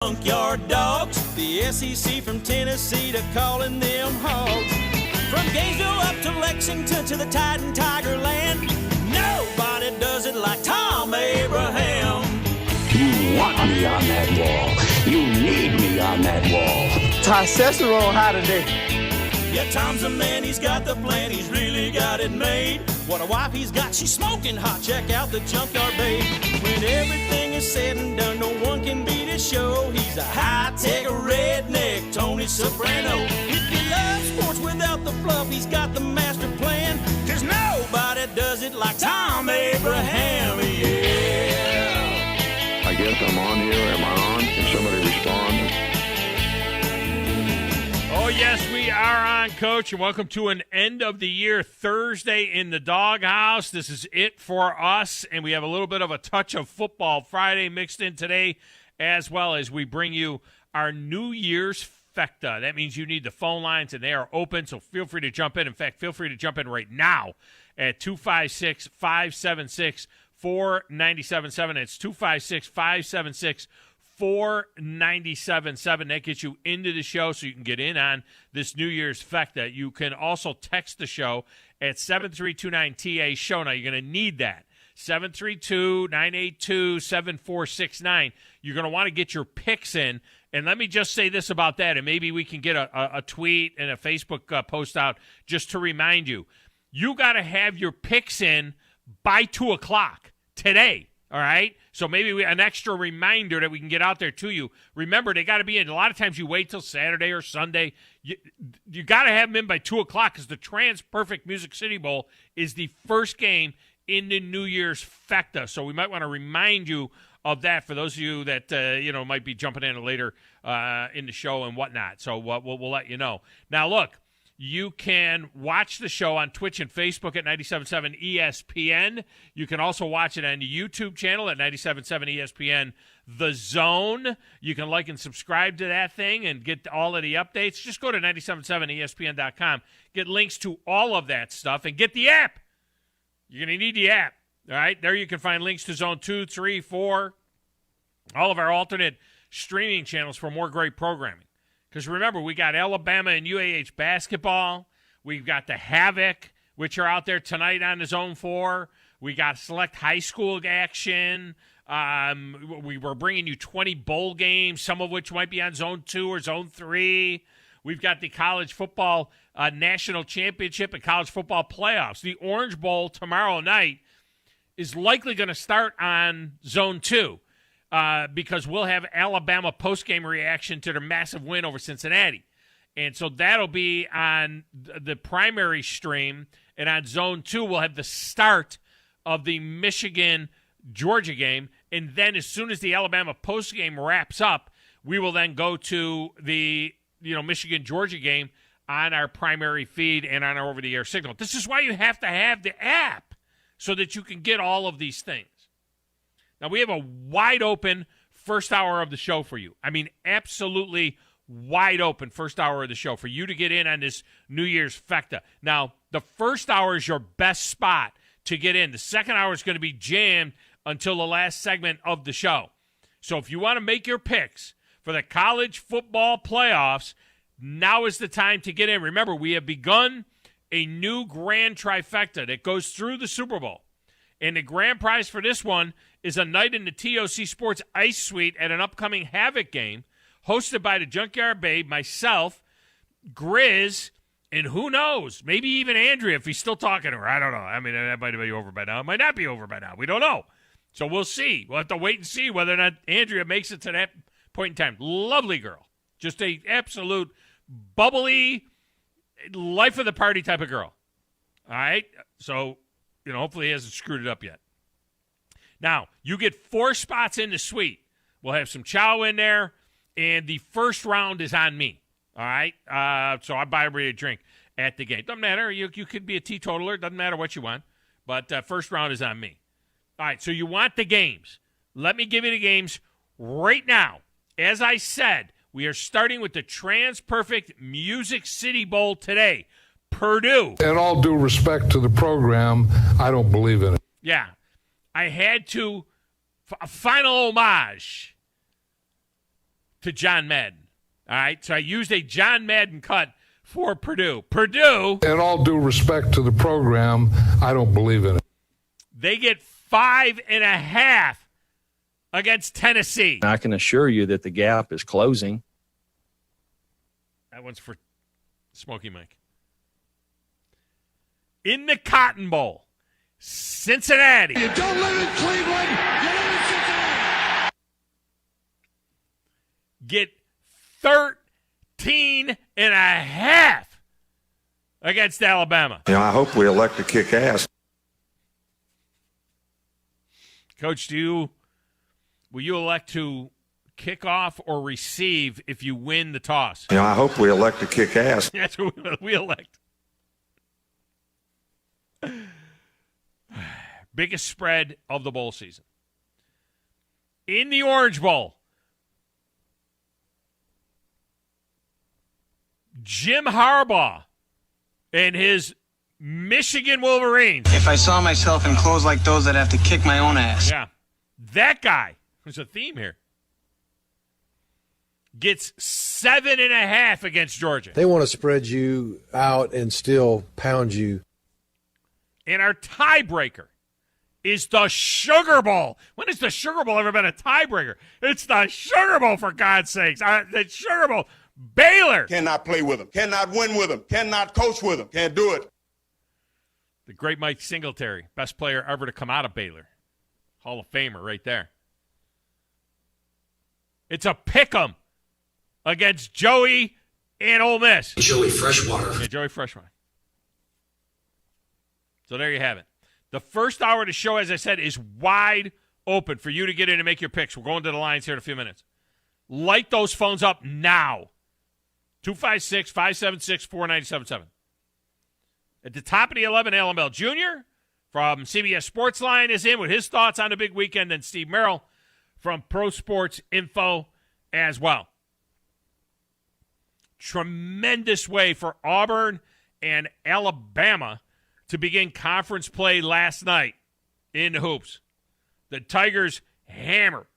Junkyard dogs, the SEC from Tennessee to calling them hogs. From Gainesville up to Lexington to the Titan Tiger Land, nobody does it like Thom Abraham. You want me on that wall. You need me on that wall. Testosterone high today. Yeah, Tom's a man, he's got the plan, he's really got it made. What a wife he's got, she's smoking hot, check out the Junkyard Babe. When everything is said and done, no one can beat his show. He's a high-tech redneck, Tony Soprano. If you love sports without the fluff, he's got the master plan. 'Cause nobody does it like Thom Abraham, yeah. I guess I'm on here, am I on? Can somebody respond? Oh, yes, we are on, Coach, and welcome to an end-of-the-year Thursday in the doghouse. This is it for us, and we have a little bit of a touch of Football Friday mixed in today, as well as we bring you our New Year's Fecta. That means you need the phone lines, and they are open, so feel free to jump in. In fact, feel free to jump in right now at 256-576-4977. It's 256-576-4977. That gets you into the show so you can get in on this New Year's Fecta. You can also text the show at 73229TA-SHOW. Now, you're going to need that. 732-982-7469. You're going to want to get your picks in. And let me just say this about that, and maybe we can get a tweet and a Facebook post out just to remind you. You got to have your picks in by 2 o'clock today. All right? So maybe an extra reminder that we can get out there to you. Remember, they got to be in. A lot of times you wait till Saturday or Sunday. You got to have them in by 2 o'clock because the Trans Perfect Music City Bowl is the first game in the New Year's Fecta. So we might want to remind you of that for those of you that might be jumping in later in the show and whatnot. So we'll let you know. Now, look. You can watch the show on Twitch and Facebook at 97.7 ESPN. You can also watch it on the YouTube channel at 97.7 ESPN The Zone. You can like and subscribe to that thing and get all of the updates. Just go to 97.7ESPN.com. Get links to all of that stuff and get the app. You're going to need the app. All right? There you can find links to Zone 2, 3, 4, all of our alternate streaming channels for more great programming. Because remember, we got Alabama and UAH basketball. We've got the Havoc, which are out there tonight on the Zone 4. We got select high school action. We were bringing you 20 bowl games, some of which might be on Zone 2 or Zone 3. We've got the college football national championship and college football playoffs. The Orange Bowl tomorrow night is likely going to start on Zone 2. Because we'll have Alabama post-game reaction to their massive win over Cincinnati. And so that'll be on the primary stream. And on Zone 2, we'll have the start of the Michigan-Georgia game. And then as soon as the Alabama post-game wraps up, we will then go to the Michigan-Georgia game on our primary feed and on our over-the-air signal. This is why you have to have the app so that you can get all of these things. Now, we have a wide-open first hour of the show for you. I mean, absolutely wide-open first hour of the show for you to get in on this New Year's Fecta. Now, the first hour is your best spot to get in. The second hour is going to be jammed until the last segment of the show. So if you want to make your picks for the college football playoffs, now is the time to get in. Remember, we have begun a new grand trifecta that goes through the Super Bowl. And the grand prize for this one is a night in the TOC Sports Ice Suite at an upcoming Havoc game hosted by the Junkyard Babe, myself, Grizz, and who knows, maybe even Andrea if he's still talking to her. I don't know. I mean, that might be over by now. It might not be over by now. We don't know. So we'll see. We'll have to wait and see whether or not Andrea makes it to that point in time. Lovely girl. Just a absolute bubbly, life of the party type of girl. All right? So, hopefully he hasn't screwed it up yet. Now, you get 4 spots in the suite. We'll have some chow in there, and the first round is on me. All right? So I buy everybody a drink at the game. Doesn't matter. You could be a teetotaler. Doesn't matter what you want. But first round is on me. All right, so you want the games. Let me give you the games right now. As I said, we are starting with the Trans Perfect Music City Bowl today. Purdue. In all due respect to the program, I don't believe in it. Yeah. I had to, a final homage to John Madden. All right, so I used a John Madden cut for Purdue. Purdue, In all due respect to the program, I don't believe in it. they get 5.5 against Tennessee. I can assure you that the gap is closing. That one's for Smokey Mike. In the Cotton Bowl, Cincinnati. You don't live in Cleveland, you live in Cincinnati. Get 13.5 against Alabama. You know, I hope we elect to kick ass. Coach, will you elect to kick off or receive if you win the toss? You know, I hope we elect to kick ass. That's what we elect. Biggest spread of the bowl season. In the Orange Bowl, Jim Harbaugh and his Michigan Wolverines. If I saw myself in clothes like those, I'd have to kick my own ass. Yeah. That guy, there's a theme here, gets 7.5 against Georgia. They want to spread you out and still pound you. And our tiebreaker is the Sugar Bowl. When has the Sugar Bowl ever been a tiebreaker? It's the Sugar Bowl, for God's sakes. The Sugar Bowl. Baylor. Cannot play with him. Cannot win with him. Cannot coach with him. Can't do it. The great Mike Singletary, best player ever to come out of Baylor. Hall of Famer right there. It's a pick'em against Joey and Ole Miss. Joey Freshwater. Yeah, Joey Freshwater. So there you have it. The first hour of the show, as I said, is wide open for you to get in and make your picks. We're going to the lines here in a few minutes. Light those phones up now. 256-576-4977. At the top of the 11, Allan Bell Jr. from CBS Sports Line is in with his thoughts on the big weekend, and Steve Merril from Pro Sports Info as well. Tremendous way for Auburn and Alabama to begin conference play last night in the hoops. The Tigers hammer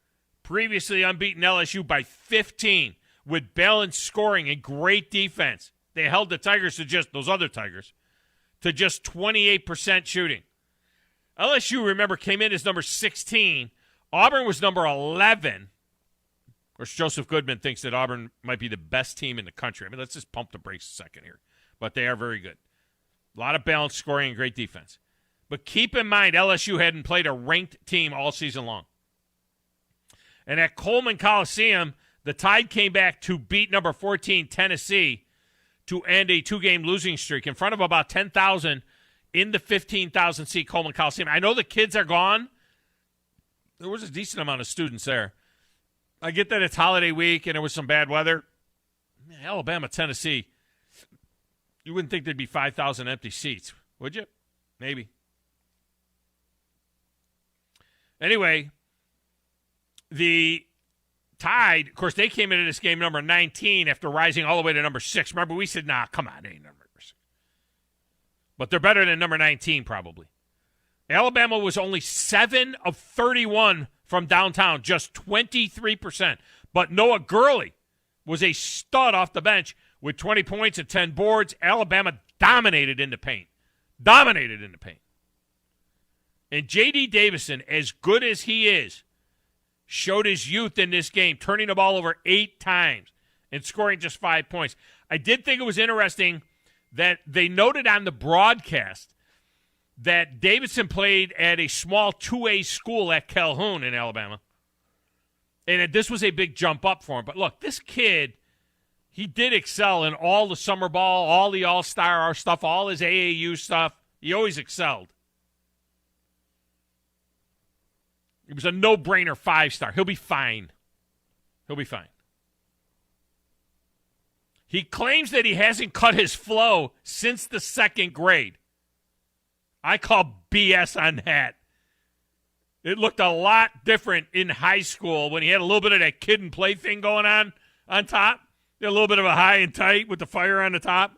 previously unbeaten LSU by 15 with balanced scoring and great defense. They held the Tigers to just, those other Tigers, to just 28% shooting. LSU, remember, came in as number 16. Auburn was number 11. Of course, Joseph Goodman thinks that Auburn might be the best team in the country. I mean, let's just pump the brakes a second here. But they are very good. A lot of balanced scoring and great defense. But keep in mind, LSU hadn't played a ranked team all season long. And at Coleman Coliseum, the Tide came back to beat number 14 Tennessee to end a two-game losing streak in front of about 10,000 in the 15,000-seat Coleman Coliseum. I know the kids are gone. There was a decent amount of students there. I get that it's holiday week and there was some bad weather. Alabama, Tennessee, you wouldn't think there'd be 5,000 empty seats, would you? Maybe. Anyway, the Tide, of course, they came into this game number 19 after rising all the way to number 6. Remember, we said, nah, come on, they ain't number 6. But they're better than number 19, probably. Alabama was only 7 of 31 from downtown, just 23%. But Noah Gurley was a stud off the bench with 20 points and 10 boards. Alabama dominated in the paint. Dominated in the paint. And J.D. Davison, as good as he is, showed his youth in this game, turning the ball over 8 times and scoring just 5 points. I did think it was interesting that they noted on the broadcast that Davidson played at a small 2A school at Calhoun in Alabama, and that this was a big jump up for him. But look, this kid, he did excel in all the summer ball, all the all-star stuff, all his AAU stuff. He always excelled. It was a no-brainer 5-star. He'll be fine. He'll be fine. He claims that he hasn't cut his flow since the 2nd grade. I call BS on that. It looked a lot different in high school when he had a little bit of that kid and play thing going on top. A little bit of a high and tight with the fire on the top.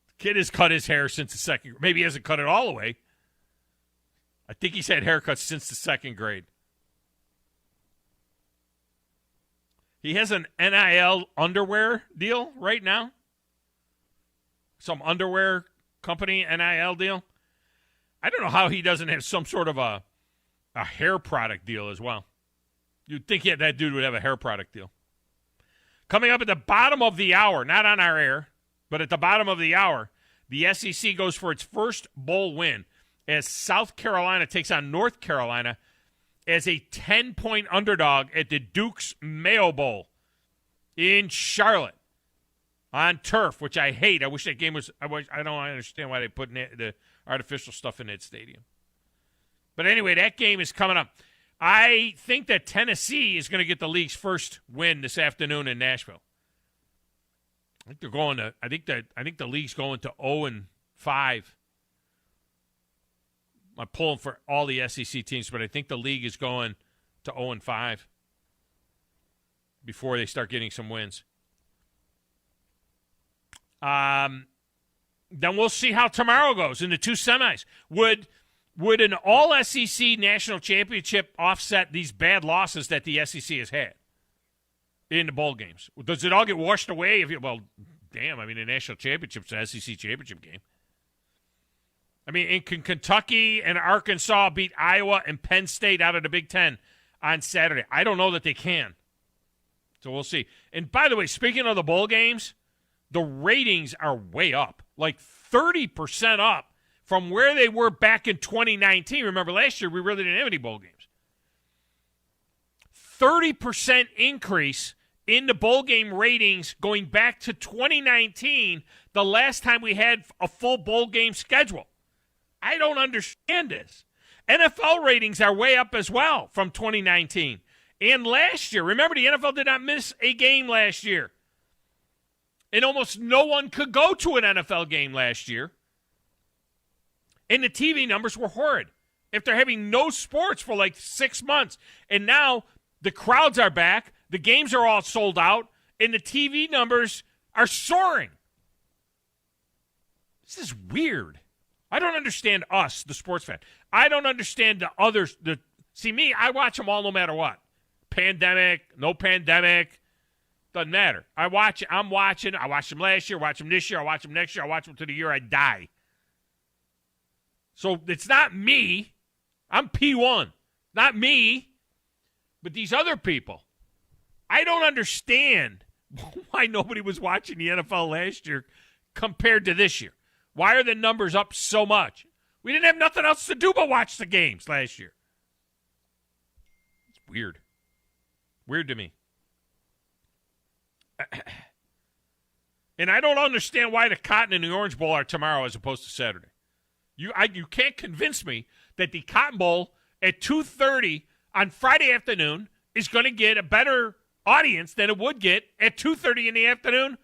The kid has cut his hair since the 2nd grade. Maybe he hasn't cut it all the way. I think he's had haircuts since the 2nd grade. He has an NIL underwear deal right now. Some underwear company NIL deal. I don't know how he doesn't have some sort of a hair product deal as well. You'd think that dude would have a hair product deal. Coming up at the bottom of the hour, not on our air, but at the bottom of the hour, the SEC goes for its first bowl win as South Carolina takes on North Carolina as a 10-point underdog at the Duke's Mayo Bowl in Charlotte on turf, which I hate. I wish that game was – I don't understand why they put the artificial stuff in that stadium. But anyway, that game is coming up. I think that Tennessee is going to get the league's first win this afternoon in Nashville. I think they're going to. I think the league's going to 0-5. I'm pulling for all the SEC teams, but I think the league is going to 0-5 before they start getting some wins. Then we'll see how tomorrow goes in the two semis. Would an all-SEC national championship offset these bad losses that the SEC has had in the bowl games? Does it all get washed away? The national championship's an SEC championship game. I mean, can Kentucky and Arkansas beat Iowa and Penn State out of the Big Ten on Saturday? I don't know that they can. So we'll see. And by the way, speaking of the bowl games, the ratings are way up, like 30% up from where they were back in 2019. Remember, last year we really didn't have any bowl games. 30% increase in the bowl game ratings going back to 2019, the last time we had a full bowl game schedule. I don't understand this. NFL ratings are way up as well from 2019. And last year, remember, the NFL did not miss a game last year. And almost no one could go to an NFL game last year. And the TV numbers were horrid. After having no sports for like 6 months. And now the crowds are back. The games are all sold out. And the TV numbers are soaring. This is weird. I don't understand us, the sports fan. I don't understand the others. See, me, I watch them all no matter what. Pandemic, no pandemic. Doesn't matter. I'm watching. I watched them last year, watch them this year, I watch them next year, I watch them to the year I die. So it's not me. I'm P1. Not me. But these other people. I don't understand why nobody was watching the NFL last year compared to this year. Why are the numbers up so much? We didn't have nothing else to do but watch the games last year. It's weird. Weird to me. And I don't understand why the Cotton and the Orange Bowl are tomorrow as opposed to Saturday. You can't convince me that the Cotton Bowl at 2:30 on Friday afternoon is going to get a better audience than it would get at 2:30 in the afternoon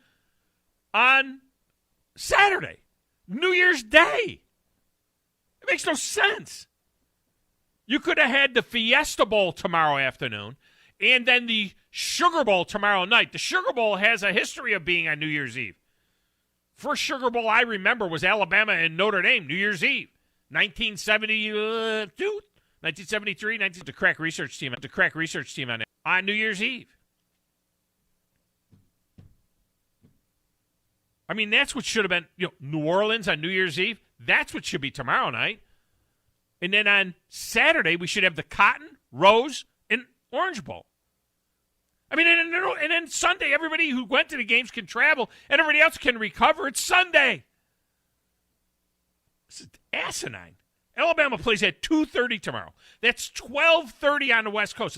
on Saturday, New Year's Day. It makes no sense. You could have had the Fiesta Bowl tomorrow afternoon and then the Sugar Bowl tomorrow night. The Sugar Bowl has a history of being on New Year's Eve. First Sugar Bowl I remember was Alabama and Notre Dame, New Year's Eve. 1972, 1973, the crack research team on that on New Year's Eve. I mean, that's what should have been, New Orleans on New Year's Eve. That's what should be tomorrow night. And then on Saturday, we should have the Cotton, Rose, and Orange Bowl. I mean, and then Sunday, everybody who went to the games can travel, and everybody else can recover. It's Sunday. This is asinine. Alabama plays at 2:30 tomorrow. That's 12:30 on the West Coast.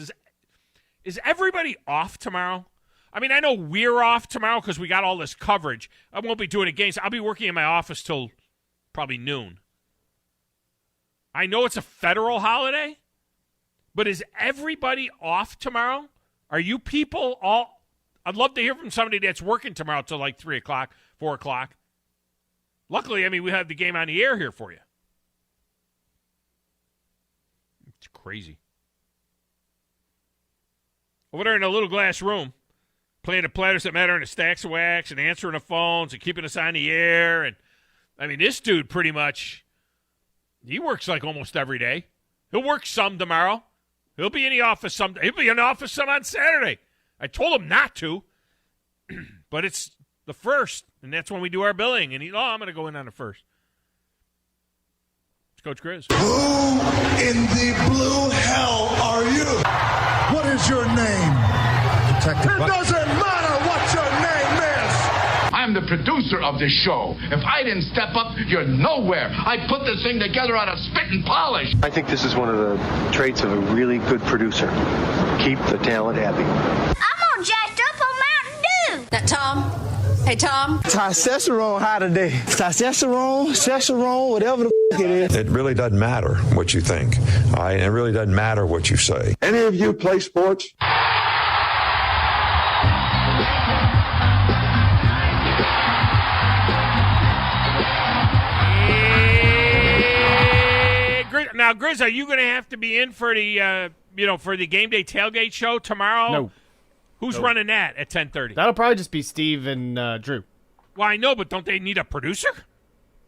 Is everybody off tomorrow? I mean, I know we're off tomorrow because we got all this coverage. I won't be doing it games. I'll be working in my office till probably noon. I know it's a federal holiday, but is everybody off tomorrow? Are you people all... I'd love to hear from somebody that's working tomorrow till like 3 o'clock, 4 o'clock. Luckily, we have the game on the air here for you. It's crazy. Over there in a little glass room, playing the Platters That Matter and the Stacks of Wax and answering the phones and keeping us on the air. And this dude pretty much, he works like almost every day. He'll work some tomorrow. He'll be in the office some. He'll be in the office some on Saturday. I told him not to, but it's the first, and that's when we do our billing. And I'm going to go in on the first. It's Coach Grizz. Who in the blue hell are you? What is your name? Detective. It doesn't matter what your name is. I'm the producer of this show. If I didn't step up, you're nowhere. I put this thing together out of spit and polish. I think this is one of the traits of a really good producer. Keep the talent happy. I'm all jacked up on Mountain Dew. That Tom? Hey, Tom. Testosterone high today. Testosterone, whatever the it is. It really doesn't matter what you think. All right? It really doesn't matter what you say. Any of you play sports? Now, Grizz, are you going to have to be in for the for the game day tailgate show tomorrow? No. Who's running that at 10:30? That'll probably just be Steve and Drew. Well, I know, but don't they need a producer?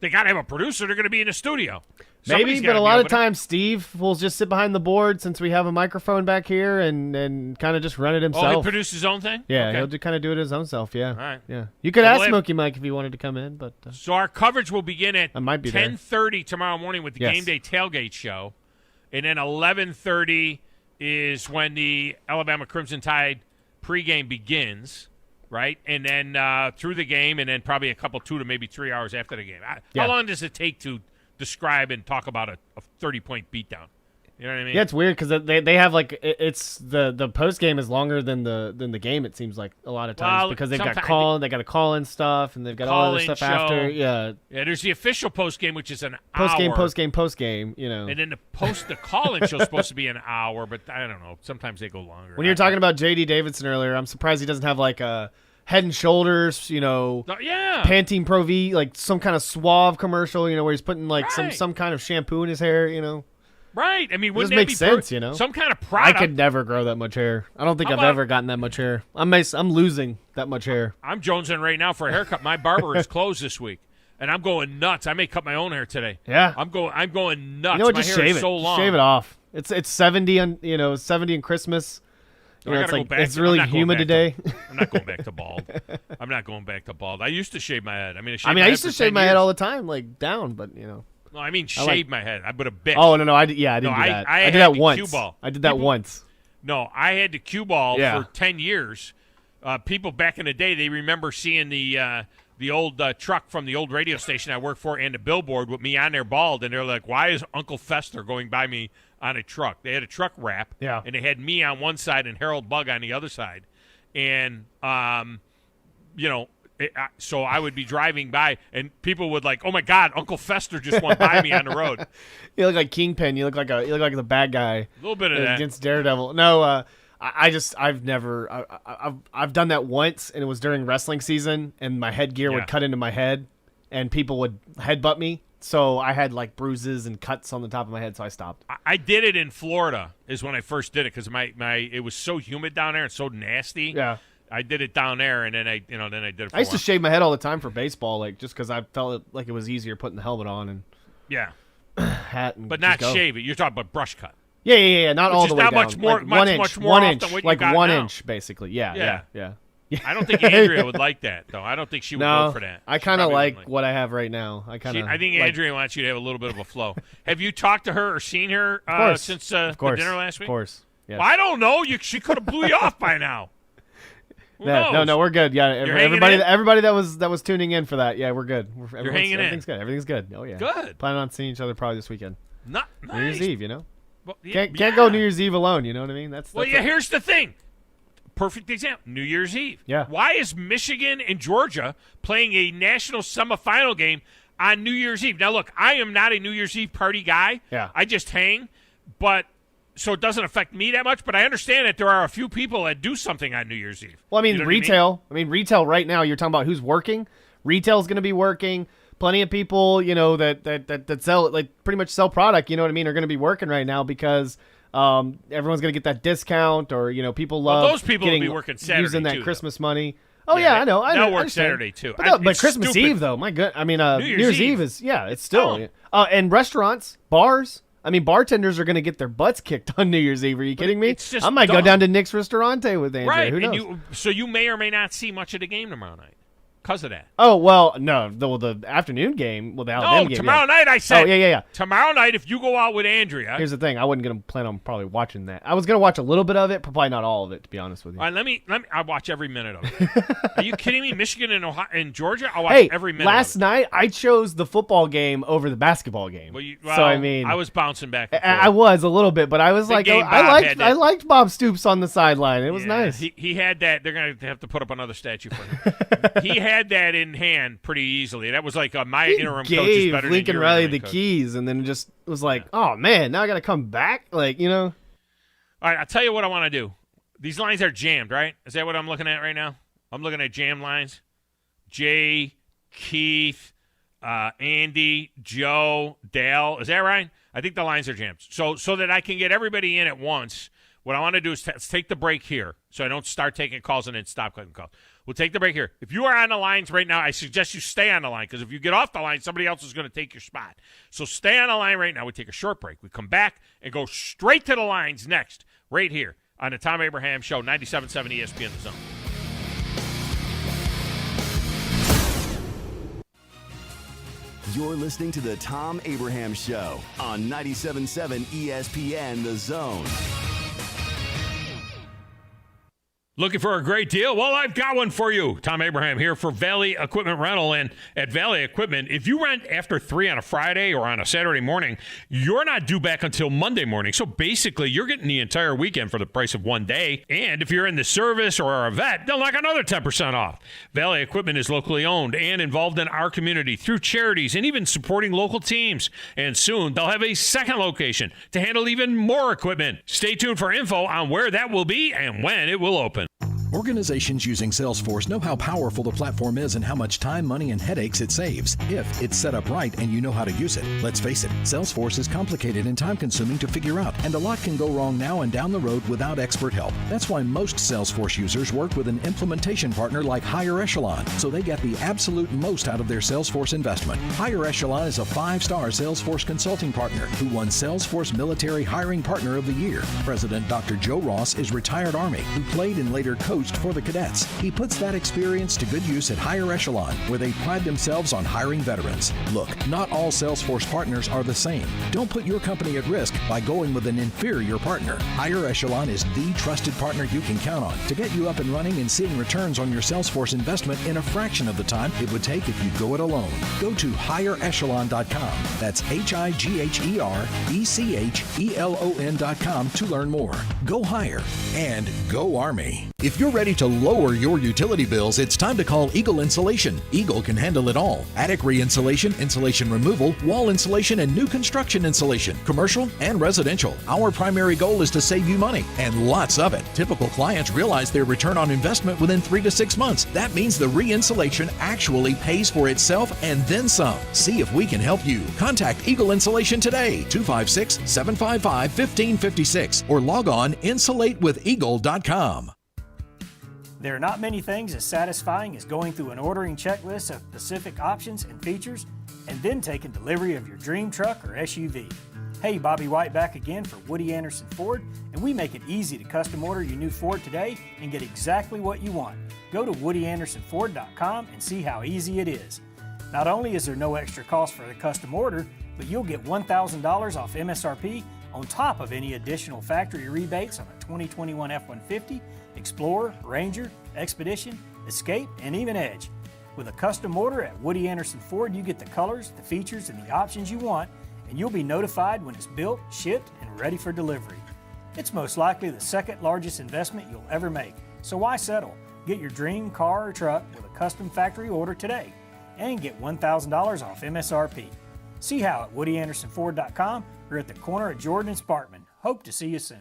They got to have a producer. They're going to be in the studio. Maybe, but a lot of times Steve will just sit behind the board since we have a microphone back here and kind of just run it himself. Oh, he produce his own thing? Yeah, okay. he'll kind of do it his own self, yeah. All right. Yeah. You could ask Smokey Mike if he wanted to come in. But So our coverage will begin at 10:30 tomorrow morning with the Game Day Tailgate Show. And then 11:30 is when the Alabama Crimson Tide pregame begins, right? And then through the game, and then probably a couple 2 to maybe 3 hours after the game. How long does it take to describe and talk about a 30-point beatdown? You know what I mean? Yeah, it's weird because they have it's the post game is longer than the game. It seems like a lot of times because they've got call in stuff and they've got all this stuff show. after. Yeah, there's the official post game, which is an post game. You know, and then the call in show is supposed to be an hour, but I don't know. Sometimes they go longer. When you're talking about J.D. Davidson earlier, I'm surprised he doesn't have like a Head and Shoulders, Pantene Pro V, like some kind of Suave commercial, where he's putting like some kind of shampoo in his hair, Right. I mean, wouldn't it makes sense, some kind of product. I could never grow that much hair. I don't think I've ever gotten that much hair. I'm losing that much hair. I'm jonesing right now for a haircut. My barber is closed this week, and I'm going nuts. I may cut my own hair today. Yeah. I'm going nuts. You know what? My Just hair shave is so long. Shave it off. It's 70 on 70 in Christmas. It's really humid today. I'm not going back to bald. I'm not going back to bald. I used to shave my head. I used to shave my head all the time, like down, but No, I mean shave my head. I put a bitch. Oh no, I didn't do that. I did that once. Cue-ball. I did that once. No, I had the cue ball for 10 years. People back in the day, they remember seeing the old truck from the old radio station I worked for and the billboard with me on there bald, and they're like, "Why is Uncle Fester going by me on a truck?" They had a truck wrap, and they had me on one side and Harold Bugg on the other side, and so I would be driving by, and people would like, "Oh my God, Uncle Fester just went by me on the road." You look like Kingpin. You look like the bad guy. A little bit of that against Daredevil. No, I've done that once, and it was during wrestling season, and my headgear would cut into my head, and people would headbutt me. So I had like bruises and cuts on the top of my head, so I stopped. I did it in Florida is when I first did it because it was so humid down there and so nasty. Yeah. I did it down there, and then I did it. I used to shave my head all the time for baseball, like just because I felt like it was easier putting the helmet on and hat, and but not shave it. You're talking about brush cut. Yeah. Not all the way down. Much more, like much more one off inch, than what like you got 1 now. inch, basically. Yeah. I don't think Andrea would like that, though. I don't think she would go for that. I kind of like what I have right now. I think Andrea wants you to have a little bit of a flow. Have you talked to her or seen her since the dinner last week? Of course. Yes. Well, I don't know. She could have blew you off by now. No, we're good. Yeah, everybody that was tuning in for that. Yeah, we're good. You're hanging in. Everything's good. Oh yeah. Good. Planning on seeing each other probably this weekend. Nice. New Year's Eve, Well, Can't go New Year's Eve alone. You know what I mean? Here's the thing. Perfect example. New Year's Eve. Yeah. Why is Michigan and Georgia playing a national semifinal game on New Year's Eve? Now, look, I am not a New Year's Eve party guy. Yeah. I just hang, so it doesn't affect me that much. But I understand that there are a few people that do something on New Year's Eve. Well, I mean, retail. I mean, retail right now. You're talking about who's working. Retail's going to be working. Plenty of people, that sell pretty much sell product. You know what I mean? Are going to be working right now because. Everyone's gonna get that discount, or people love. Those people will be working Saturday using that too, Christmas money. Oh yeah, I know. They'll work Saturday too. But Christmas Eve though, my good. I mean, New Year's Eve is it's still. And restaurants, bars. I mean, bartenders are going to get their butts kicked on New Year's Eve. Are you kidding me? It's just I might go down to Nick's Ristorante with Andrew. Right. Who knows? So you may or may not see much of the game tomorrow night because of that. Oh, well, no. The afternoon game, the Alabama game. Tomorrow night, I said. Oh, yeah. Tomorrow night, if you go out with Andrea. Here's the thing. I wasn't going to plan on probably watching that. I was going to watch a little bit of it, but probably not all of it, to be honest with you. All right, let me. I watch every minute of it. Are you kidding me? Michigan and Ohio and Georgia? I watch every minute. Last of it. night I chose the football game over the basketball game. So I mean, I was bouncing back and forth. I was a little bit, but I was like, I liked Bob Stoops on the sideline. It was nice. He had that. They're going to have to put up another statue for him. He had that in hand pretty easily. That was like my interim coach is better than Lincoln your Riley interim the coach. keys, and then it just was like, oh man, now I got to come back. Like, All right, I'll tell you what I want to do. These lines are jammed, right? Is that what I'm looking at right now? I'm looking at jammed lines. Jay, Keith, Andy, Joe, Dale. Is that right? I think the lines are jammed. So that I can get everybody in at once, what I want to do is take the break here so I don't start taking calls and then stop taking calls. We'll take the break here. If you are on the lines right now, I suggest you stay on the line because if you get off the line, somebody else is going to take your spot. So stay on the line right now. We take a short break. We come back and go straight to the lines next, right here on the Thom Abraham Show, 97.7 ESPN The Zone. You're listening to the Thom Abraham Show on 97.7 ESPN The Zone. Looking for a great deal? Well, I've got one for you. Thom Abraham here for Valley Equipment Rental. And at Valley Equipment, if you rent after 3 on a Friday or on a Saturday morning, you're not due back until Monday morning. So basically, you're getting the entire weekend for the price of one day. And if you're in the service or are a vet, they'll knock another 10% off. Valley Equipment is locally owned and involved in our community through charities and even supporting local teams. And soon, they'll have a second location to handle even more equipment. Stay tuned for info on where that will be and when it will open. Organizations using Salesforce know how powerful the platform is and how much time, money, and headaches it saves if it's set up right and you know how to use it. Let's face it, Salesforce is complicated and time-consuming to figure out, and a lot can go wrong now and down the road without expert help. That's why most Salesforce users work with an implementation partner like Higher Echelon, so they get the absolute most out of their Salesforce investment. Higher Echelon is a 5-star Salesforce consulting partner who won Salesforce Military Hiring Partner of the Year. President Dr. Joe Ross is retired Army who played and later coached for the cadets. He puts that experience to good use at Higher Echelon, where they pride themselves on hiring veterans. Look, not all Salesforce partners are the same. Don't put your company at risk by going with an inferior partner. Higher Echelon is the trusted partner you can count on to get you up and running and seeing returns on your Salesforce investment in a fraction of the time it would take if you go it alone. Go to higherechelon.com. That's HIGHERECHELON.com to learn more. Go higher and go Army. If you're ready to lower your utility bills, it's time to call Eagle Insulation. Eagle can handle it all. Attic re-insulation, insulation removal, wall insulation, and new construction insulation, commercial and residential. Our primary goal is to save you money, and lots of it. Typical clients realize their return on investment within 3 to 6 months. That means the re-insulation actually pays for itself and then some. See if we can help you. Contact Eagle Insulation today, 256-755-1556, or log on insulatewitheagle.com. There are not many things as satisfying as going through an ordering checklist of specific options and features and then taking delivery of your dream truck or SUV. Hey, Bobby White back again for Woody Anderson Ford, and we make it easy to custom order your new Ford today and get exactly what you want. Go to WoodyAndersonFord.com and see how easy it is. Not only is there no extra cost for the custom order, but you'll get $1,000 off MSRP on top of any additional factory rebates on a 2021 F-150, Explorer, Ranger, Expedition, Escape, and even Edge. With a custom order at Woody Anderson Ford, you get the colors, the features, and the options you want, and you'll be notified when it's built, shipped, and ready for delivery. It's most likely the second largest investment you'll ever make, so why settle? Get your dream car or truck with a custom factory order today and get $1,000 off MSRP. See how at WoodyAndersonFord.com or at the corner of Jordan and Sparkman. Hope to see you soon.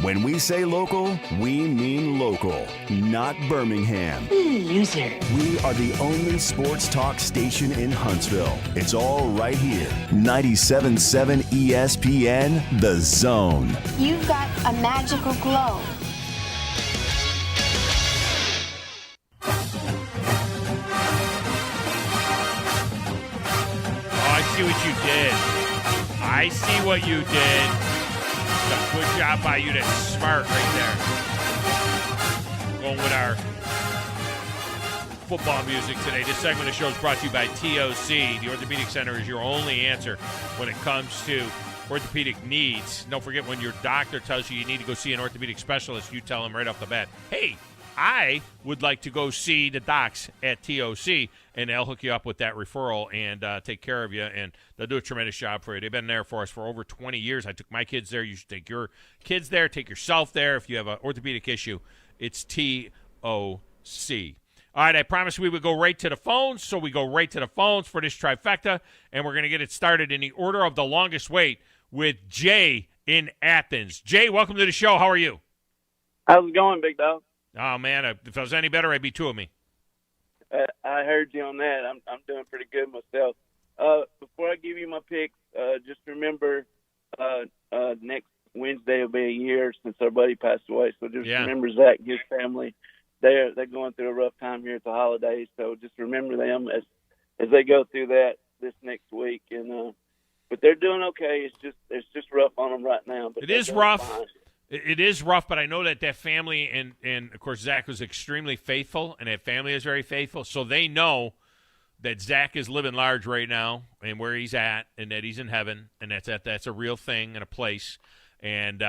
When we say local, we mean local, not Birmingham. Loser. We are the only sports talk station in Huntsville. It's all right here. 97.7 ESPN, The Zone. You've got a magical glow. I see what you did. I see what you did. A good job by you. That's smart right there. Going with our football music today. This segment of the show is brought to you by TOC. The Orthopedic Center is your only answer when it comes to orthopedic needs. Don't forget, when your doctor tells you need to go see an orthopedic specialist, you tell him right off the bat, hey, I would like to go see the docs at TOC, and they'll hook you up with that referral and take care of you, and they'll do a tremendous job for you. They've been there for us for over 20 years. I took my kids there. You should take your kids there. Take yourself there. If you have an orthopedic issue, it's TOC. All right, I promised we would go right to the phones, so we go right to the phones for this trifecta, and we're going to get it started in the order of the longest wait with Jay in Athens. Jay, welcome to the show. How are you? How's it going, big dog? Oh, man, if I was any better, I'd be two of me. I heard you on that. I'm doing pretty good myself. Before I give you my picks, just remember next Wednesday will be a year since our buddy passed away, so just remember Zach and his family. They're going through a rough time here at the holidays, so just remember them as they go through that this next week. And but they're doing okay. It's just rough on them right now. But it is rough. It is rough, but I know that family and of course Zach was extremely faithful, and that family is very faithful, so they know that Zach is living large right now and where he's at, and that he's in heaven, and that's a real thing and a place. And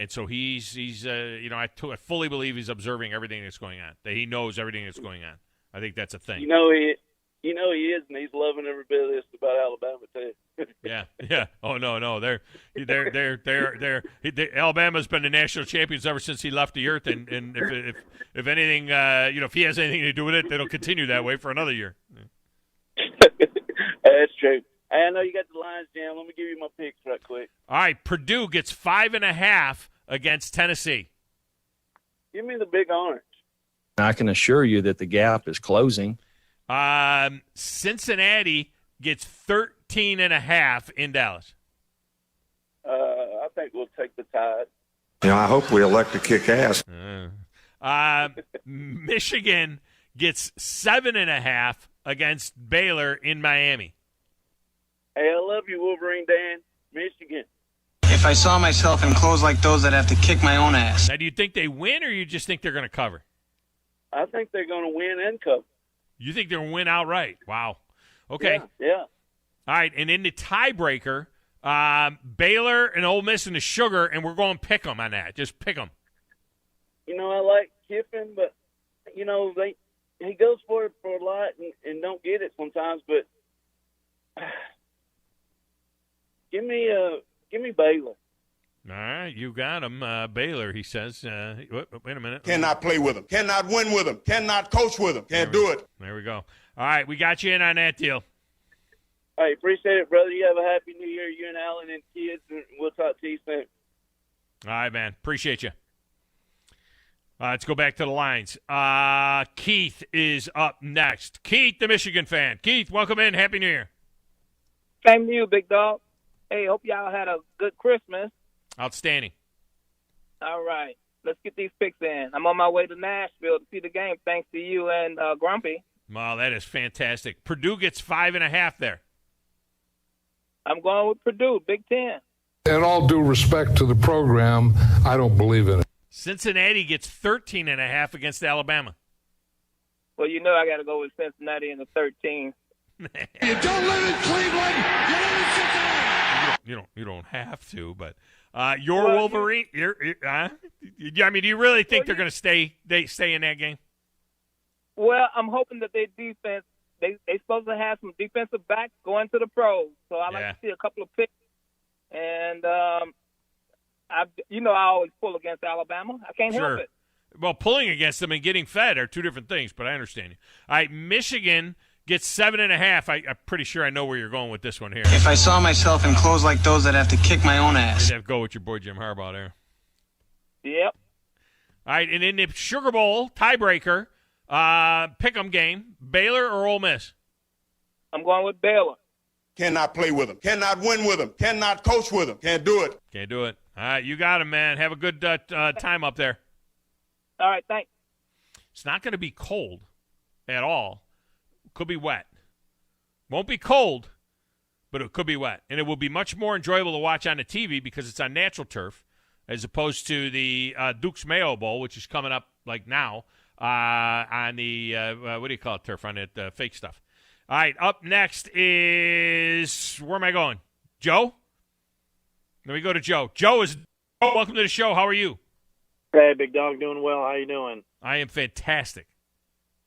so he's I fully believe he's observing everything that's going on. That he knows everything that's going on. I think that's a thing. He is, and he's loving every bit of this about Alabama too. Yeah. Oh no, they're Alabama's been the national champions ever since he left the earth, and if anything, if he has anything to do with it, it'll continue that way for another year. That's true. Hey, I know you got the Lions jam. Let me give you my picks right quick. All right, Purdue gets 5.5 against Tennessee. Give me the Big Orange. I can assure you that the gap is closing. Cincinnati gets 13.5 in Dallas. I think we'll take the Tide. I hope we elect to kick ass. Michigan gets 7.5 against Baylor in Miami. Hey, I love you, Wolverine Dan. Michigan. If I saw myself in clothes like those, I'd have to kick my own ass. Now, do you think they win, or you just think they're going to cover? I think they're going to win and cover. You think they're going to win outright? Wow. Okay. Yeah. All right, and in the tiebreaker, Baylor and Ole Miss in the Sugar, and we're going to pick them on that. Just pick them. I like Kiffin, but, he goes for it for a lot and don't get it sometimes, but give me Baylor. All right, you got him. Baylor, he says. Wait a minute. Cannot play with him. Cannot win with him. Cannot coach with him. Can't do it. There we go. All right, we got you in on that deal. Hey, appreciate it, brother. You have a happy New Year, you and Allan and kids, and we'll talk to you soon. All right, man. Appreciate you. Let's go back to the lines. Keith is up next. Keith, the Michigan fan. Keith, welcome in. Happy New Year. Same to you, big dog. Hey, hope y'all had a good Christmas. Outstanding. All right. Let's get these picks in. I'm on my way to Nashville to see the game thanks to you and Grumpy. Wow, that is fantastic. Purdue gets 5.5 there. I'm going with Purdue, Big Ten. In all due respect to the program, I don't believe in it. Cincinnati gets 13.5 against Alabama. Well, I got to go with Cincinnati in the 13. You don't live in Cleveland. You live in Cincinnati. You don't have to, but Wolverine. Do you really think they're going to stay in that game? Well, I'm hoping that their defense. They supposed to have some defensive backs going to the pros, so I like to see a couple of picks. And I always pull against Alabama. I can't help it. Well, pulling against them and getting fed are two different things, but I understand you. All right, Michigan gets 7.5. I'm pretty sure I know where you're going with this one here. If I saw myself in clothes like those, I'd have to kick my own ass. You'd have to go with your boy Jim Harbaugh there. Yep. All right, and in the Sugar Bowl tiebreaker, pick'em game, Baylor or Ole Miss? I'm going with Baylor. Cannot play with him. Cannot win with him. Cannot coach with him. Can't do it. Can't do it. All right, you got him, man. Have a good time up there. All right, thanks. It's not going to be cold at all. Could be wet. Won't be cold, but it could be wet. And it will be much more enjoyable to watch on the TV because it's on natural turf as opposed to the Duke's Mayo Bowl, which is coming up like now on the, what do you call it, turf, on it, fake stuff. All right, up next is, where am I going? Joe? Let me go to Joe. Joe, welcome to the show. How are you? Hey, big dog, doing well. How you doing? I am fantastic.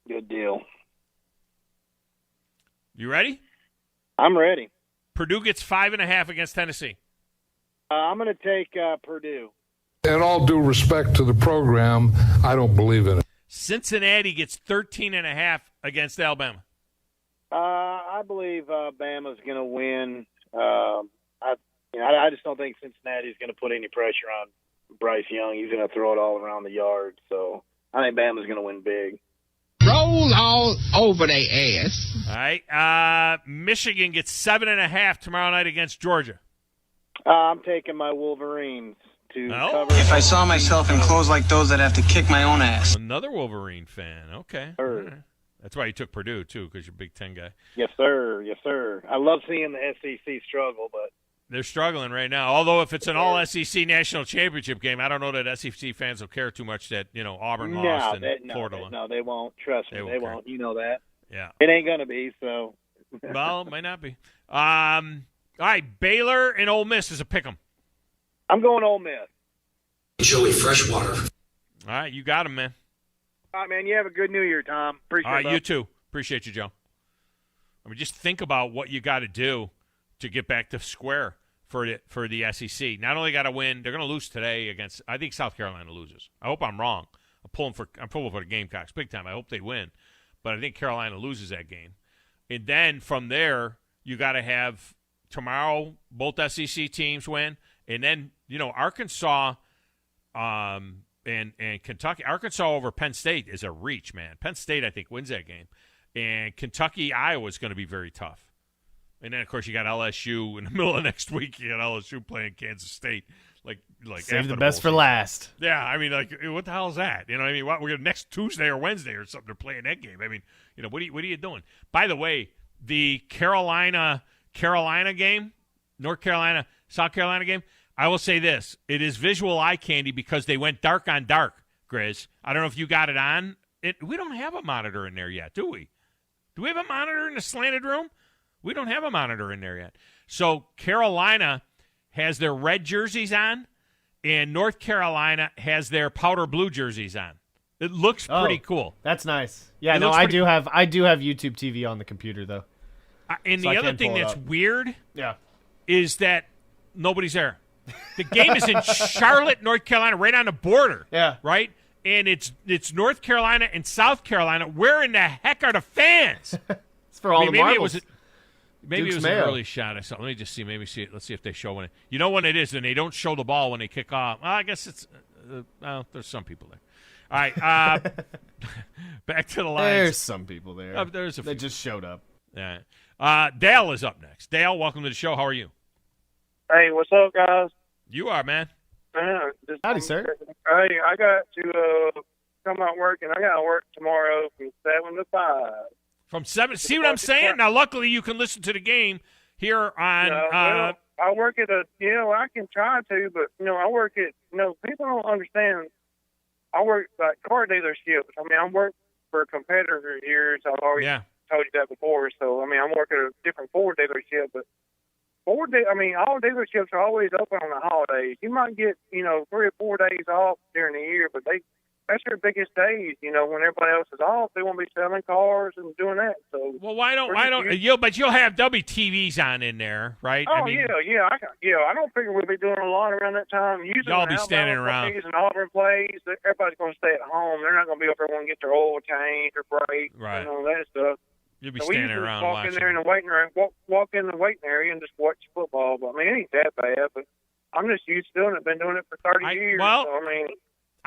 Good deal. You ready? I'm ready. Purdue gets 5.5 against Tennessee. I'm going to take Purdue. In all due respect to the program, I don't believe in it. Cincinnati gets 13.5 against Alabama. I believe Bama's going to win. I just don't think Cincinnati's going to put any pressure on Bryce Young. He's going to throw it all around the yard. So I think Bama's going to win big. Roll all over their ass. All right. Michigan gets 7.5 tomorrow night against Georgia. I'm taking my Wolverines to cover. If I saw myself in clothes like those, I'd have to kick my own ass. Another Wolverine fan. Okay. Right. That's why you took Purdue, too, because you're a Big Ten guy. Yes, sir. Yes, sir. I love seeing the SEC struggle, but they're struggling right now. Although if it's an all-SEC national championship game, I don't know that SEC fans will care too much that, Auburn lost and Florida lost. No, they won't. Trust me, they won't. You know that. Yeah. It ain't going to be, so. Well, it might not be. All right, Baylor and Ole Miss is a pick'em. I'm going Ole Miss. Joey Freshwater. All right, you got him, man. All right, man, you have a good New Year, Tom. Appreciate it. All right, you too. Appreciate you, Joe. I mean, just think about what you got to do to get back to square for the SEC. Not only got to win, they're going to lose today against. I think South Carolina loses. I hope I'm wrong. I'm pulling for the Gamecocks big time. I hope they win, but I think Carolina loses that game. And then from there, you got to have tomorrow both SEC teams win, and then Arkansas, and Kentucky. Arkansas over Penn State is a reach, man. Penn State I think wins that game, and Kentucky Iowa is going to be very tough. And then, of course, you got LSU in the middle of next week. You got LSU playing Kansas State. Like save the best for last. Yeah, I mean, what the hell is that? You know what I mean? We're going to next Tuesday or Wednesday or something. They're playing that game. I mean, what are you doing? By the way, the Carolina game, North Carolina, South Carolina game, I will say this. It is visual eye candy because they went dark on dark, Grizz. I don't know if you got it on. We don't have a monitor in there yet, do we? Do we have a monitor in the slanted room? We don't have a monitor in there yet. So Carolina has their red jerseys on, and North Carolina has their powder blue jerseys on. It looks pretty cool. That's nice. Yeah, no, I do have YouTube TV on the computer though. And the other thing that's weird, is that nobody's there. The game is in Charlotte, North Carolina, right on the border. Yeah. Right? And it's North Carolina and South Carolina. Where in the heck are the fans? It's for all the marbles. Maybe it was an early shot. Let me just see. Let's see if they show when it. You know when it is, and they don't show the ball when they kick off. Well, I guess it's. There's some people there. All right. Back to the lines. There's some people there. There's a few. They just showed up. Yeah. Dale is up next. Dale, welcome to the show. How are you? Hey, what's up, guys? You are, man. Howdy, sir. Hey, I got to come out work, and I got to work tomorrow from 7 to 5. From 7. See what I'm saying? Now, luckily, you can listen to the game here on. I work at I can try to, but I work at. People don't understand. I work like car dealerships. I mean, I work for a competitor here, so I've already told you that before. So I mean, I'm working at a different Ford dealership, but all dealerships are always open on the holidays. You might get 3 or 4 days off during the year, but that's their biggest days. When everybody else is off, they won't be selling cars and doing that. So why don't but you'll have WTVs on in there, right? Oh, I don't figure we'll be doing a lot around that time. Usually y'all be standing around. And Auburn plays, everybody's going to stay at home. They're not going to be up there wanting to get their oil changed or brakes and all that stuff. You'll be standing around watching. Walk in there in the waiting area, walk in the waiting area and just watch football. But I mean, it ain't that bad. But I'm just used to doing it. Been doing it for 30 years. Well, so, I mean,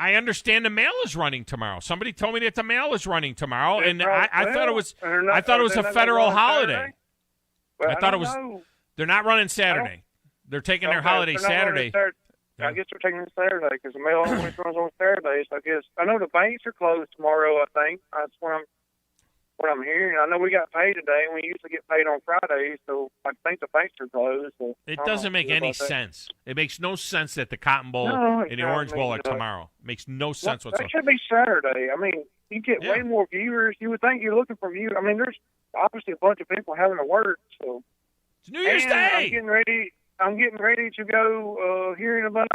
I understand the mail is running tomorrow. Somebody told me that the mail is running tomorrow, and I thought it was a federal holiday. Well, I thought it was. They're not running Saturday. They're taking their holiday Saturday. I guess they're taking it Saturday because the mail always runs on Saturdays. I guess I know the banks are closed tomorrow. I think that's when I'm. what I'm hearing. I know we got paid today, and we usually get paid on Fridays, so I think the banks are closed. So It doesn't make any sense. It makes no sense that the Cotton Bowl and the Orange Bowl are tomorrow. It makes no sense whatsoever. It should be Saturday. I mean, you get way more viewers. You would think you're looking for viewers. I mean, there's obviously a bunch of people having to work. So it's New Year's Day. I'm getting ready to go here in about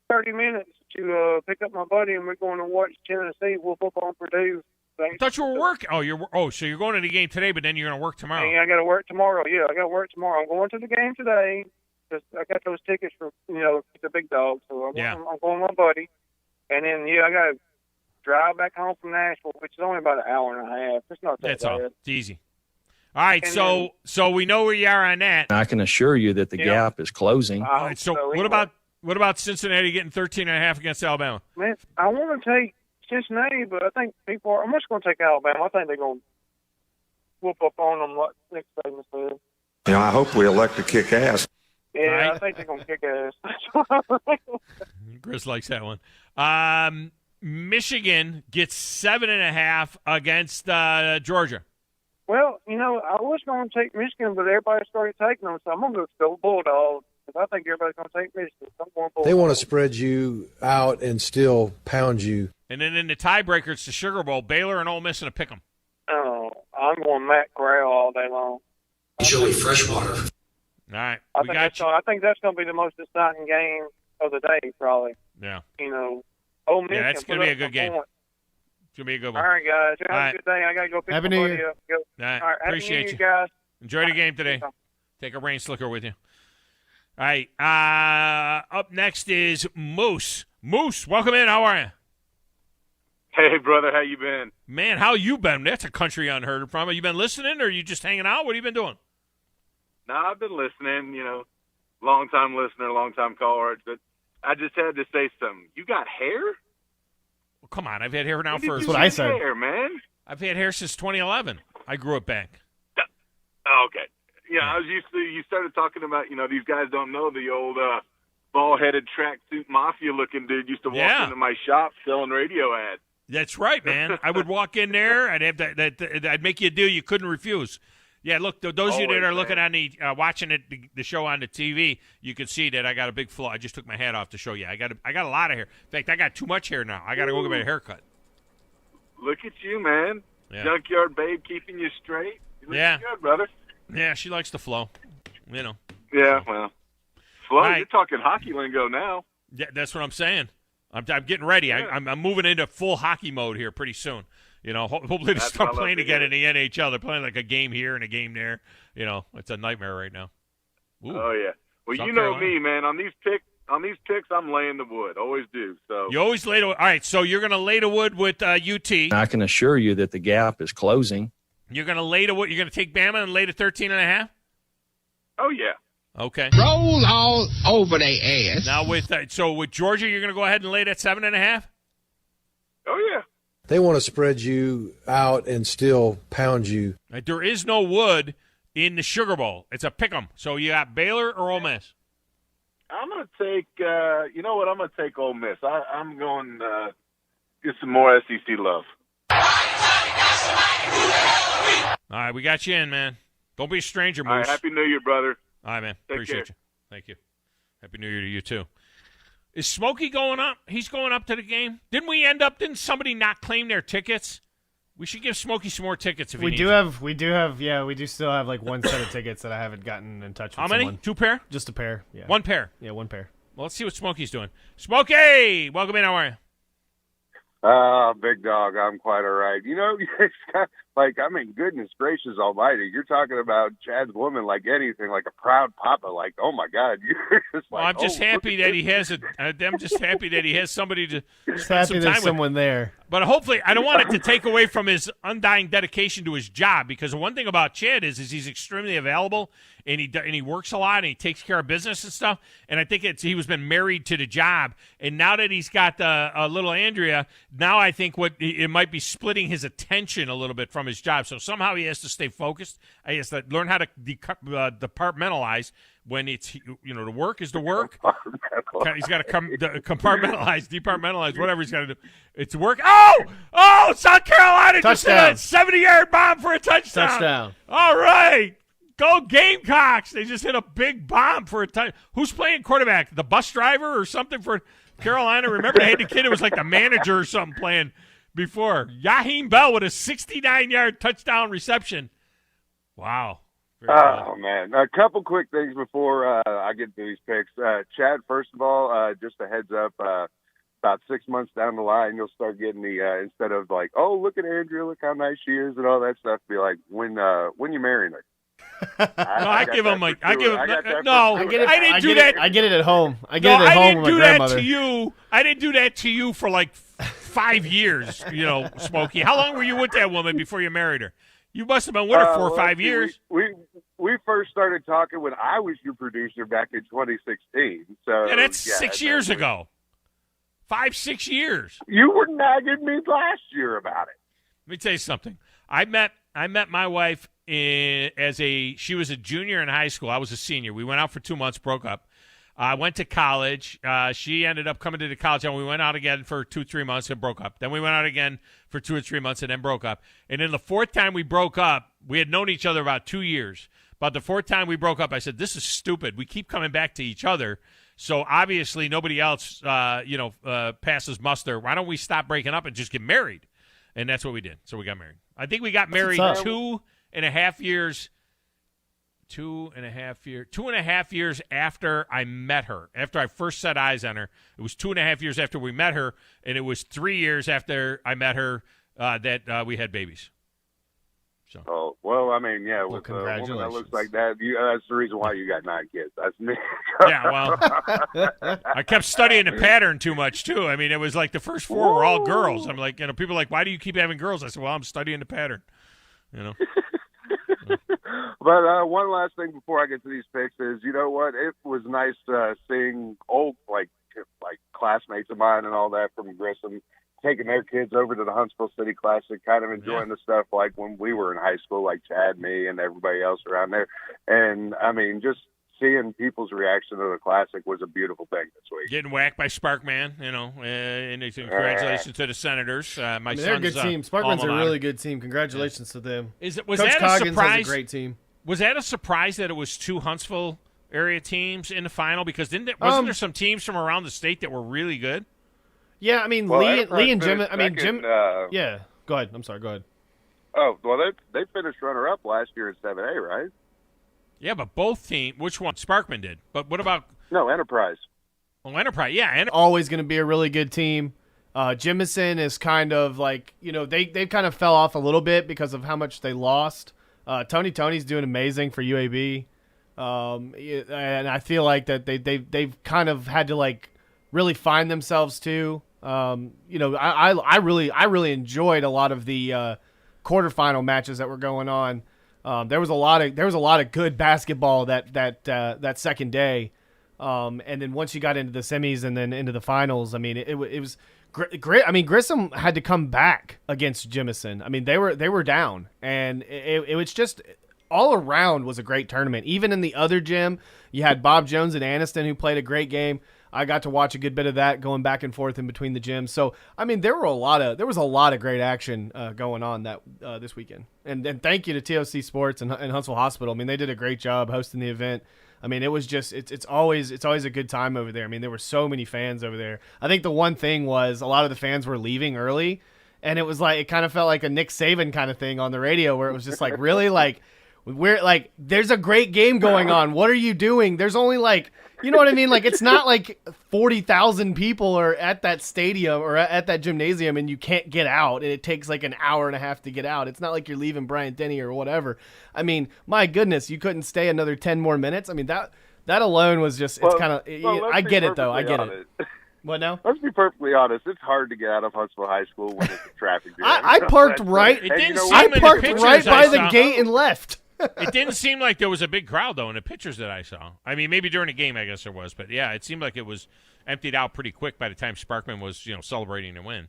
30 minutes to pick up my buddy, and we're going to watch Tennessee whoop up on Purdue. I thought you were working. So you're going to the game today, but then you're going to work tomorrow. Yeah, I got to work tomorrow. Yeah, I got to work tomorrow. I'm going to the game today. Just, I got those tickets for the big dog. So I'm going with my buddy, and then I got to drive back home from Nashville, which is only about an hour and a half. It's not that bad. All. It's easy. All right, so we know where you are on that. I can assure you that the gap is closing. All right, so what about Cincinnati getting 13.5 against Alabama? Man, I want to take Cincinnati, but I think I'm just going to take Alabama. I think they're going to whoop up on them like next segment said. I hope we elect to kick ass. Yeah, right. I think they're going to kick ass. Chris likes that one. Michigan gets 7.5 against Georgia. Well, I was going to take Michigan, but everybody started taking them, so I'm going to go Bulldogs. I think everybody's going to take Michigan. I'm going Bulldogs. They want to spread you out and still pound you. And then in the tiebreaker, it's the Sugar Bowl. Baylor and Ole Miss in a pick'em. Oh, I'm going Matt Corral all day long. Joey Freshwater. All right, I think that's going to be the most exciting game of the day, probably. Yeah. Ole Miss. Yeah, that's going to be a good game. It's going to be a good one. All right, guys. Have a good day. I got to go pick Happy my New buddy Year. up. Go. All right, Appreciate you guys. Enjoy the game today. Take a rain slicker with you. All right. Up next is Moose. Moose, welcome in. How are you? Hey, brother. How you been? Man, how you been? That's a country unheard from. Have you been listening, or are you just hanging out? What have you been doing? No, I've been listening. Long-time listener, long-time caller. But I just had to say something. You got hair? Well, come on. I've had hair now for... That's what I said. Hair, man. I've had hair since 2011. I grew it back. Oh, okay. Yeah, I was used to. You started talking about, these guys don't know the old ball-headed tracksuit mafia-looking dude used to walk into my shop selling radio ads. That's right, man. I would walk in there. I'd have I'd make you a deal you couldn't refuse. Yeah, look, those of you that are looking on the watching the show on the TV, you can see that I got a big flaw. I just took my hat off to show you. I got a lot of hair. In fact, I got too much hair now. I got to go get my hair cut. Look at you, man. Yeah. Junkyard babe keeping you straight. You looking good, brother. Yeah, she likes the flow. Yeah, well. Flow, right. You're talking hockey lingo now. Yeah, that's what I'm saying. I'm getting ready. Yeah. I'm moving into full hockey mode here pretty soon. Hopefully to start playing again in the NHL. They're playing like a game here and a game there. It's a nightmare right now. Ooh. Oh yeah. Well, South Carolina. Me, man. On these picks, I'm laying the wood. Always do. So you always lay the wood. All right. So you're going to lay the wood with UT. I can assure you that the gap is closing. You're going to lay the wood. You're going to take Bama and lay the 13.5. Oh yeah. Okay. Roll all over their ass. Now with Georgia, you're going to go ahead and lay that 7.5. Oh yeah. They want to spread you out and still pound you. Right, there is no wood in the Sugar Bowl. It's a pick'em. So you got Baylor or Ole Miss? I'm going to take, you know what? I'm going to take Ole Miss. I'm going to get some more SEC love. All right, we got you in, man. Don't be a stranger, Moose. All right, Happy New Year, brother. All right, man. Take Appreciate care. you. Thank you. Happy New Year to you, too. Is Smokey going up? He's going up to the game. Didn't somebody not claim their tickets? We should give Smokey some more tickets if we he do needs have. We do still have like one set of tickets that I haven't gotten in touch with. How many? Someone. 2 pair? Just a pair. Yeah. 1 pair. Yeah, 1 pair. Well, let's see what Smokey's doing. Smokey, welcome in. How are you? Big dog, I'm quite all right. Goodness gracious almighty, you're talking about Chad's woman like anything, like a proud papa, like, oh my God, you're just like, I'm just happy that he has I'm just happy that he has somebody to spend some time with. Someone there. But hopefully, I don't want it to take away from his undying dedication to his job, because the one thing about Chad is he's extremely available, and he works a lot, and he takes care of business and stuff. And I think he was been married to the job, and now that he's got a little Andrea, now I think it might be splitting his attention a little bit from his job. So somehow he has to stay focused. He has to learn how to departmentalize, when it's, the work is the work. He's got to departmentalize, whatever he's got to do. It's work. Oh, South Carolina just hit a 70-yard bomb for a touchdown. All right. Go Gamecocks. They just hit a big bomb for a touchdown. Who's playing quarterback? The bus driver or something for Carolina? Remember, they had the kid who was like the manager or something playing before. Yaheem Bell with a 69-yard touchdown reception. Wow. Man. A couple quick things before I get to these picks. Chad, first of all, just a heads up, about 6 months down the line, you'll start getting the, instead of like, oh, look at Andrea, look how nice she is and all that stuff, be like, when you marrying her? I didn't do that. I get it at home. I get it at home with my grandmother. I didn't do that to you for like 5 years, Smokey. How long were you with that woman before you married her? You must have been with her 4 or 5 years. We first started talking when I was your producer back in 2016. So that's 6 years ago. 5-6 years. You were nagging me last year about it. Let me tell you something. I met my wife she was a junior in high school. I was a senior. We went out for 2 months, broke up. I went to college. She ended up coming to the college, and we went out again for 2-3 months and broke up. Then we went out again for 2 or 3 months and then broke up. And then the fourth time we broke up, we had known each other about 2 years. About the fourth time we broke up, I said, this is stupid. We keep coming back to each other. So obviously nobody else, passes muster. Why don't we stop breaking up and just get married? And that's what we did. So we got married. I think we got married 2.5 years. 2.5 years after I met her. After I first set eyes on her, it was 2.5 years after we met her, and it was 3 years after I met her that we had babies. So. Oh well, I mean, yeah. With congratulations. A woman that looks like that, that's the reason why you got 9 kids. That's me. Yeah, well, I kept studying the pattern too much too. I mean, it was like the first 4 were all girls. I'm like, people are like, why do you keep having girls? I said, well, I'm studying the pattern. But one last thing before I get to these picks is, you know what? It was nice seeing old like classmates of mine and all that from Grissom taking their kids over to the Huntsville City Classic, kind of enjoying the stuff like when we were in high school, like Chad, me, and everybody else around there. And I mean, just seeing people's reaction to the Classic was a beautiful thing this week. Getting whacked by Sparkman, and congratulations to the Senators. They're a good team. Sparkman's a really good team. Congratulations to them. Was Coach that Coggins a surprise? Has a great team. Was that a surprise that it was 2 Huntsville area teams in the final? Because wasn't there some teams from around the state that were really good? Yeah, I mean, Lee and Jim. Jim. Yeah, go ahead. I'm sorry. Go ahead. Oh well, they finished runner-up last year in 7A, right? Yeah, but both teams. Which one? Sparkman did. But what about? No, Enterprise. Oh, Enterprise. Yeah, always going to be a really good team. Jimison is kind of like they kind of fell off a little bit because of how much they lost. Tony's doing amazing for UAB, and I feel like that they've kind of had to like really find themselves too. I really enjoyed a lot of the quarterfinal matches that were going on. There was a lot of good basketball that second day, and then once you got into the semis and then into the finals, I mean it was great. I mean Grissom had to come back against Jimison. I mean they were down, and it was just all around was a great tournament. Even in the other gym, you had Bob Jones and Aniston who played a great game. I got to watch a good bit of that going back and forth in between the gyms. So, I mean, there was a lot of great action going on this weekend. And thank you to TOC Sports and Huntsville Hospital. I mean, they did a great job hosting the event. I mean, it was just it's always a good time over there. I mean, there were so many fans over there. I think the one thing was a lot of the fans were leaving early, and it kind of felt like a Nick Saban kind of thing on the radio where it was just like, really, like we're like, there's a great game going on. What are you doing? There's only like, you know what I mean? Like, it's not like 40,000 people are at that stadium or at that gymnasium and you can't get out and it takes like an hour and a half to get out. It's not like you're leaving Bryant-Denny or whatever. I mean, my goodness, you couldn't stay another 10 more minutes. I mean, that alone was just, it's kind of, I get it though. I get it. What now? Let's be perfectly honest. It's hard to get out of Huntsville High School when it's a traffic jam. I parked right. I parked right by the gate and left. It didn't seem like there was a big crowd, though, in the pictures that I saw. I mean, maybe during the game, I guess there was. But, yeah, it seemed like it was emptied out pretty quick by the time Sparkman was, celebrating the win.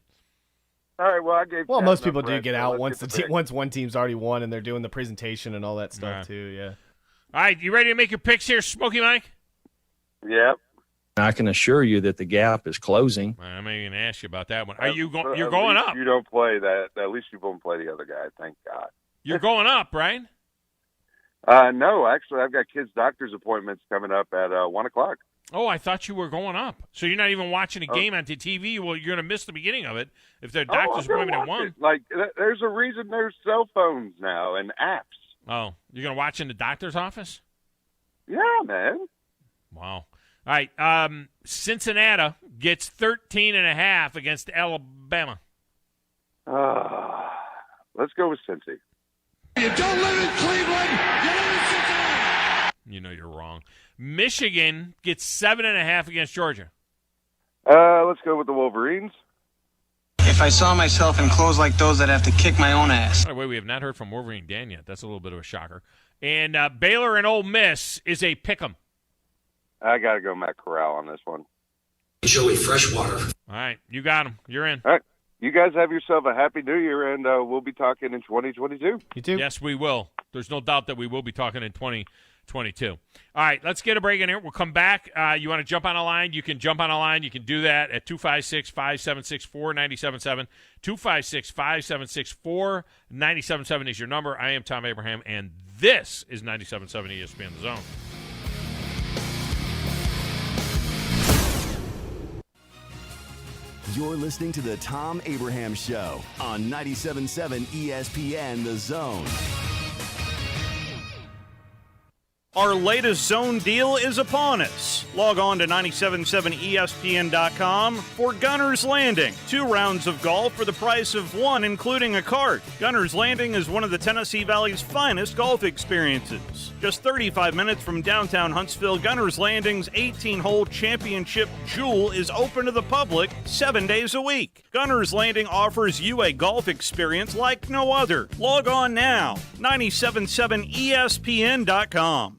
All right, well, I gave Well, most people do get out once one team's already won and they're doing the presentation and all that stuff, too, yeah. All right, you ready to make your picks here, Smokey Mike? Yep. I can assure you that the gap is closing. I'm not even going to ask you about that one. Are you going? You're going up. You don't play that. At least you won't play the other guy. Thank God. You're going up, right? No, actually, I've got kids' doctor's appointments coming up at 1 o'clock. Oh, I thought you were going up. So you're not even watching a game on the TV. Well, you're going to miss the beginning of it if the doctor's appointment at 1. Like, there's a reason there's cell phones now and apps. Oh, you're going to watch in the doctor's office? Yeah, man. Wow. All right, Cincinnati gets 13.5 against Alabama. Let's go with Cincy. You don't live in Cleveland, you live in Cincinnati. You know you're wrong. Michigan gets 7.5 against Georgia. Let's go with the Wolverines. If I saw myself in clothes like those, I'd have to kick my own ass. By the way, we have not heard from Wolverine Dan yet. That's a little bit of a shocker. And Baylor and Ole Miss is a pick'em. I got to go Matt Corral on this one. Joey Freshwater. All right, you got him. You're in. All right. You guys have yourself a happy new year, and we'll be talking in 2022. You too? Yes, we will. There's no doubt that we will be talking in 2022. All right, let's get a break in here. We'll come back. You want to jump on a line? You can jump on a line. You can do that at 256-576-4977. 256-576-4977 is your number. I am Tom Abraham, and this is 97.7 ESPN The Zone. You're listening to the Tom Abraham Show on 97.7 ESPN The Zone. Our latest Zone deal is upon us. Log on to 977ESPN.com for Gunner's Landing. 2 rounds of golf for the price of 1, including a cart. Gunner's Landing is one of the Tennessee Valley's finest golf experiences. Just 35 minutes from downtown Huntsville, Gunner's Landing's 18-hole championship jewel is open to the public 7 days a week. Gunner's Landing offers you a golf experience like no other. Log on now, 977ESPN.com.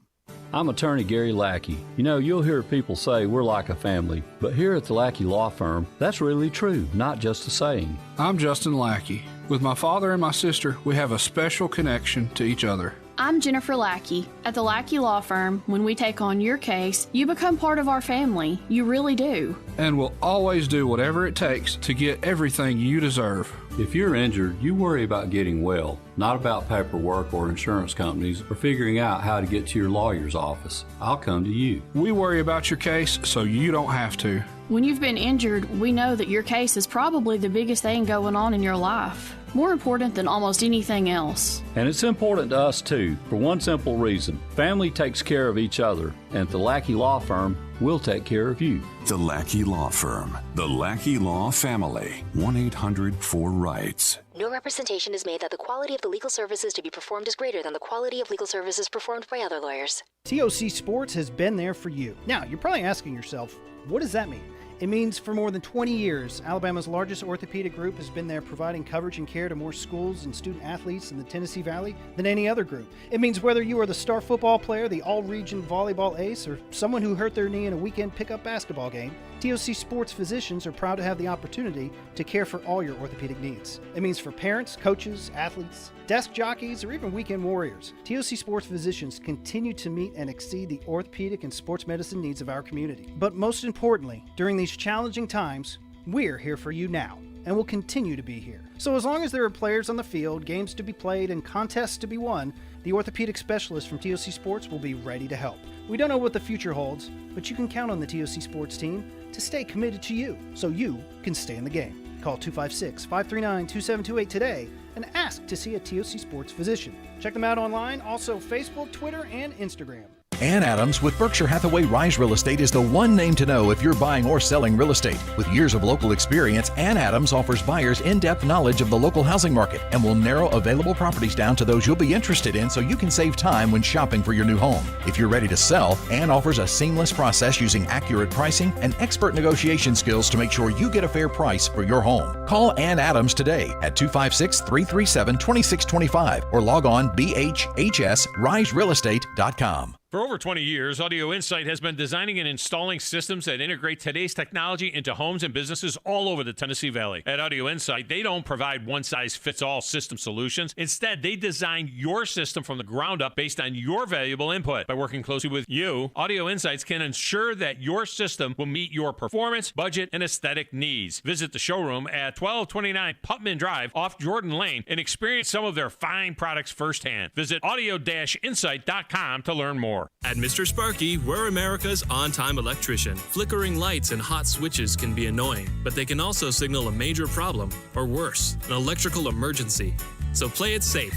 I'm attorney Gary Lackey. You know, you'll hear people say we're like a family, but here at the Lackey Law Firm, that's really true, not just a saying. I'm Justin Lackey. With my father and my sister, we have a special connection to each other. I'm Jennifer Lackey. At the Lackey Law Firm, when we take on your case, you become part of our family. You really do. And we'll always do whatever it takes to get everything you deserve. If you're injured, you worry about getting well, not about paperwork or insurance companies or figuring out how to get to your lawyer's office. I'll come to you. We worry about your case so you don't have to. When you've been injured, we know that your case is probably the biggest thing going on in your life. More important than almost anything else. And it's important to us, too, for one simple reason. Family takes care of each other, and at the Lackey Law Firm, we'll take care of you. The Lackey Law Firm. The Lackey Law Family. 1-800-4RIGHTS. No representation is made that the quality of the legal services to be performed is greater than the quality of legal services performed by other lawyers. TOC Sports has been there for you. Now, you're probably asking yourself, what does that mean? It means for more than 20 years, Alabama's largest orthopedic group has been there providing coverage and care to more schools and student athletes in the Tennessee Valley than any other group. It means whether you are the star football player, the all-region volleyball ace, or someone who hurt their knee in a weekend pickup basketball game, TOC Sports physicians are proud to have the opportunity to care for all your orthopedic needs. It means for parents, coaches, athletes, desk jockeys, or even weekend warriors, TOC Sports physicians continue to meet and exceed the orthopedic and sports medicine needs of our community. But most importantly, during these challenging times, we're here for you now, and will continue to be here. So as long as there are players on the field, games to be played, and contests to be won, the orthopedic specialists from TOC Sports will be ready to help. We don't know what the future holds, but you can count on the TOC Sports team to stay committed to you, so you can stay in the game. Call 256-539-2728 today and ask to see a TOC Sports physician. Check them out online, also Facebook, Twitter, and Instagram. Ann Adams with Berkshire Hathaway Rise Real Estate is the one name to know if you're buying or selling real estate. With years of local experience, Ann Adams offers buyers in-depth knowledge of the local housing market and will narrow available properties down to those you'll be interested in so you can save time when shopping for your new home. If you're ready to sell, Ann offers a seamless process using accurate pricing and expert negotiation skills to make sure you get a fair price for your home. Call Ann Adams today at 256-337-2625 or log on bhhsriserealestate.com. For over 20 years, Audio Insight has been designing and installing systems that integrate today's technology into homes and businesses all over the Tennessee Valley. At Audio Insight, they don't provide one-size-fits-all system solutions. Instead, they design your system from the ground up based on your valuable input. By working closely with you, Audio Insights can ensure that your system will meet your performance, budget, and aesthetic needs. Visit the showroom at 1229 Putman Drive off Jordan Lane and experience some of their fine products firsthand. Visit audio-insight.com to learn more. At Mr. Sparky, we're America's on-time electrician. Flickering lights and hot switches can be annoying, but they can also signal a major problem, or worse, an electrical emergency. So play it safe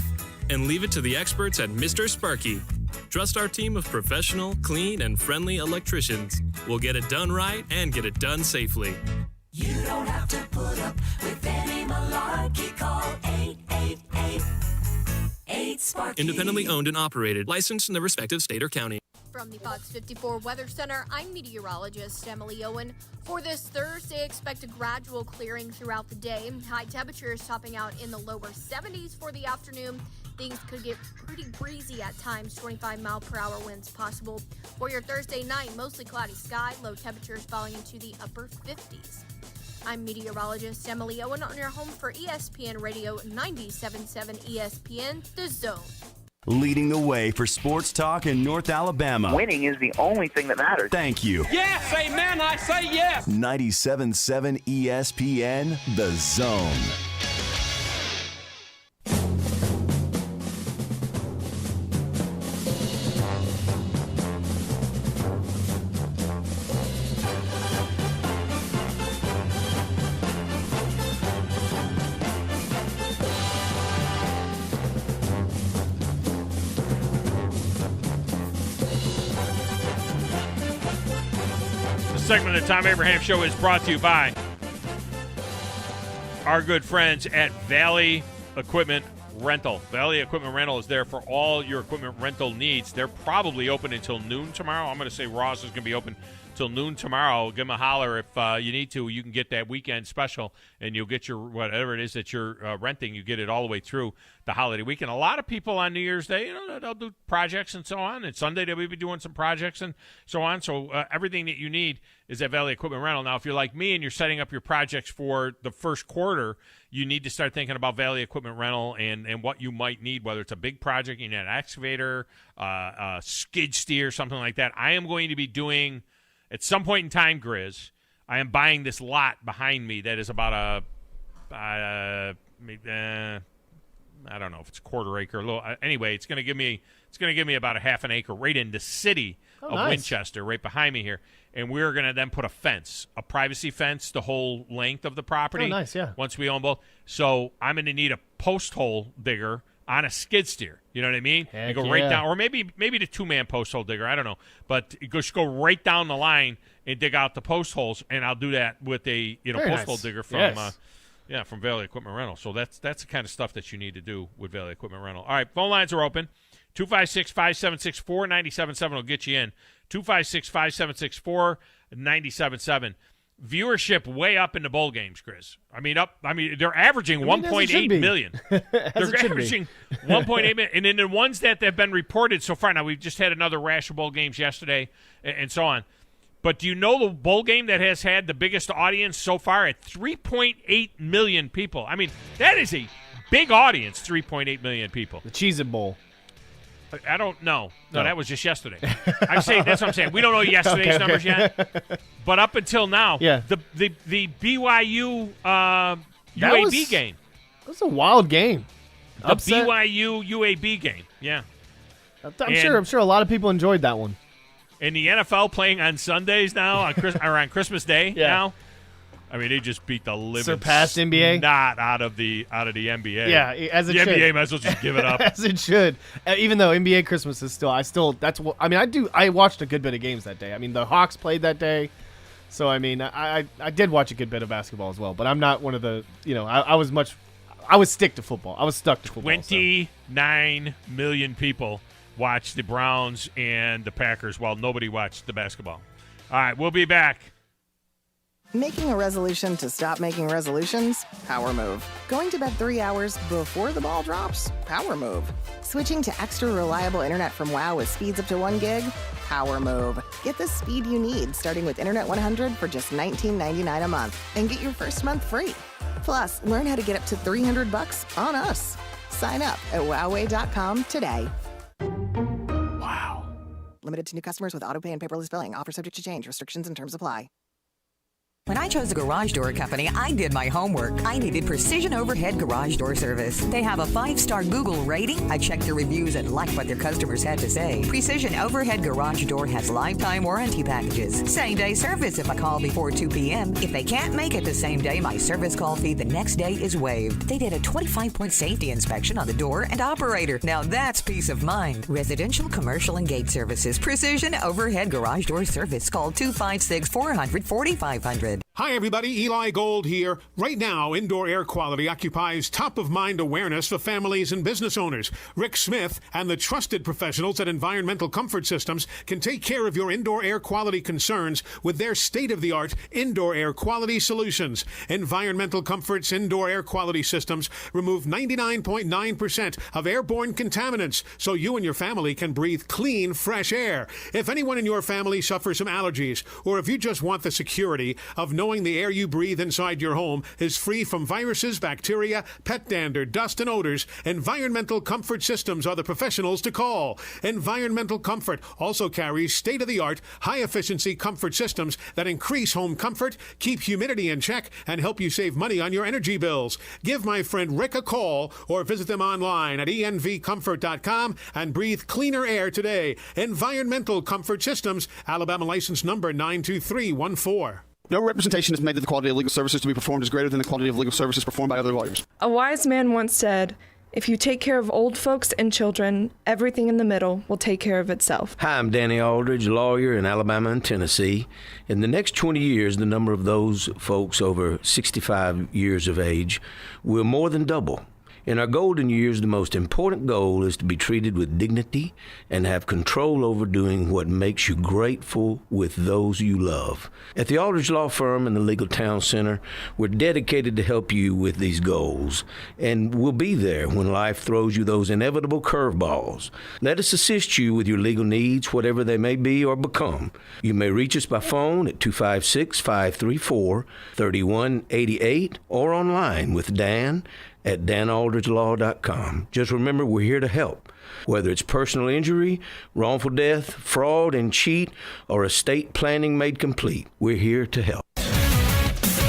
and leave it to the experts at Mr. Sparky. Trust our team of professional, clean, and friendly electricians. We'll get it done right and get it done safely. You don't have to put up with any malarkey. Call 888-8-Sparky. Independently owned and operated, licensed in the respective state or county. From the Fox 54 Weather Center, I'm meteorologist Emily Owen. For this Thursday, expect a gradual clearing throughout the day. High temperatures topping out in the lower 70s for the afternoon. Things could get pretty breezy at times, 25-mile-per-hour winds possible. For your Thursday night, mostly cloudy sky, low temperatures falling into the upper 50s. I'm meteorologist Emily Owen on your home for ESPN Radio 97.7 ESPN, The Zone. Leading the way for sports talk in North Alabama. Winning is the only thing that matters. Thank you. Yes, amen, I say yes. 97.7 ESPN, The Zone. Segment of the Tom Abraham Show is brought to you by our good friends at Valley Equipment Rental. Valley Equipment Rental is there for all your equipment rental needs. They're probably open until noon tomorrow. I'm going to say Ross is going to be open till noon tomorrow. Give them a holler if you need to. You can get that weekend special, and you'll get your whatever it is that you're renting. You get it all the way through the holiday weekend. A lot of people on New Year's Day, they'll do projects and so on. And Sunday they'll be doing some projects and so on. So everything that you need is at Valley Equipment Rental. Now, if you're like me and you're setting up your projects for the first quarter, you need to start thinking about Valley Equipment Rental and what you might need, whether it's a big project, you need an excavator, a skid steer, something like that. I am going to be doing, at some point in time, Grizz, I am buying this lot behind me that is about I don't know if it's a quarter acre. Anyway, it's going to give me about a half an acre right in the city of Winchester, right behind me here. And we're going to then put a fence, a privacy fence, the whole length of the property. Oh, nice, yeah. Once we own both. So I'm going to need a post hole digger on a skid steer. You know what I mean? Heck You go right down, or maybe the two-man post hole digger. I don't know. But you just go right down the line and dig out the post holes, and I'll do that with a post hole digger from from Valley Equipment Rental. So that's the kind of stuff that you need to do with Valley Equipment Rental. All right, phone lines are open. 256-576-4977 will get you in. 256-576-4977. Viewership way up in the bowl games, Chris. They're averaging 1.8 million. They're averaging 1.8 million. And in the ones that have been reported so far, now we've just had another rash of bowl games yesterday and so on. But do you know the bowl game that has had the biggest audience so far at 3.8 million people? I mean, that is a big audience, 3.8 million people. The Cheez-It Bowl. I don't know. No, that was just yesterday. That's what I'm saying. We don't know yesterday's numbers yet. But up until now, the BYU UAB game. That was a wild game. The BYU UAB game. Yeah. I'm sure a lot of people enjoyed that one. And the NFL playing on Sundays now, on Christmas Day now. I mean, they just beat the living surpassed NBA, not out of the NBA. Yeah, as it the should. NBA might as well just give it up, as it should. Even though NBA Christmas is still, I watched a good bit of games that day. I mean, the Hawks played that day, so I mean, I did watch a good bit of basketball as well. But I'm not one of the, I was stuck to football. 29 million people watched the Browns and the Packers while nobody watched the basketball. All right, we'll be back. Making a resolution to stop making resolutions? Power move. Going to bed 3 hours before the ball drops? Power move. Switching to extra reliable internet from WOW with speeds up to 1 gig? Power move. Get the speed you need starting with Internet 100 for just $19.99 a month and get your first month free. Plus, learn how to get up to $300 on us. Sign up at wowway.com today. Wow. Limited to new customers with autopay and paperless billing. Offer subject to change. Restrictions and terms apply. When I chose a garage door company, I did my homework. I needed Precision Overhead Garage Door Service. They have a 5-star Google rating. I checked their reviews and liked what their customers had to say. Precision Overhead Garage Door has lifetime warranty packages. Same-day service if I call before 2 p.m. If they can't make it the same day, my service call fee the next day is waived. They did a 25-point safety inspection on the door and operator. Now that's peace of mind. Residential, commercial, and gate services. Precision Overhead Garage Door Service. Call 256-400-4500. Hi, everybody. Eli Gold here. Right now, indoor air quality occupies top-of-mind awareness for families and business owners. Rick Smith and the trusted professionals at Environmental Comfort Systems can take care of your indoor air quality concerns with their state-of-the-art indoor air quality solutions. Environmental Comfort's indoor air quality systems remove 99.9% of airborne contaminants so you and your family can breathe clean, fresh air. If anyone in your family suffers from allergies, or if you just want the security of knowing the air you breathe inside your home is free from viruses, bacteria, pet dander, dust, and odors, Environmental Comfort Systems are the professionals to call. Environmental Comfort also carries state-of-the-art, high-efficiency comfort systems that increase home comfort, keep humidity in check, and help you save money on your energy bills. Give my friend Rick a call or visit them online at envcomfort.com and breathe cleaner air today. Environmental Comfort Systems, Alabama license number 92314. No representation is made that the quality of legal services to be performed is greater than the quality of legal services performed by other lawyers. A wise man once said, if you take care of old folks and children, everything in the middle will take care of itself. Hi, I'm Danny Aldridge, lawyer in Alabama and Tennessee. In the next 20 years, the number of those folks over 65 years of age will more than double. In our golden years, the most important goal is to be treated with dignity and have control over doing what makes you grateful with those you love. At the Aldridge Law Firm and the Legal Town Center, we're dedicated to help you with these goals, and we'll be there when life throws you those inevitable curveballs. Let us assist you with your legal needs, whatever they may be or become. You may reach us by phone at 256-534-3188 or online with Dan at danaldridgelaw.com. Just remember, we're here to help. Whether it's personal injury, wrongful death, fraud and cheat, or estate planning made complete, we're here to help.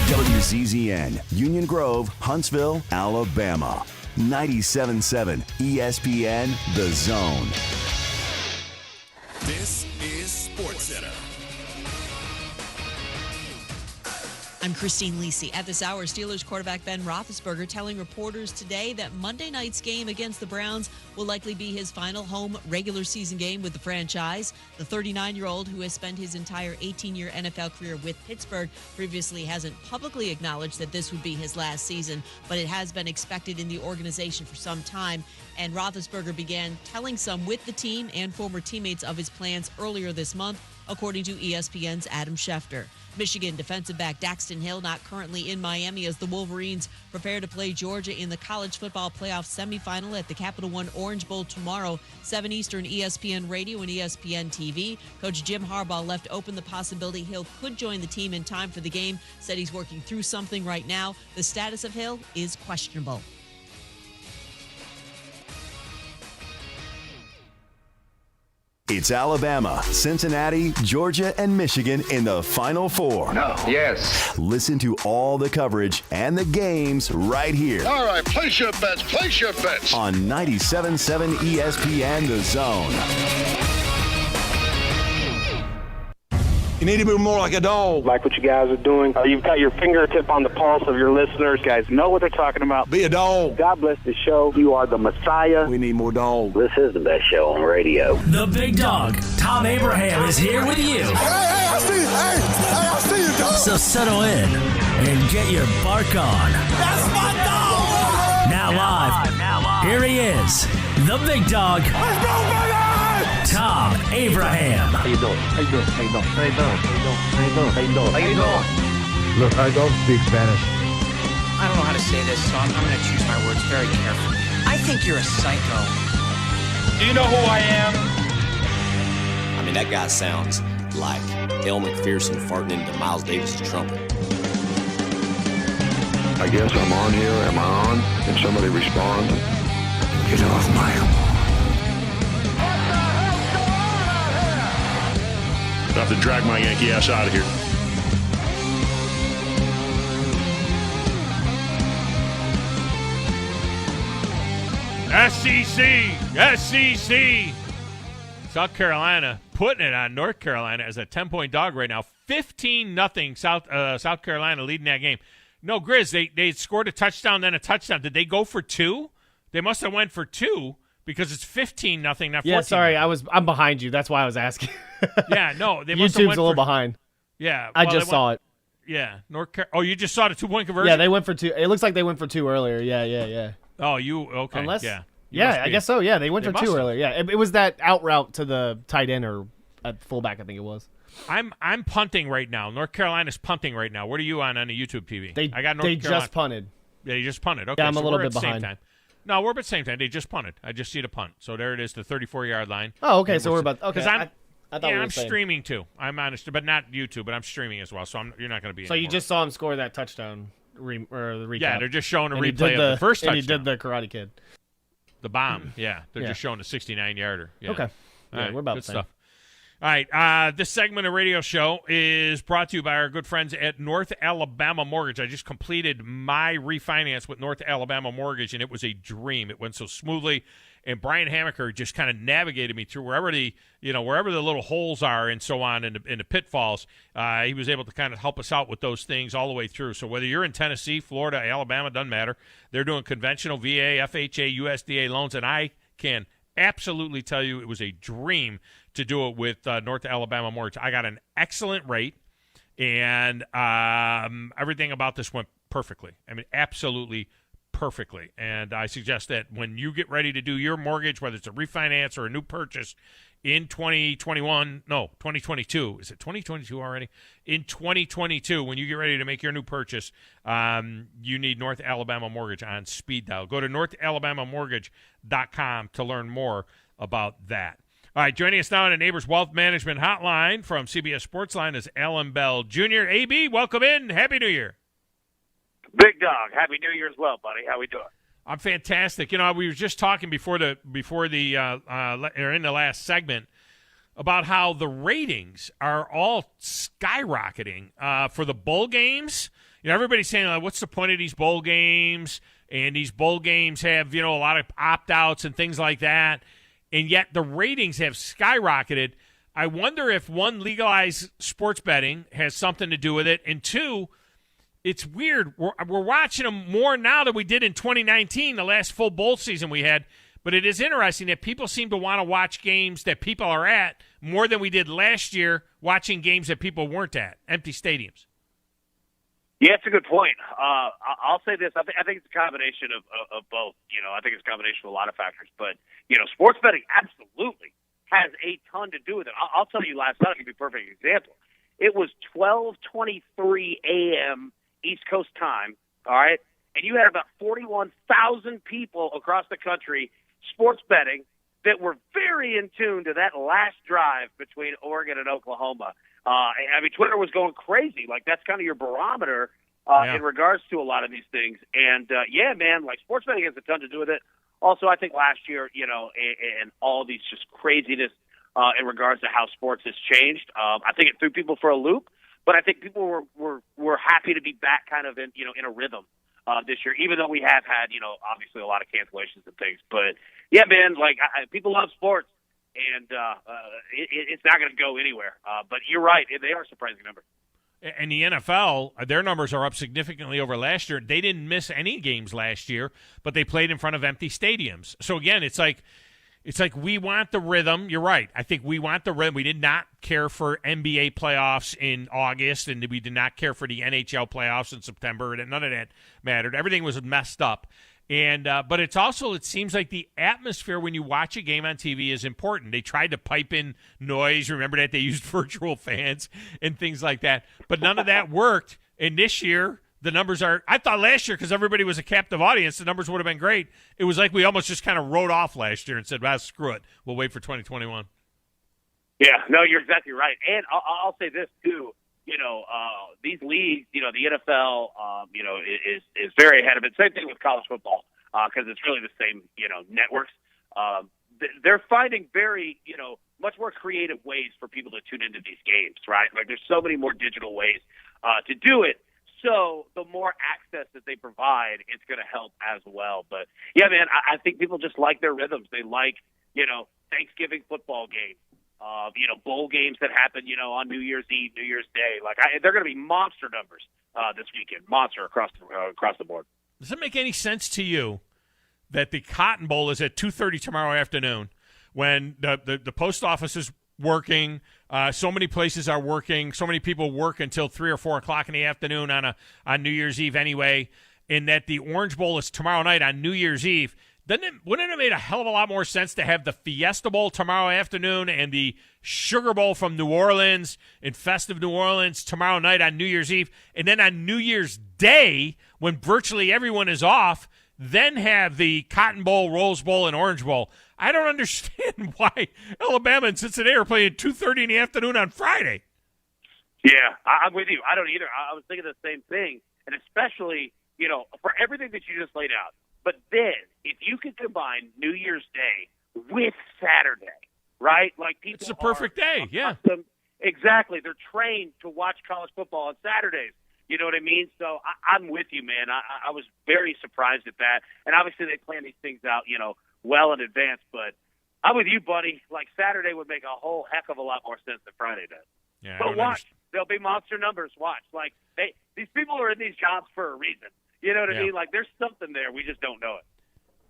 WZZN, Union Grove, Huntsville, Alabama. 97.7 ESPN, The Zone. This is SportsCenter. I'm Christine Lisi. At this hour, Steelers quarterback Ben Roethlisberger telling reporters today that Monday night's game against the Browns will likely be his final home regular season game with the franchise. The 39-year-old, who has spent his entire 18-year NFL career with Pittsburgh, previously hasn't publicly acknowledged that this would be his last season, but it has been expected in the organization for some time. And Roethlisberger began telling some with the team and former teammates of his plans earlier this month, according to ESPN's Adam Schefter. Michigan defensive back Daxton Hill not currently in Miami as the Wolverines prepare to play Georgia in the college football playoff semifinal at the Capital One Orange Bowl tomorrow, 7 Eastern, ESPN Radio and ESPN TV. Coach Jim Harbaugh left open the possibility Hill could join the team in time for the game, said he's working through something right now. The status of Hill is questionable. It's Alabama, Cincinnati, Georgia, and Michigan in the Final Four. No. Yes. Listen to all the coverage and the games right here. All right, place your bets. Place your bets. On 97.7 ESPN, The Zone. You need to be more like a dog. Like what you guys are doing. You've got your fingertip on the pulse of your listeners. You guys know what they're talking about. Be a dog. God bless the show. You are the Messiah. We need more dogs. This is the best show on radio. The big dog, Thom Abraham, is here with you. Hey, I see you. Hey, I see you, dog. So settle in and get your bark on. That's my dog. Now live. Here he is, the big dog. Let's go, baby! Thom Abraham. How you doing? How you doing? How you doing? How you doing? How you doing? How you doing? How you doing? Look, I don't speak Spanish. I don't know how to say this, so I'm going to choose my words very carefully. I think you're a psycho. Do you know who I am? I mean, that guy sounds like Dale McPherson farting into Miles Davis' trumpet. I guess I'm on here. Am I on? Can somebody respond? Get off my lawn. I have to drag my Yankee ass out of here. SEC. South Carolina putting it on North Carolina as a 10-point dog right now. 15-0 South Carolina leading that game. No, Grizz, they scored a touchdown, then a touchdown. Did they go for two? They must have went for two because it's 15-0, not 14. Yeah, sorry, I'm behind you. That's why I was asking. Yeah, no, they must have YouTube's went a little for, behind. Yeah, I just saw it. Yeah, Oh, you just saw the 2-point conversion? Yeah, they went for two. It looks like they went for two earlier. Yeah. Oh, okay. Unless, yeah, I guess so. Yeah, they went for two earlier. Yeah, it was that out route to the tight end or at fullback, I think it was. I'm punting right now. North Carolina's punting right now. What are you on the YouTube TV? I got North Carolina. Just punted. Yeah, you just punted. Okay, yeah, I'm so a little we're bit at the behind. Same time. No, we're at the same time. They just punted. I just see the punt. So there it is, the 34-yard line. Oh, okay. So we're about. Okay. Because I thought we were I'm saying. streaming too. I'm honest, but not YouTube. But I'm streaming as well. So you're not going to be. So you just saw him score that touchdown, or the recap. Yeah, they're just showing a replay of the first touchdown. And he did the Karate Kid. The bomb. Yeah, they're just showing a 69-yarder. Yeah. Okay. All right, we're about good the same. stuff. All right, this segment of radio show is brought to you by our good friends at North Alabama Mortgage. I just completed my refinance with North Alabama Mortgage, and it was a dream. It went so smoothly, and Brian Hamaker just kind of navigated me through wherever the little holes are and so on in the pitfalls. He was able to kind of help us out with those things all the way through. So whether you're in Tennessee, Florida, Alabama, doesn't matter. They're doing conventional VA, FHA, USDA loans, and I can absolutely tell you it was a dream to do it with North Alabama Mortgage. I got an excellent rate, and everything about this went perfectly. I mean, absolutely perfectly. And I suggest that when you get ready to do your mortgage, whether it's a refinance or a new purchase in 2022, is it 2022 already? In 2022, when you get ready to make your new purchase, you need North Alabama Mortgage on speed dial. Go to northalabamamortgage.com to learn more about that. All right, joining us now on a Neighbors Wealth Management Hotline from CBS Sportsline is Allan Bell Jr. AB, welcome in. Happy New Year. Big dog. Happy New Year as well, buddy. How we doing? I'm fantastic. You know, we were just talking before the or in the last segment about how the ratings are all skyrocketing for the bowl games. You know, everybody's saying, what's the point of these bowl games? And these bowl games have, a lot of opt-outs and things like that. And yet the ratings have skyrocketed. I wonder if, one, legalized sports betting has something to do with it, and two, it's weird. We're watching them more now than we did in 2019, the last full bowl season we had. But it is interesting that people seem to want to watch games that people are at more than we did last year watching games that people weren't at, empty stadiums. Yeah, it's a good point. I'll say this. I think it's a combination of both. I think it's a combination of a lot of factors. But, sports betting absolutely has a ton to do with it. I'll tell you last night, I'll give you a perfect example. It was 12:23 a.m. East Coast time, all right? And you had about 41,000 people across the country sports betting that were very in tune to that last drive between Oregon and Oklahoma. Twitter was going crazy. Like, that's kind of your barometer in regards to a lot of these things. And, sports betting has a ton to do with it. Also, I think last year, and all these just craziness in regards to how sports has changed, I think it threw people for a loop. But I think people were happy to be back kind of in a rhythm this year, even though we have had, obviously a lot of cancellations and things. But, yeah, man, people love sports. And it's not going to go anywhere. But you're right. They are surprising numbers. And the NFL, their numbers are up significantly over last year. They didn't miss any games last year, but they played in front of empty stadiums. So, again, it's like we want the rhythm. You're right. I think we want the rhythm. We did not care for NBA playoffs in August, and we did not care for the NHL playoffs in September. And none of that mattered. Everything was messed up. And but it seems like the atmosphere when you watch a game on TV is important. They tried to pipe in noise. Remember that they used virtual fans and things like that. But none of that worked And this year, the numbers are – I thought last year, because everybody was a captive audience, the numbers would have been great. It was like we almost just kind of wrote off last year and said, well, screw it. We'll wait for 2021. Yeah, no, you're exactly right. And I'll say this, too. These leagues, the NFL, is very ahead of it. Same thing with college football, because it's really the same, networks. They're finding very, much more creative ways for people to tune into these games, right? Like there's so many more digital ways to do it. So the more access that they provide, it's going to help as well. But yeah, man, I think people just like their rhythms. They like, Thanksgiving football games, bowl games that happen, on New Year's Eve, New Year's Day. Like they're going to be monster numbers this weekend, monster across the board. Does it make any sense to you that the Cotton Bowl is at 2:30 tomorrow afternoon when the post office is working? So many places are working. So many people work until 3 or 4 o'clock in the afternoon on New Year's Eve anyway, and that the Orange Bowl is tomorrow night on New Year's Eve. Wouldn't it have made a hell of a lot more sense to have the Fiesta Bowl tomorrow afternoon and the Sugar Bowl from New Orleans in festive New Orleans tomorrow night on New Year's Eve, and then on New Year's Day, when virtually everyone is off, then have the Cotton Bowl, Rose Bowl, and Orange Bowl? I don't understand why Alabama and Cincinnati are playing 2:30 in the afternoon on Friday. Yeah, I'm with you. I don't either. I was thinking the same thing, and especially, for everything that you just laid out. But then, if you could combine New Year's Day with Saturday, right? Like people, it's a perfect day. Yeah, exactly. They're trained to watch college football on Saturdays. You know what I mean? So I'm with you, man. I was very surprised at that. And obviously they plan these things out, well in advance. But I'm with you, buddy. Like Saturday would make a whole heck of a lot more sense than Friday does. Yeah, but watch. There'll be monster numbers. Watch. Like these people are in these jobs for a reason. You know what I mean? Like there's something there. We just don't know it.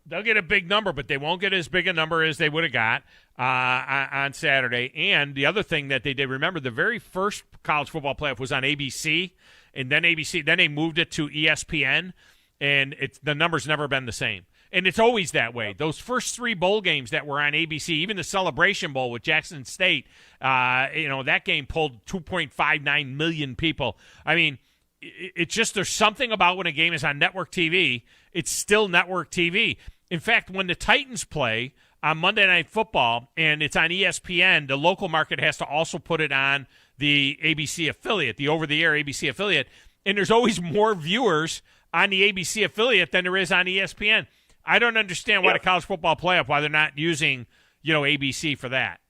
They'll get a big number, but they won't get as big a number as they would have got on Saturday. And the other thing that they did, remember, the very first college football playoff was on ABC, and then then they moved it to ESPN, and the number's never been the same. And it's always that way. Those first 3 bowl games that were on ABC, even the Celebration Bowl with Jackson State, that game pulled 2.59 million people. I mean, it's just there's something about when a game is on network TV, it's still network TV. In fact, when the Titans play on Monday Night Football and it's on ESPN, the local market has to also put it on the ABC affiliate, the over-the-air ABC affiliate, and there's always more viewers on the ABC affiliate than there is on ESPN. I don't understand why the college football playoff, why they're not using, ABC for that.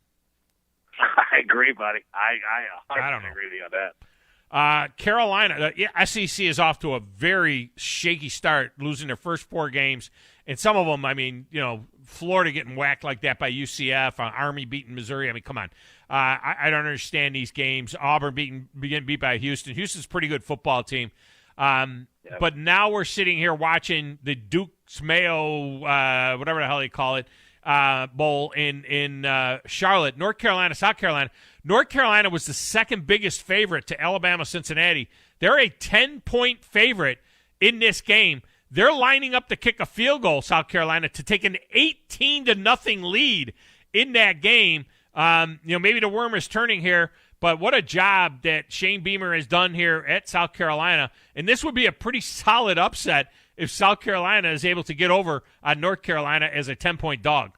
I agree, buddy. I don't know. agree with you on that. Carolina, SEC is off to a very shaky start, losing their first 4 games. And some of them, I mean, Florida getting whacked like that by UCF, Army beating Missouri. I mean, come on. I don't understand these games. Auburn being beat by Houston. Houston's a pretty good football team. But now we're sitting here watching the Duke's Mayo, whatever the hell they call it, Bowl in Charlotte, North Carolina, South Carolina. North Carolina was the second biggest favorite to Alabama, Cincinnati. They're a 10-point favorite in this game. They're lining up to kick a field goal, South Carolina, to take an 18-0 lead in that game. Maybe the worm is turning here, but what a job that Shane Beamer has done here at South Carolina. And this would be a pretty solid upset if South Carolina is able to get over on North Carolina as a 10-point dog.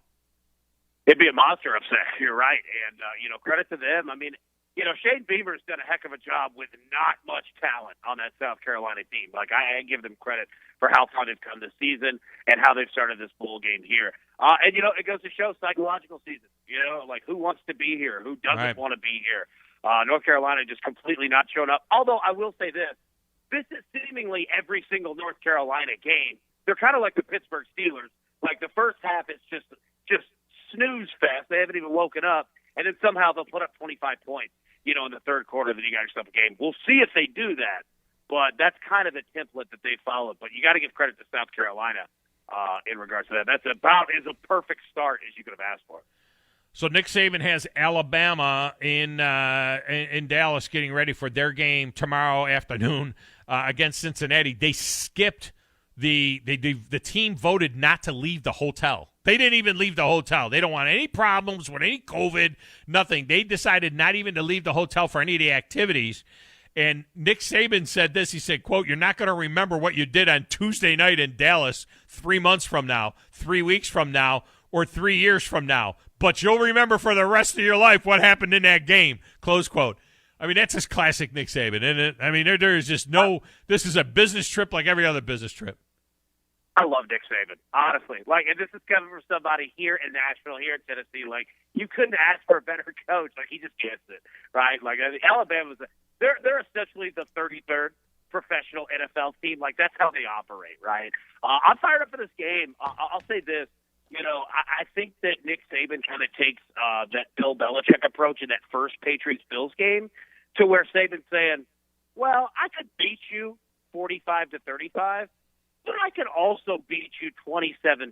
It'd be a monster upset. You're right. And, credit to them. I mean, Shane Beamer's done a heck of a job with not much talent on that South Carolina team. Like, I give them credit for how far they've come this season and how they've started this bowl game here. And, it goes to show psychological season. Like who wants to be here? Who doesn't want to be here? North Carolina just completely not showing up. Although I will say this is seemingly every single North Carolina game. They're kind of like the Pittsburgh Steelers. Like the first half, it's just snooze fest. They haven't even woken up, and then somehow they'll put up 25 points, in the third quarter. Then you got yourself a game. We'll see if they do that, but that's kind of the template that they followed. But you got to give credit to South Carolina in regards to that. That's about as a perfect start as you could have asked for. So Nick Saban has Alabama in Dallas getting ready for their game tomorrow afternoon against Cincinnati. They skipped the team voted not to leave the hotel. They didn't even leave the hotel. They don't want any problems with any COVID, nothing. They decided not even to leave the hotel for any of the activities. And Nick Saban said this. He said, quote, "You're not going to remember what you did on Tuesday night in Dallas 3 months from now, 3 weeks from now, or 3 years from now. But you'll remember for the rest of your life what happened in that game," close quote. I mean, that's just classic Nick Saban, isn't it? I mean, there is just no – this is a business trip like every other business trip. I love Nick Saban, honestly. Like, and this is coming from somebody here in Nashville, here in Tennessee. Like, you couldn't ask for a better coach. Like, he just gets it, right? Like, I mean, Alabama's they're essentially the 33rd professional NFL team. Like, that's how they operate, right? I'm fired up for this game. I'll say this. You know, I think that Nick Saban kind of takes that Bill Belichick approach in that first Patriots-Bills game to where Saban's saying, well, I could beat you 45-35, but I can also beat you 27-10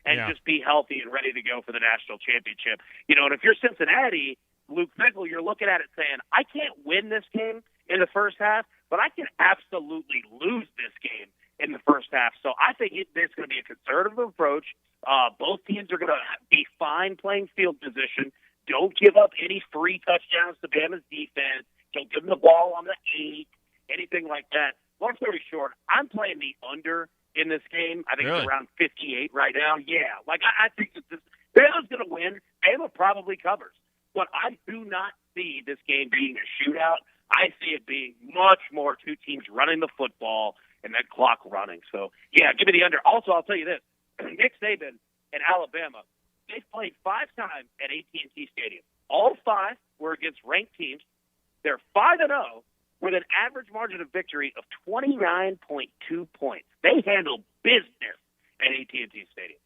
and just be healthy and ready to go for the national championship. You know, and if you're Cincinnati, Luke Fickell, you're looking at it saying, I can't win this game in the first half, but I can absolutely lose this game in the first half. So I think it's going to be a conservative approach. Both teams are going to be fine playing field position. Don't give up any free touchdowns to Bama's defense. Don't give them the ball on the 8, anything like that. Long story short, I'm playing the under in this game. I think it's around 58 right now. Yeah, like I think that Bama's going to win. Bama probably covers. But I do not see this game being a shootout. I see it being much more two teams running the football and that clock running. So, yeah, give me the under. Also, I'll tell you this. Nick Saban and Alabama, they've played 5 times at AT&T Stadium. All 5 were against ranked teams. They're 5-0 with an average margin of victory of 29.2 points. They handle business at AT&T Stadium.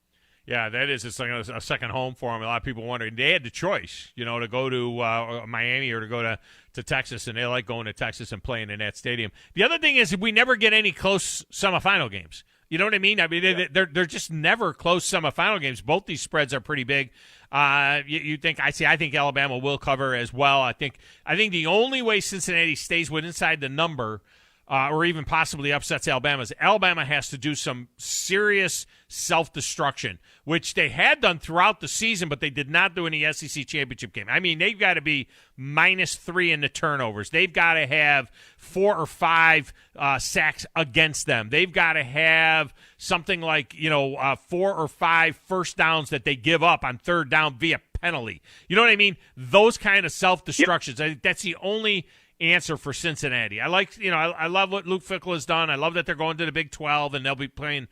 Yeah, that is. It's like a second home for them. A lot of people wondering. They had the choice, you know, to go to Miami or to go to Texas, and they like going to Texas and playing in that stadium. The other thing is we never get any close semifinal games. You know what I mean? I mean, they're just never close semifinal games. Both these spreads are pretty big. I think Alabama will cover as well. I think the only way Cincinnati stays inside the number, or even possibly upsets Alabama, is Alabama has to do some serious self-destruction, which they had done throughout the season, but they did not do in the SEC championship game. I mean, they've got to be -3 in the turnovers. They've got to have 4 or 5 sacks against them. They've got to have something like 4 or 5 first downs that they give up on third down via penalty. You know what I mean? Those kind of self-destructions. Yep. I think that's the only answer for Cincinnati. I love what Luke Fickell has done. I love that they're going to the Big 12 and they'll be playing,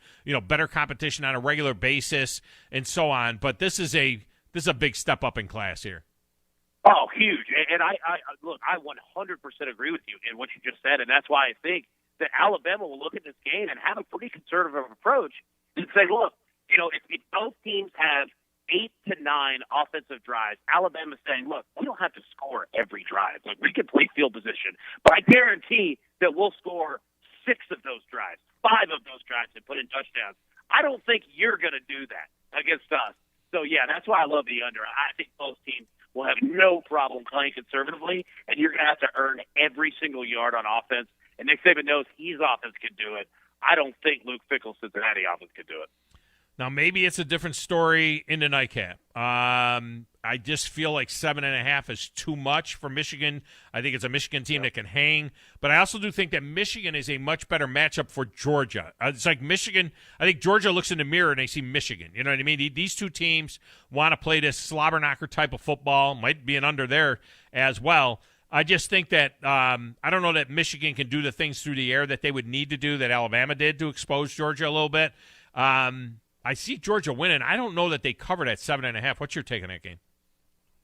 better competition on a regular basis and so on. But this is a big step up in class here. Oh, huge. And I 100% agree with you in what you just said, and that's why I think that Alabama will look at this game and have a pretty conservative approach and say, look, if both teams have 8 to 9 offensive drives, Alabama's saying, look, we don't have to score every drive. Like, we can play field position, but I guarantee that we'll score 6 of those drives, 5 of those drives, and put in touchdowns. I don't think you're going to do that against us. So, yeah, that's why I love the under. I think both teams will have no problem playing conservatively, and you're going to have to earn every single yard on offense. And Nick Saban knows his offense can do it. I don't think Luke Fickell's Cincinnati offense can do it. Now, maybe it's a different story in the nightcap. I just feel like 7.5 is too much for Michigan. I think it's a Michigan team that can hang. But I also do think that Michigan is a much better matchup for Georgia. It's like Michigan. I think Georgia looks in the mirror and they see Michigan. You know what I mean? These two teams want to play this slobber knocker type of football. Might be an under there as well. I just think that I don't know that Michigan can do the things through the air that they would need to do that Alabama did to expose Georgia a little bit. I see Georgia winning. I don't know that they covered at 7.5. What's your take on that game?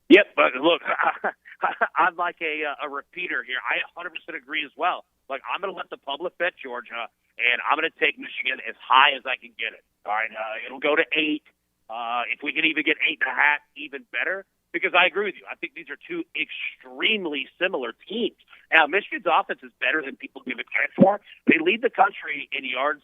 Yep, but look, I'm like a repeater here. I 100% agree as well. Like, I'm going to let the public bet Georgia, and I'm going to take Michigan as high as I can get it. All right, it'll go to 8. If we can even get 8.5, even better. Because I agree with you. I think these are two extremely similar teams. Now, Michigan's offense is better than people give it credit for. They lead the country in yards,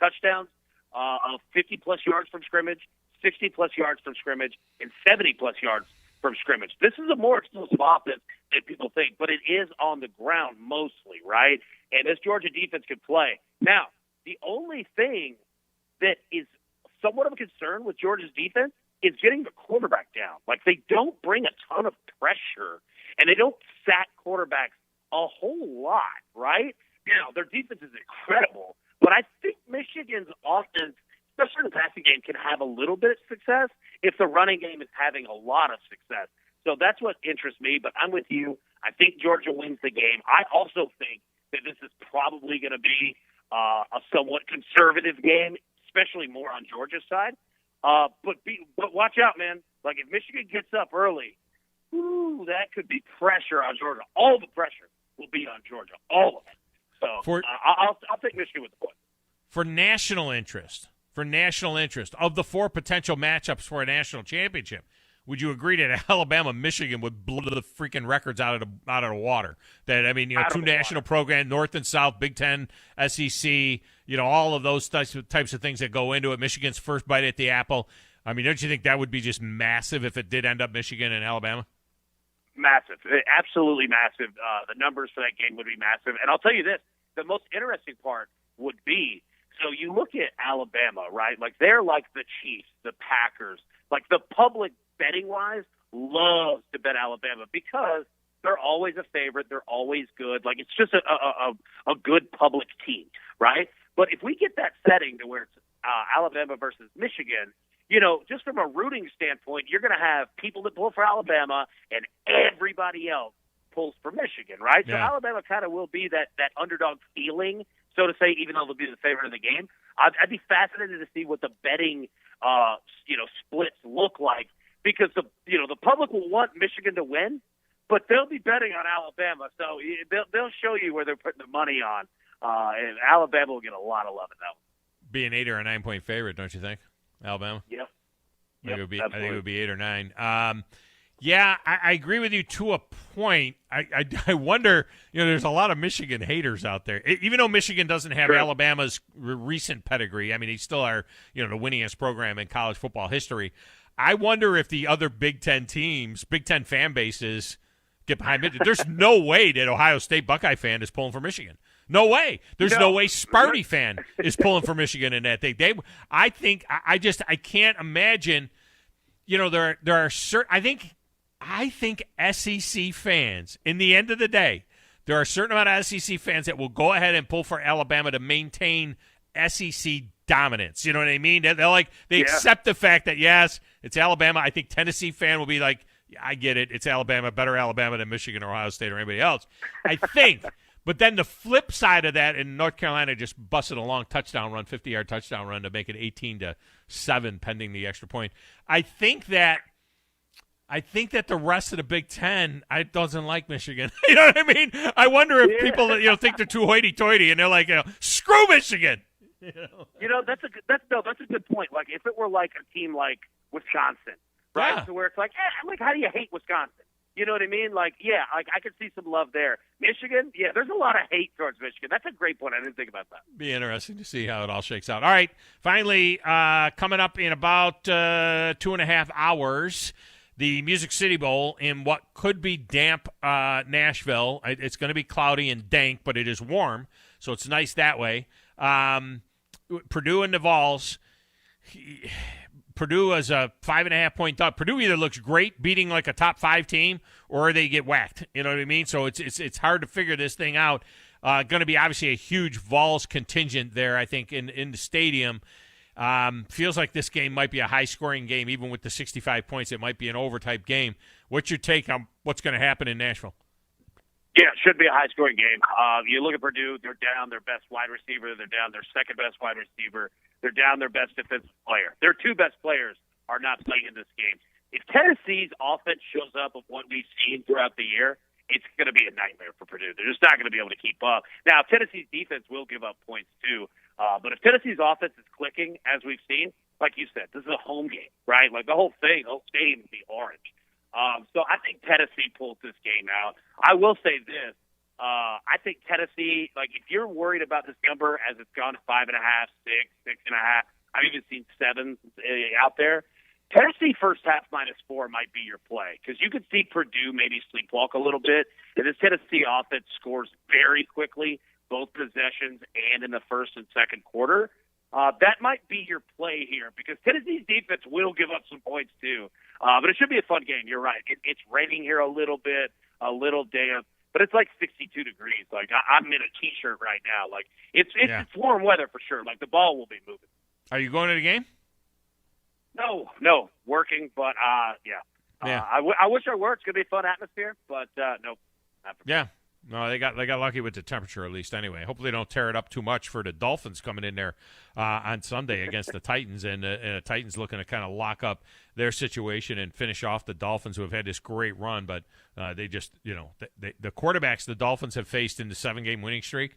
touchdowns, of 50-plus yards from scrimmage, 60-plus yards from scrimmage, and 70-plus yards from scrimmage. This is a more explosive offense than people think, but it is on the ground mostly, right? And this Georgia defense can play. Now, the only thing that is somewhat of a concern with Georgia's defense is getting the quarterback down. Like, they don't bring a ton of pressure, and they don't sack quarterbacks a whole lot, right? Their defense is incredible, but I think Michigan's offense, especially in the passing game, can have a little bit of success if the running game is having a lot of success. So that's what interests me, but I'm with you. I think Georgia wins the game. I also think that this is probably going to be a somewhat conservative game, especially more on Georgia's side. But watch out, man. Like, if Michigan gets up early, that could be pressure on Georgia. All the pressure will be on Georgia, all of it. So I'll take Michigan with the point. For national interest, of the 4 potential matchups for a national championship, would you agree that Alabama-Michigan would blow the freaking records out of the water? That, I mean, two national programs, North and South, Big Ten, SEC, all of those types of things that go into it. Michigan's first bite at the apple. I mean, don't you think that would be just massive if it did end up Michigan and Alabama? Massive. Absolutely massive. The numbers for that game would be massive. And I'll tell you this, the most interesting part would be, so you look at Alabama, right? Like, they're like the Chiefs, the Packers. Like, the public, betting-wise, loves to bet Alabama because they're always a favorite. They're always good. Like, it's just a good public team, right? But if we get that setting to where it's Alabama versus Michigan, just from a rooting standpoint, you're going to have people that pull for Alabama and everybody else pulls for Michigan, right? Yeah. So Alabama kind of will be that underdog feeling, so to say, even though they'll be the favorite of the game. I'd be fascinated to see what the betting, splits look like, because the public will want Michigan to win, but they'll be betting on Alabama, so they'll show you where they're putting the money on, and Alabama will get a lot of love in that one. Be an 8 or a 9-point favorite, don't you think, Alabama? Yep. I think it would be 8 or 9. Yeah, I agree with you to a point. I wonder, there's a lot of Michigan haters out there. Even though Michigan doesn't have Alabama's recent pedigree, I mean, they still are, the winningest program in college football history. I wonder if the other Big Ten teams, Big Ten fan bases get behind it. There's no way that Ohio State Buckeye fan is pulling for Michigan. No way. There's no way Sparty fan is pulling for Michigan in that thing. I can't imagine, there are certain, I think SEC fans, in the end of the day, there are a certain amount of SEC fans that will go ahead and pull for Alabama to maintain SEC dominance. You know what I mean? They accept the fact that, yes, it's Alabama. I think Tennessee fan will be like, I get it. It's Alabama, better Alabama than Michigan or Ohio State or anybody else. I think. But then the flip side of that, and North Carolina just busted a long touchdown run, 50-yard touchdown run to make it 18-7 pending the extra point. I think that the rest of the Big Ten doesn't like Michigan. You know what I mean? I wonder if people think they're too hoity-toity and they're like, screw Michigan. That's a good point. Like, if it were like a team like Wisconsin, right? Yeah. So where it's like, how do you hate Wisconsin? You know what I mean? Like, I could see some love there. Michigan, there's a lot of hate towards Michigan. That's a great point. I didn't think about that. Be interesting to see how it all shakes out. All right, finally, coming up in about 2.5 hours, the Music City Bowl in what could be damp Nashville. It's going to be cloudy and dank, but it is warm, so it's nice that way. Purdue and the Vols. Purdue is a 5.5-point dog. Purdue either looks great beating like a top 5 team, or they get whacked. You know what I mean? So it's hard to figure this thing out. Going to be obviously a huge Vols contingent there, I think, in the stadium. Feels like this game might be a high-scoring game, even with the 65 points. It might be an over-type game. What's your take on what's going to happen in Nashville? Yeah, it should be a high-scoring game. You look at Purdue, they're down their best wide receiver. They're down their second-best wide receiver. They're down their best defensive player. Their 2 best players are not playing in this game. If Tennessee's offense shows up of what we've seen throughout the year, it's going to be a nightmare for Purdue. They're just not going to be able to keep up. Now, Tennessee's defense will give up points too, but if Tennessee's offense is clicking, as we've seen, like you said, this is a home game, right? Like the whole thing, the whole stadium will be orange. So I think Tennessee pulls this game out. I will say this. I think Tennessee, like, if you're worried about this number as it's gone to 5.5, 6, 6.5, I've even seen 7 out there. Tennessee first half -4 might be your play, because you could see Purdue maybe sleepwalk a little bit. And this Tennessee offense scores very quickly, both possessions and in the first and second quarter. That might be your play here, because Tennessee's defense will give up some points too. But it should be a fun game. You're right. It's raining here a little bit, a little damp. but it's like 62 degrees. Like I'm in a T-shirt right now. Like it's warm weather for sure. Like the ball will be moving. Are you going to the game? No, working, but yeah. I wish I were. It's gonna be a fun atmosphere, but no. Yeah. No, they got lucky with the temperature at least. Anyway, hopefully they don't tear it up too much for the Dolphins coming in there on Sunday against the Titans, and the Titans looking to kind of lock up their situation and finish off the Dolphins, who have had this great run, but they just the quarterbacks the Dolphins have faced in the 7-game winning streak.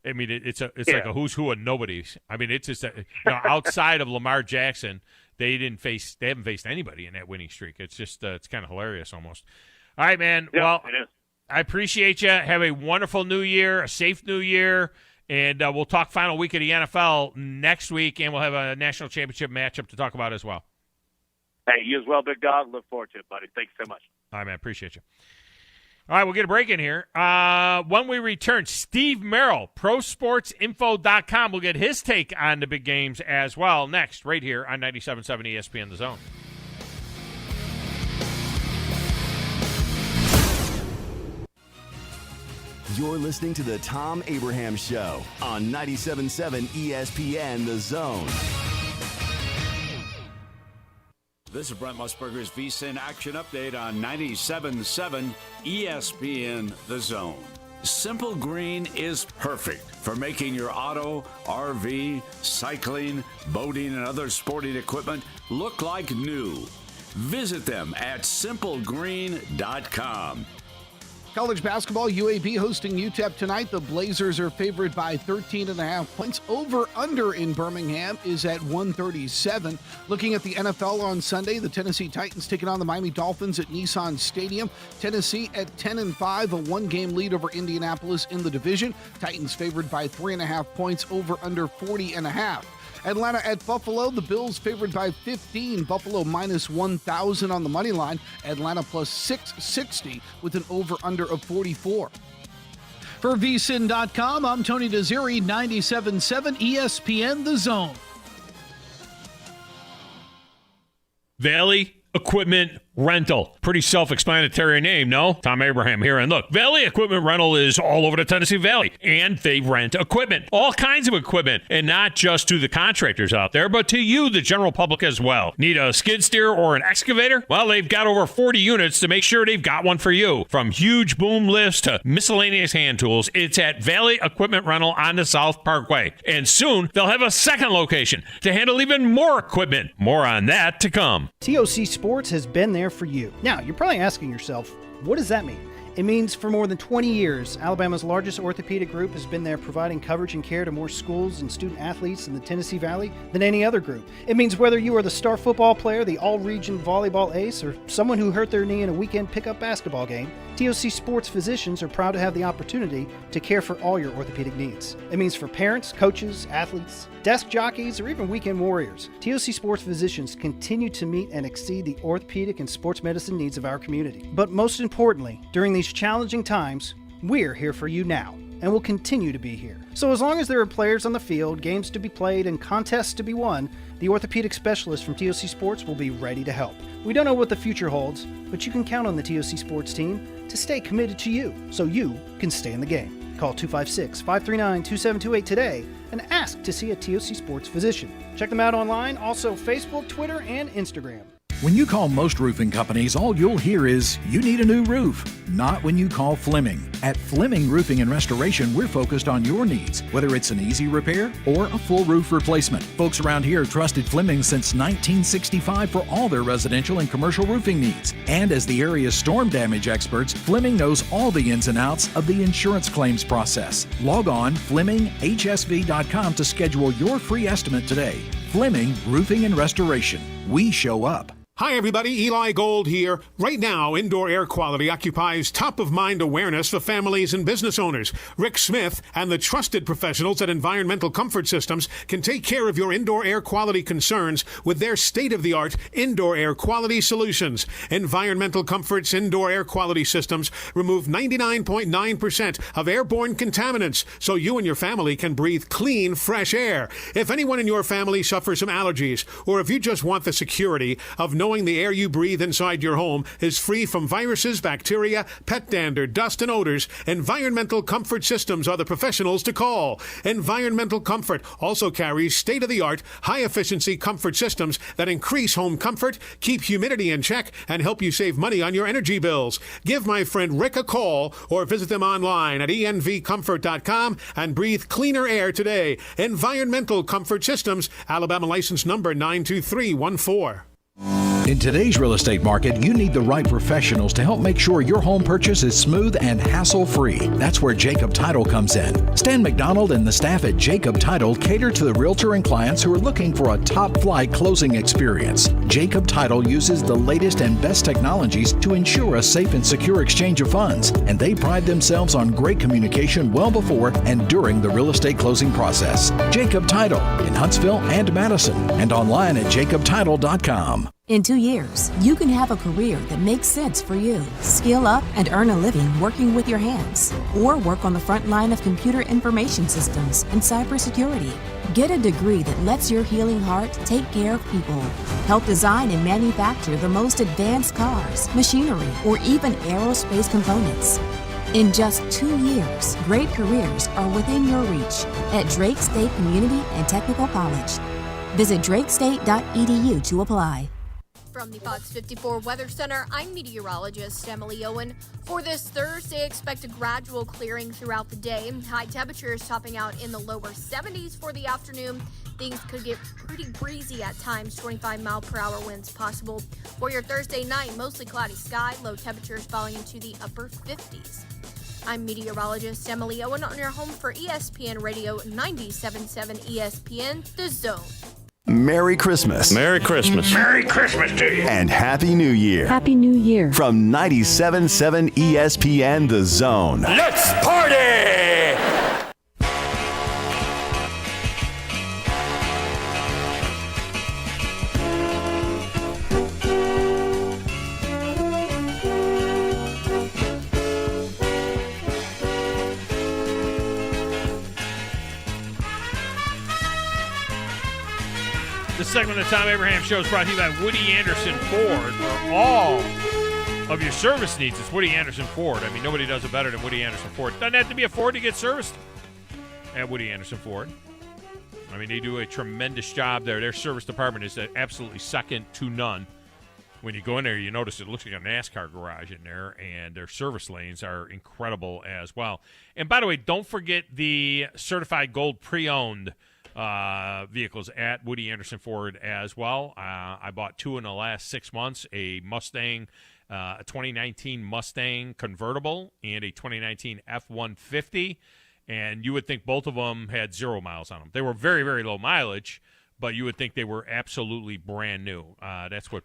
I mean, it's like a who's who of nobodies. I mean, it's just outside of Lamar Jackson, they haven't faced anybody in that winning streak. It's just it's kind of hilarious almost. All right, man. Yeah, well, it is. I appreciate you. Have a wonderful new year, a safe new year, and we'll talk final week of the NFL next week, and we'll have a national championship matchup to talk about as well. Hey, you as well, big dog. Look forward to it, buddy. Thanks so much. All right, man. Appreciate you. All right, we'll get a break in here. When we return, Steve Merril, ProSportsInfo.com, will get his take on the big games as well next, right here on 97.7 ESPN The Zone. You're listening to the Thom Abraham Show on 97.7 ESPN The Zone. This is Brent Musburger's VSiN Action Update on 97.7 ESPN The Zone. Simple Green is perfect for making your auto, RV, cycling, boating, and other sporting equipment look like new. Visit them at simplegreen.com. College basketball, UAB hosting UTEP tonight. The Blazers are favored by 13.5 points. Over-under in Birmingham is at 137. Looking at the NFL on Sunday, the Tennessee Titans taking on the Miami Dolphins at Nissan Stadium. Tennessee at 10-5, a one-game lead over Indianapolis in the division. Titans favored by 3.5 points, over-under 40.5. Atlanta at Buffalo. The Bills favored by 15. Buffalo minus 1,000 on the money line. Atlanta plus 660 with an over-under of 44. For vsin.com, I'm Tony Desiri, 97.7 ESPN The Zone. Valley Equipment Rental. Pretty self-explanatory name, no? Thom Abraham here. And look, Valley Equipment Rental is all over the Tennessee Valley, and they rent equipment, all kinds of equipment, and not just to the contractors out there, but to you, the general public, as well. Need a skid steer or an excavator? Well, they've got over 40 units to make sure they've got one for you. From huge boom lifts to miscellaneous hand tools, it's at Valley Equipment Rental on the South Parkway. And soon, they'll have a second location to handle even more equipment. More on that to come. TOC Sports has been there for you. Now, you're probably asking yourself, what does that mean? It means for more than 20 years, Alabama's largest orthopedic group has been there providing coverage and care to more schools and student athletes in the Tennessee Valley than any other group. It means whether you are the star football player, the all-region volleyball ace, or someone who hurt their knee in a weekend pickup basketball game, TOC Sports physicians are proud to have the opportunity to care for all your orthopedic needs. It means for parents, coaches, athletes, desk jockeys, or even weekend warriors, TOC Sports physicians continue to meet and exceed the orthopedic and sports medicine needs of our community. But most importantly, during these challenging times, we're here for you now, and will continue to be here. So as long as there are players on the field, games to be played, and contests to be won, the orthopedic specialists from TOC Sports will be ready to help. We don't know what the future holds, but you can count on the TOC Sports team to stay committed to you, so you can stay in the game. Call 256-539-2728 today and ask to see a TOC Sports physician. Check them out online, also Facebook, Twitter, and Instagram. When you call most roofing companies, all you'll hear is, you need a new roof. Not when you call Fleming. At Fleming Roofing and Restoration, we're focused on your needs, whether it's an easy repair or a full roof replacement. Folks around here trusted Fleming since 1965 for all their residential and commercial roofing needs. And as the area's storm damage experts, Fleming knows all the ins and outs of the insurance claims process. Log on FlemingHSV.com to schedule your free estimate today. Fleming Roofing and Restoration. We show up. Hi, everybody. Eli Gold here. Right now, indoor air quality occupies top-of-mind awareness for families and business owners. Rick Smith and the trusted professionals at Environmental Comfort Systems can take care of your indoor air quality concerns with their state-of-the-art indoor air quality solutions. Environmental Comfort's indoor air quality systems remove 99.9% of airborne contaminants so you and your family can breathe clean, fresh air. If anyone in your family suffers from allergies, or if you just want the security of knowing the air you breathe inside your home is free from viruses, bacteria, pet dander, dust, and odors, Environmental Comfort Systems are the professionals to call. Environmental Comfort also carries state-of-the-art, high-efficiency comfort systems that increase home comfort, keep humidity in check, and help you save money on your energy bills. Give my friend Rick a call or visit them online at envcomfort.com and breathe cleaner air today. Environmental Comfort Systems, Alabama license number 92314. In today's real estate market, you need the right professionals to help make sure your home purchase is smooth and hassle-free. That's where Jacob Title comes in. Stan McDonald and the staff at Jacob Title cater to the realtor and clients who are looking for a top-flight closing experience. Jacob Title uses the latest and best technologies to ensure a safe and secure exchange of funds, and they pride themselves on great communication well before and during the real estate closing process. Jacob Title in Huntsville and Madison, and online at jacobtitle.com. In 2 years, you can have a career that makes sense for you. Skill up and earn a living working with your hands, or work on the front line of computer information systems and cybersecurity. Get a degree that lets your healing heart take care of people. Help design and manufacture the most advanced cars, machinery, or even aerospace components. In just 2 years, great careers are within your reach at Drake State Community and Technical College. Visit drakestate.edu to apply. From the Fox 54 Weather Center, I'm meteorologist Emily Owen. For this Thursday, expect a gradual clearing throughout the day. High temperatures topping out in the lower 70s for the afternoon. Things could get pretty breezy at times, 25-mile-per-hour winds possible. For your Thursday night, mostly cloudy sky, low temperatures falling into the upper 50s. I'm meteorologist Emily Owen on your home for ESPN Radio 97.7 ESPN, The Zone. Merry Christmas. Merry Christmas. Merry Christmas to you. And Happy New Year. Happy New Year. From 97.7 ESPN The Zone. Let's party! This segment of the Tom Abraham Show is brought to you by Woody Anderson Ford. For all of your service needs, it's Woody Anderson Ford. I mean, nobody does it better than Woody Anderson Ford. Doesn't have to be a Ford to get serviced at Woody Anderson Ford. I mean, they do a tremendous job there. Their service department is absolutely second to none. When you go in there, you notice it looks like a NASCAR garage in there, and their service lanes are incredible as well. And by the way, don't forget the certified gold pre-owned vehicles at Woody Anderson Ford as well. I bought two in the last 6 months, a Mustang, a 2019 Mustang convertible and a 2019 F-150, and you would think both of them had 0 miles on them. They were very, very low mileage, but you would think they were absolutely brand new. That's what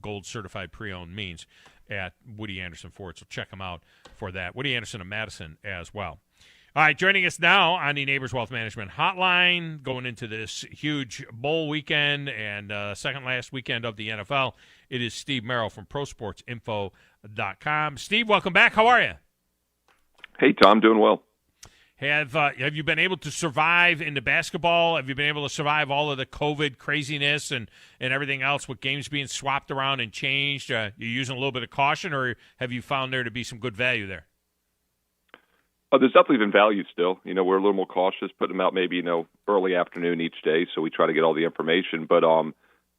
gold certified pre-owned means at Woody Anderson Ford, so check them out for that. Woody Anderson of Madison as well. All right, joining us now on the Neighbors Wealth Management Hotline, going into this huge bowl weekend and second last weekend of the NFL, it is Steve Merril from ProSportsInfo.com. Steve, welcome back. How are you? Hey, Tom, doing well. Have you been able to survive into basketball? Have you been able to survive all of the COVID craziness and everything else with games being swapped around and changed? You using a little bit of caution, or have you found there to be some good value there? There's definitely been value still. We're a little more cautious, putting them out maybe, early afternoon each day, so we try to get all the information. But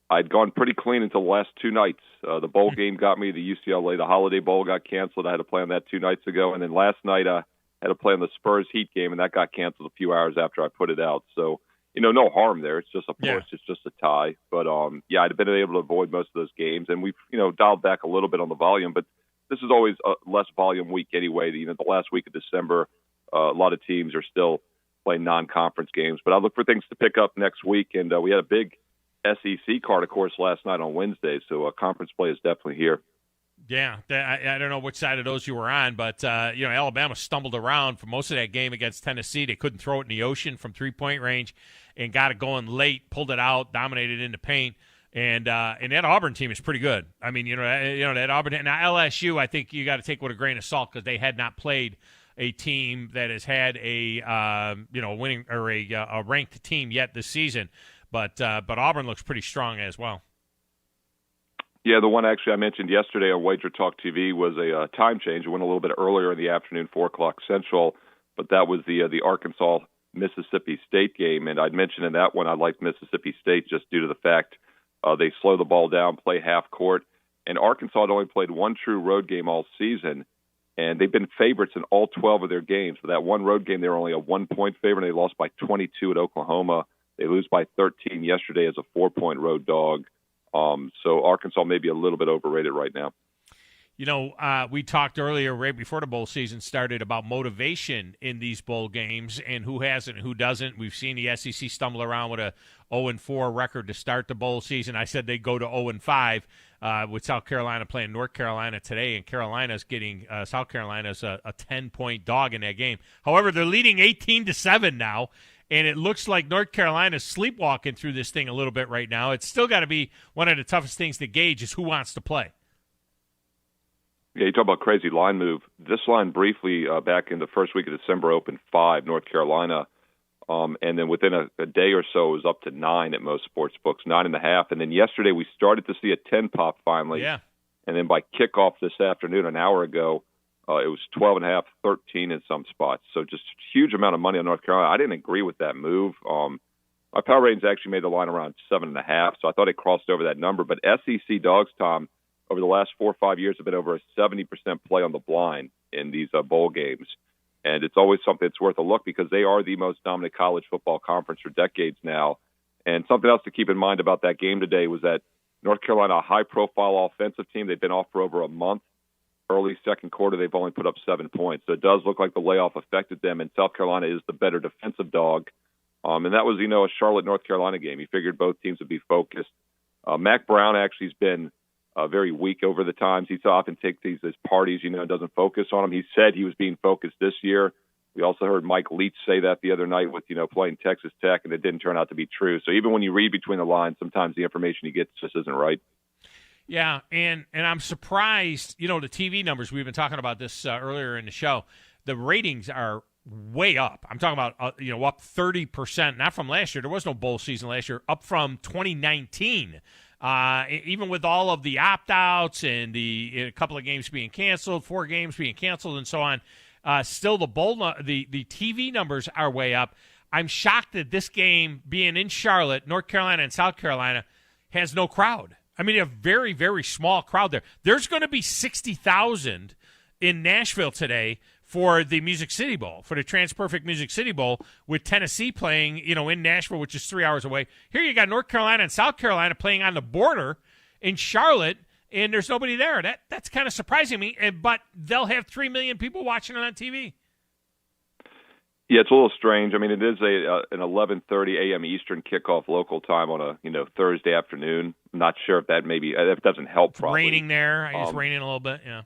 I'd gone pretty clean until the last 2 nights. The bowl game got me, the UCLA, the Holiday Bowl got canceled. I had to play on that 2 nights ago. And then last night I had to play on the Spurs Heat game, and that got canceled a few hours after I put it out. So, no harm there. It's just, it's just a tie. But, I'd been able to avoid most of those games. And we've, dialed back a little bit on the volume, but this is always a less volume week anyway. The last week of December, a lot of teams are still playing non-conference games. But I look for things to pick up next week. And we had a big SEC card, of course, last night on Wednesday. So conference play is definitely here. Yeah, I don't know which side of those you were on, but, Alabama stumbled around for most of that game against Tennessee. They couldn't throw it in the ocean from three-point range and got it going late, pulled it out, dominated in the paint. And that Auburn team is pretty good. I mean, that Auburn and LSU, I think you got to take with a grain of salt because they had not played a team that has had a winning or a ranked team yet this season. But Auburn looks pretty strong as well. Yeah, the one actually I mentioned yesterday on WagerTalk TV was a time change. It went a little bit earlier in the afternoon, 4 o'clock Central, but that was the Arkansas-Mississippi State game. And I'd mentioned in that one I liked Mississippi State just due to the fact they slow the ball down, play half court. And Arkansas had only played one true road game all season, and they've been favorites in all 12 of their games. But that one road game, they were only a 1-point favorite, and they lost by 22 at Oklahoma. They lose by 13 yesterday as a 4-point road dog. So Arkansas may be a little bit overrated right now. You know, we talked earlier, right before the bowl season started, about motivation in these bowl games and who has it and who doesn't. We've seen the SEC stumble around with a 0-4 record to start the bowl season. I said they'd go to 0-5 with South Carolina playing North Carolina today, and Carolina's getting South Carolina's a 10-point dog in that game. However, they're leading 18-7 now, and it looks like North Carolina's sleepwalking through this thing a little bit right now. It's still got to be one of the toughest things to gauge is who wants to play. Yeah, you talk about crazy line move. This line briefly back in the first week of December opened 5, North Carolina, and then within a day or so it was up to 9 at most sports books, 9.5. And then yesterday we started to see a 10 pop finally. Yeah. And then by kickoff this afternoon, an hour ago, it was 12.5, 13 in some spots. So just huge amount of money on North Carolina. I didn't agree with that move. My power ratings actually made the line around 7.5, so I thought it crossed over that number. But SEC dogs, Tom, over the last 4 or 5 years have been over a 70% play on the blind in these bowl games. And it's always something that's worth a look because they are the most dominant college football conference for decades now. And something else to keep in mind about that game today was that North Carolina, a high-profile offensive team, they've been off for over a month. Early second quarter, they've only put up 7 points. So it does look like the layoff affected them, and South Carolina is the better defensive dog. And that was, a Charlotte-North Carolina game. You figured both teams would be focused. Mac Brown actually has been very weak over the times. He often takes these as parties, and doesn't focus on them. He said he was being focused this year. We also heard Mike Leach say that the other night with, playing Texas Tech, and it didn't turn out to be true. So even when you read between the lines, sometimes the information he gets just isn't right. Yeah, and I'm surprised, the TV numbers, we've been talking about this earlier in the show, the ratings are way up. I'm talking about, up 30%, not from last year. There was no bowl season last year, up from 2019. Even with all of the opt-outs and a couple of games being canceled, 4 games being canceled and so on, still the TV numbers are way up. I'm shocked that this game being in Charlotte, North Carolina and South Carolina, has no crowd. I mean, a very, very small crowd there. There's going to be 60,000 in Nashville today for the Music City Bowl, for the TransPerfect Music City Bowl, with Tennessee playing, in Nashville, which is 3 hours away. Here you got North Carolina and South Carolina playing on the border in Charlotte, and there's nobody there. That's kind of surprising me, but they'll have 3 million people watching it on TV. Yeah, it's a little strange. I mean, it is an 11:30 a.m. Eastern kickoff local time on a Thursday afternoon. I'm not sure if that doesn't help. Probably raining there. It's raining a little bit. Yeah.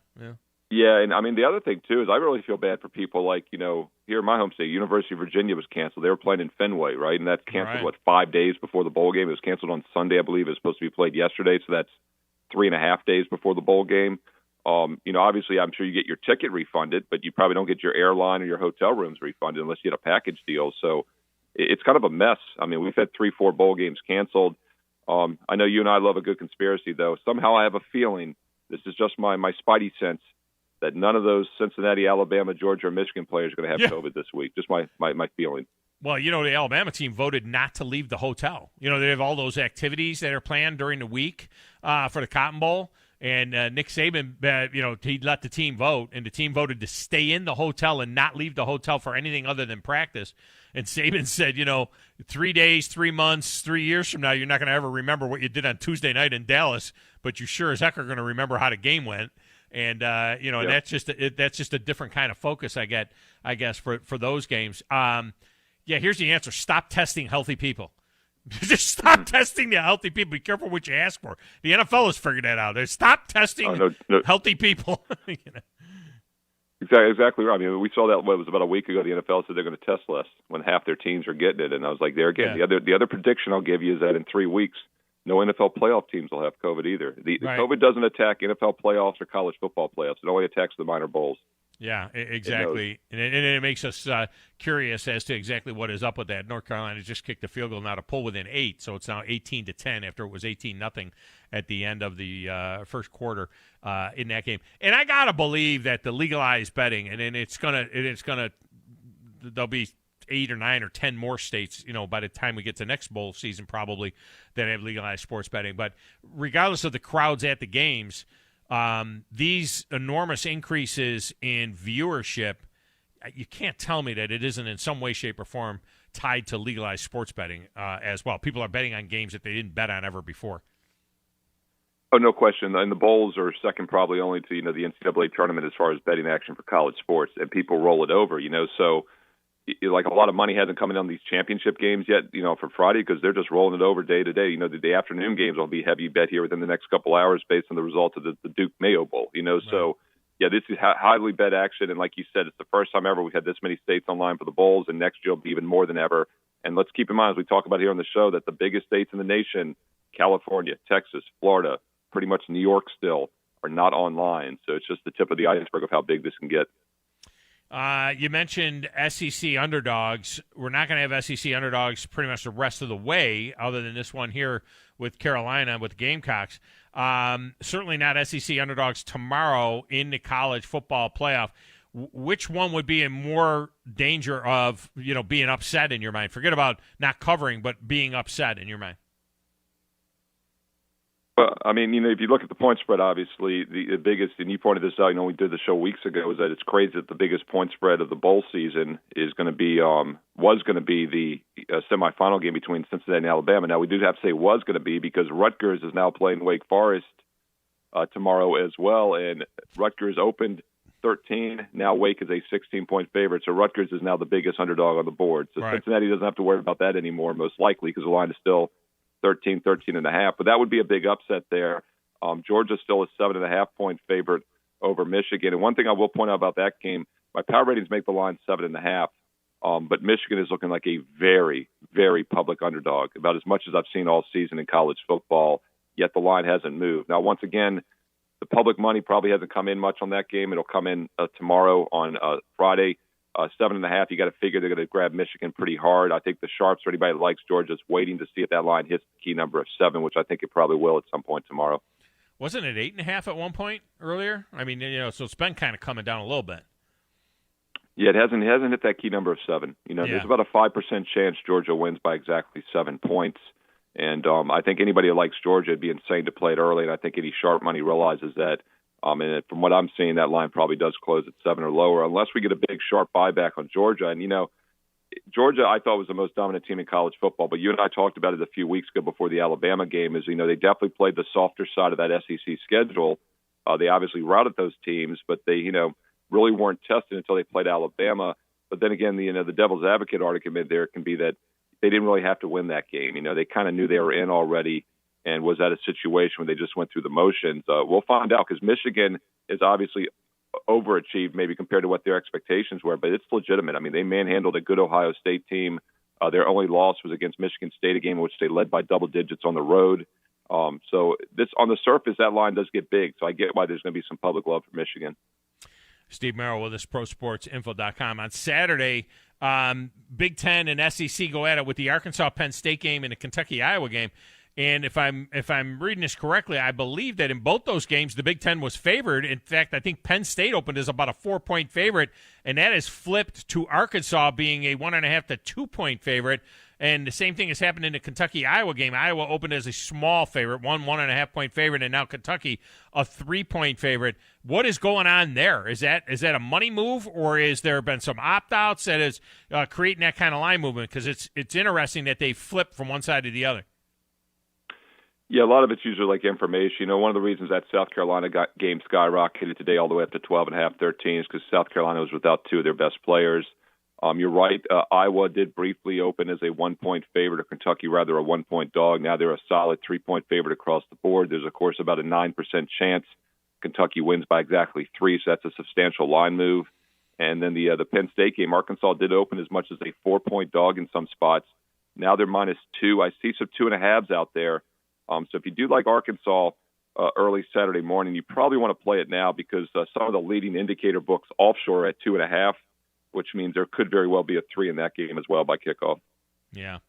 Yeah, and I mean, the other thing, too, is I really feel bad for people like, here in my home state, University of Virginia was canceled. They were playing in Fenway, right? And that's canceled, 5 days before the bowl game? It was canceled on Sunday, I believe. It was supposed to be played yesterday, so that's 3.5 days before the bowl game. Obviously, I'm sure you get your ticket refunded, but you probably don't get your airline or your hotel rooms refunded unless you get a package deal. So it's kind of a mess. I mean, we've had 3-4 bowl games canceled. I know you and I love a good conspiracy, though. Somehow I have a feeling, this is just my spidey sense, that none of those Cincinnati, Alabama, Georgia, or Michigan players are going to have COVID this week. Just my feeling. Well, the Alabama team voted not to leave the hotel. They have all those activities that are planned during the week for the Cotton Bowl. And Nick Saban, he let the team vote, and the team voted to stay in the hotel and not leave the hotel for anything other than practice. And Saban said, 3 days, 3 months, 3 years from now, you're not going to ever remember what you did on Tuesday night in Dallas, but you sure as heck are going to remember how the game went. And and that's just a different kind of focus I guess for those games. Here's the answer: stop testing healthy people. Just stop testing the healthy people. Be careful what you ask for. The NFL has figured that out. Stop testing healthy people. Exactly right. I mean, we saw that. It was about a week ago. The NFL said they're going to test less when half their teams are getting it, and I was like, there again. Yeah. The other prediction I'll give you is that in 3 weeks, no NFL playoff teams will have COVID either. The COVID doesn't attack NFL playoffs or college football playoffs. It only attacks the minor bowls. Yeah, exactly. And it makes us curious as to exactly what is up with that. North Carolina just kicked the field goal now to pull within 8, so it's now 18-10 after it was 18-0 at the end of the first quarter in that game. And I got to believe that the legalized betting, and then there'll be 8 or 9 or 10 more states, by the time we get to next bowl season probably, that have legalized sports betting. But regardless of the crowds at the games, these enormous increases in viewership, you can't tell me that it isn't in some way, shape, or form tied to legalized sports betting as well. People are betting on games that they didn't bet on ever before. Oh, no question. And the bowls are second probably only to, the NCAA tournament as far as betting action for college sports, and people roll it over, so like a lot of money hasn't come in on these championship games yet, for Friday, because they're just rolling it over day to day. The afternoon games will be heavy bet here within the next couple hours based on the result of the Duke Mayo Bowl, Right. So, yeah, this is highly bet action. And like you said, it's the first time ever we've had this many states online for the bowls, and next year will be even more than ever. And let's keep in mind, as we talk about here on the show, that the biggest states in the nation, California, Texas, Florida, pretty much New York still, are not online. So it's just the tip of the iceberg of how big this can get. You mentioned SEC underdogs. We're not going to have SEC underdogs pretty much the rest of the way, other than this one here with Carolina, with the Gamecocks. Certainly not SEC underdogs tomorrow in the college football playoff. Which one would be in more danger of, being upset in your mind? Forget about not covering, but being upset in your mind. Well, I mean, if you look at the point spread, obviously the biggest, and you pointed this out, we did the show weeks ago, is that it's crazy that the biggest point spread of the bowl season is going to be, was going to be the semifinal game between Cincinnati and Alabama. Now, we do have to say was going to be because Rutgers is now playing Wake Forest tomorrow as well, and Rutgers opened 13. Now Wake is a 16-point favorite, so Rutgers is now the biggest underdog on the board. So right. Cincinnati doesn't have to worry about that anymore, most likely, because the line is still 13.5, but that would be a big upset there. Georgia's still a 7.5-point favorite over Michigan. And one thing I will point out about that game, my power ratings make the line 7.5, but Michigan is looking like a very, very public underdog, about as much as I've seen all season in college football, yet the line hasn't moved. Now, once again, the public money probably hasn't come in much on that game. It'll come in tomorrow on Friday. 7.5, you got to figure they're going to grab Michigan pretty hard. I think the sharps, or anybody that likes Georgia, is waiting to see if that line hits the key number of 7, which I think it probably will at some point tomorrow. Wasn't it 8.5 at one point earlier? I mean, so it's been kind of coming down a little bit. Yeah, it hasn't hit that key number of 7. There's about a 5% chance Georgia wins by exactly 7 points. And I think anybody that likes Georgia, it'd be insane to play it early, and I think any sharp money realizes that. And from what I'm seeing, that line probably does close at 7 or lower, unless we get a big sharp buyback on Georgia. And, Georgia, I thought, was the most dominant team in college football, but you and I talked about it a few weeks ago before the Alabama game, is, they definitely played the softer side of that SEC schedule. They obviously routed those teams, but they, really weren't tested until they played Alabama. But then again, the devil's advocate argument there can be that they didn't really have to win that game. They kind of knew they were in already, and was that a situation where they just went through the motions? We'll find out, because Michigan is obviously overachieved maybe compared to what their expectations were, but it's legitimate. I mean, they manhandled a good Ohio State team. Their only loss was against Michigan State, a game in which they led by double digits on the road. So this, on the surface, that line does get big, so I get why there's going to be some public love for Michigan. Steve Merril with us, ProSportsInfo.com. On Saturday, Big Ten and SEC go at it with the Arkansas-Penn State game and the Kentucky-Iowa game. And if I'm reading this correctly, I believe that in both those games, the Big Ten was favored. In fact, I think Penn State opened as about a 4-point favorite, and that has flipped to Arkansas being a 1.5 to 2-point favorite. And the same thing has happened in the Kentucky-Iowa game. Iowa opened as a small favorite, 1.5-point favorite, and now Kentucky a 3-point favorite. What is going on there? Is that a money move, or is there been some opt-outs that is creating that kind of line movement? Because it's interesting that they flip from one side to the other. Yeah, a lot of it's usually like information. One of the reasons that South Carolina game skyrocketed today all the way up to 12.5, 13 is because South Carolina was without 2 of their best players. You're right. Iowa did briefly open as a 1-point favorite, or Kentucky rather a 1-point dog. Now they're a solid 3-point favorite across the board. There's, of course, about a 9% chance Kentucky wins by exactly 3, so that's a substantial line move. And then the Penn State game, Arkansas did open as much as a 4-point dog in some spots. Now they're -2. I see some 2.5s out there. So if you do like Arkansas, early Saturday morning. You probably want to play it now because some of the leading indicator books offshore at 2.5, which means there could very well be a 3 in that game as well by kickoff. Yeah.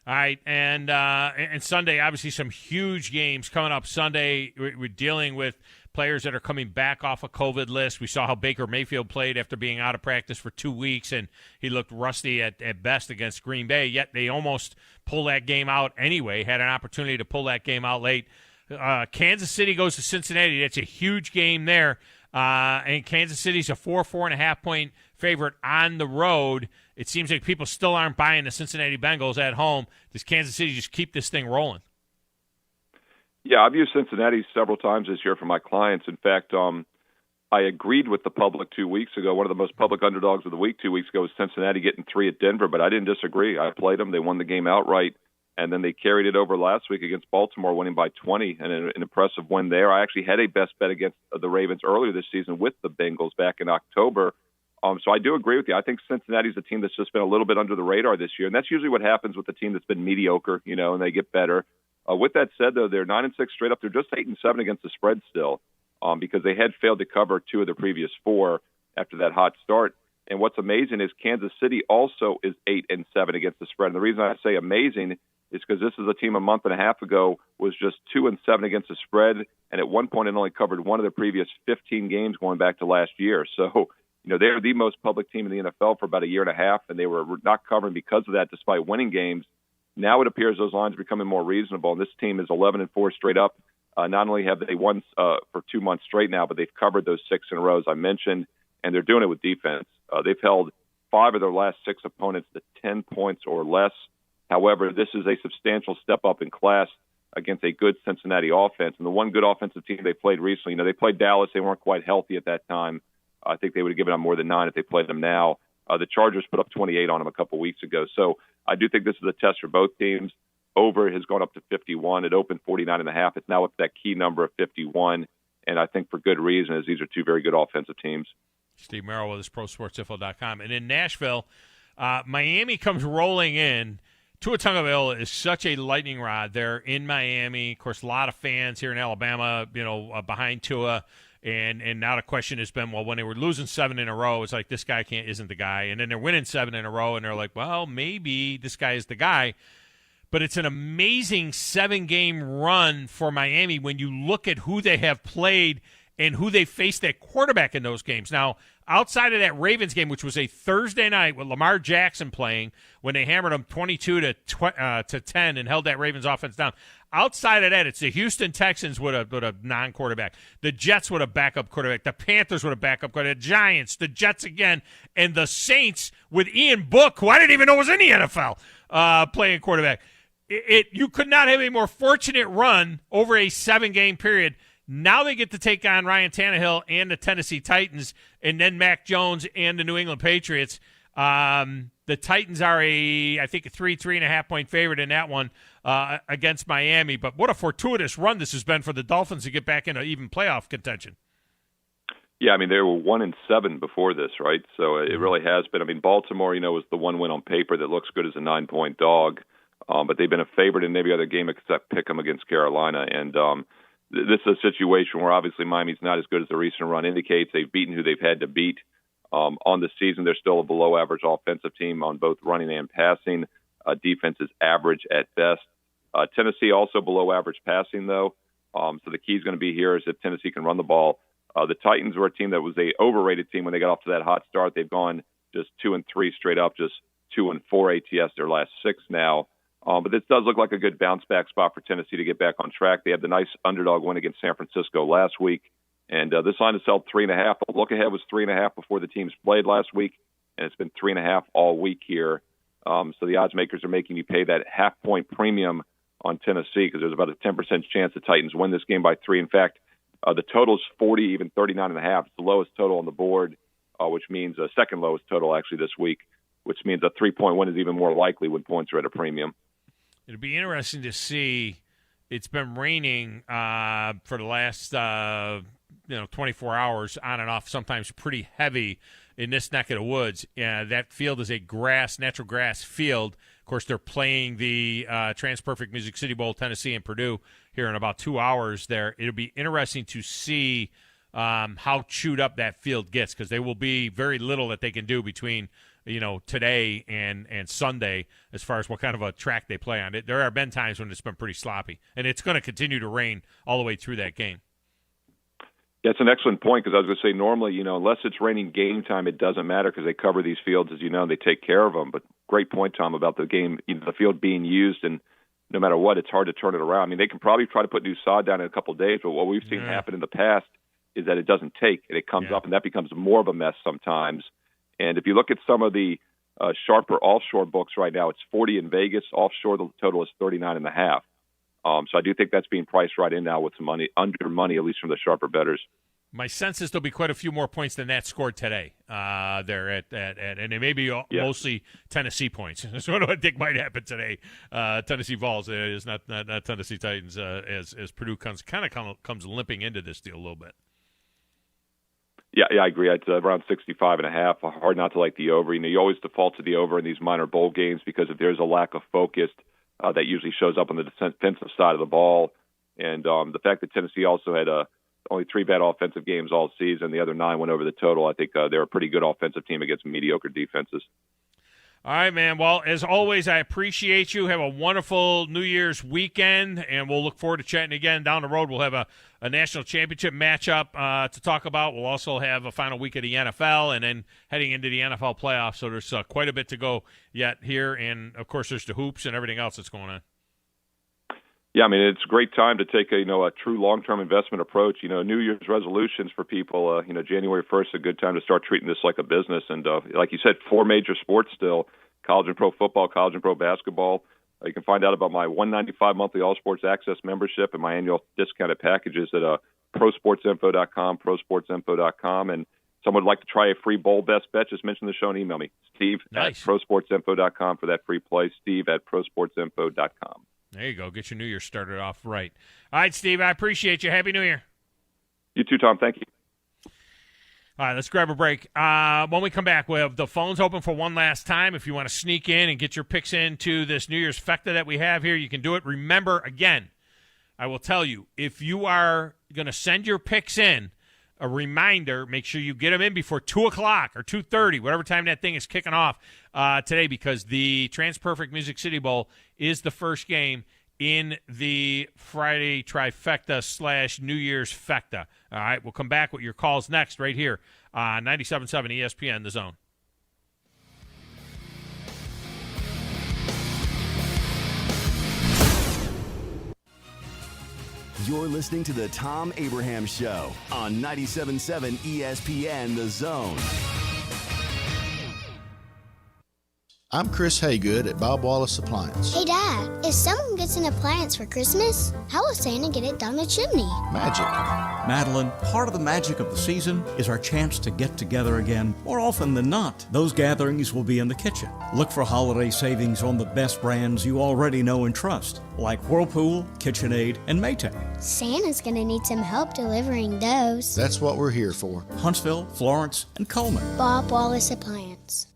All right, and Sunday, obviously some huge games coming up Sunday. We're dealing with players that are coming back off a COVID list. We saw how Baker Mayfield played after being out of practice for 2 weeks, and he looked rusty at best against Green Bay, yet they almost pulled that game out anyway, had an opportunity to pull that game out late. Kansas City goes to Cincinnati. That's a huge game there, and Kansas City's a 4.5 point favorite on the road. It seems like people still aren't buying the Cincinnati Bengals at home. Does Kansas City just keep this thing rolling? Yeah, I've used Cincinnati several times this year for my clients. In fact, I agreed with the public 2 weeks ago. One of the most public underdogs of the week 2 weeks ago was Cincinnati getting 3 at Denver, but I didn't disagree. I played them. They won the game outright, and then they carried it over last week against Baltimore, winning by 20, and an impressive win there. I actually had a best bet against the Ravens earlier this season with the Bengals back in October. So I do agree with you. I think Cincinnati's a team that's just been a little bit under the radar this year, and that's usually what happens with a team that's been mediocre, and they get better. With that said, though, they're 9-6 straight up. They're just 8-7 against the spread still, because they had failed to cover 2 of the previous 4 after that hot start. And what's amazing is Kansas City also is 8-7 against the spread. And the reason I say amazing is because this is a team a month and a half ago was just 2-7 against the spread, and at one point it only covered 1 of the previous 15 games going back to last year. So, they're the most public team in the NFL for about a year and a half, and they were not covering because of that despite winning games. Now it appears those lines are becoming more reasonable, and this team is 11-4 straight up. Not only have they won for 2 months straight now, but they've covered those 6 in a row, as I mentioned, and they're doing it with defense. They've held 5 of their last 6 opponents to 10 points or less. However, this is a substantial step up in class against a good Cincinnati offense. And the one good offensive team they played recently, they played Dallas. They weren't quite healthy at that time. I think they would have given up more than 9 if they played them now. The Chargers put up 28 on them a couple weeks ago. So I do think this is a test for both teams. Over has gone up to 51. It opened 49.5. It's now up to that key number of 51. And I think for good reason, as these are 2 very good offensive teams. Steve Merril with us, ProSportsInfo.com. And in Nashville, Miami comes rolling in. Tua Tagovailoa is such a lightning rod. They're in Miami. Of course, a lot of fans here in Alabama, behind Tua. And now the question has been, well, when they were losing 7 in a row, it's like this guy isn't the guy. And then they're winning 7 in a row, and they're like, well, maybe this guy is the guy. But it's an amazing 7-game run for Miami when you look at who they have played and who they faced at quarterback in those games. Now, outside of that Ravens game, which was a Thursday night with Lamar Jackson playing, when they hammered them 22-10 and held that Ravens offense down. Outside of that, it's the Houston Texans with a non-quarterback. The Jets with a backup quarterback. The Panthers with a backup quarterback. The Giants, the Jets again, and the Saints with Ian Book, who I didn't even know was in the NFL, playing quarterback. You could not have a more fortunate run over a 7-game period. Now they get to take on Ryan Tannehill and the Tennessee Titans, and then Mac Jones and the New England Patriots. The Titans are I think a 3.5 point favorite in that one against Miami. But what a fortuitous run this has been for the Dolphins to get back into even playoff contention. Yeah, they were 1-7 before this, right? So it really has been. Baltimore, was the one win on paper that looks good as a 9-point dog, but they've been a favorite in every other game except Pick'em against Carolina. And this is a situation where obviously Miami's not as good as the recent run indicates. They've beaten who they've had to beat. On the season, they're still a below-average offensive team on both running and passing. Defense is average at best. Tennessee also below-average passing, though. So the key is going to be here is if Tennessee can run the ball. The Titans were a team that was a overrated team when they got off to that hot start. They've gone just 2-3 straight up, just 2-4 ATS their last 6 now. But this does look like a good bounce-back spot for Tennessee to get back on track. They had the nice underdog win against San Francisco last week. And this line is held 3.5. The look ahead was 3.5 before the teams played last week, and it's been 3.5 all week here. So the odds makers are making you pay that half-point premium on Tennessee because there's about a 10% chance the Titans win this game by 3. In fact, the total is 40, even 39.5. It's the lowest total on the board, which means second lowest total actually this week, which means a 3-point win is even more likely when points are at a premium. It'll be interesting to see. It's been raining for the last 24 hours on and off, sometimes pretty heavy in this neck of the woods. That field is a natural grass field. Of course, they're playing the TransPerfect Music City Bowl, Tennessee and Purdue here in about 2 hours there. It'll be interesting to see how chewed up that field gets, because there will be very little that they can do between today and Sunday as far as what kind of a track they play on. There have been times when it's been pretty sloppy, and it's going to continue to rain all the way through that game. Yeah, it's an excellent point, because I was going to say normally, unless it's raining game time, it doesn't matter because they cover these fields, as you know, and they take care of them. But great point, Tom, about the game, the field being used, and no matter what, it's hard to turn it around. I mean, they can probably try to put new sod down in a couple of days, but what we've seen happen in the past is that it doesn't take, and it comes up, and that becomes more of a mess sometimes. And if you look at some of the sharper offshore books right now, it's 40 in Vegas. Offshore, the total is 39.5. So I do think that's being priced right in now with some money, under money, at least from the sharper bettors. My sense is there'll be quite a few more points than that scored today there at and it may be mostly Tennessee points. That's what I think might happen today. Tennessee Vols is not Tennessee Titans as Purdue comes limping into this deal a little bit. Yeah, I agree. It's around 65.5. Hard not to like the over. You always default to the over in these minor bowl games because if there's a lack of focus, that usually shows up on the defensive side of the ball. And the fact that Tennessee also had only 3 bad offensive games all season, the other 9 went over the total. I think they're a pretty good offensive team against mediocre defenses. All right, man. Well, as always, I appreciate you. Have a wonderful New Year's weekend, and we'll look forward to chatting again down the road. We'll have a national championship matchup to talk about. We'll also have a final week of the NFL and then heading into the NFL playoffs. So there's quite a bit to go yet here. And, of course, there's the hoops and everything else that's going on. Yeah, I mean, it's a great time to take a true long-term investment approach. New Year's resolutions for people, January 1st is a good time to start treating this like a business. And like you said, 4 major sports still, college and pro football, college and pro basketball. You can find out about my $195 monthly All Sports Access membership and my annual discounted packages at prosportsinfo.com, prosportsinfo.com. And someone would like to try a free bowl best bet, just mention the show and email me, Steve at prosportsinfo.com for that free play, Steve at prosportsinfo.com. There you go. Get your New Year started off right. All right, Steve, I appreciate you. Happy New Year. You too, Tom. Thank you. All right, let's grab a break. When we come back, we'll have the phones open for one last time. If you want to sneak in and get your picks into this New Year's Fecta that we have here, you can do it. Remember, again, I will tell you, if you are going to send your picks in, a reminder, make sure you get them in before 2 o'clock or 2:30, whatever time that thing is kicking off today, because the TransPerfect Music City Bowl is the first game in the Friday Trifecta / New Year's Fecta. All right, we'll come back with your calls next right here on 97.7 ESPN, The Zone. You're listening to the Tom Abraham Show on 97.7 ESPN The Zone. I'm Chris Haygood at Bob Wallace Appliance. Hey, Dad, if someone gets an appliance for Christmas, how will Santa get it down the chimney? Magic. Madeline, part of the magic of the season is our chance to get together again more often than not. Those gatherings will be in the kitchen. Look for holiday savings on the best brands you already know and trust, like Whirlpool, KitchenAid, and Maytag. Santa's going to need some help delivering those. That's what we're here for. Huntsville, Florence, and Coleman. Bob Wallace Appliance.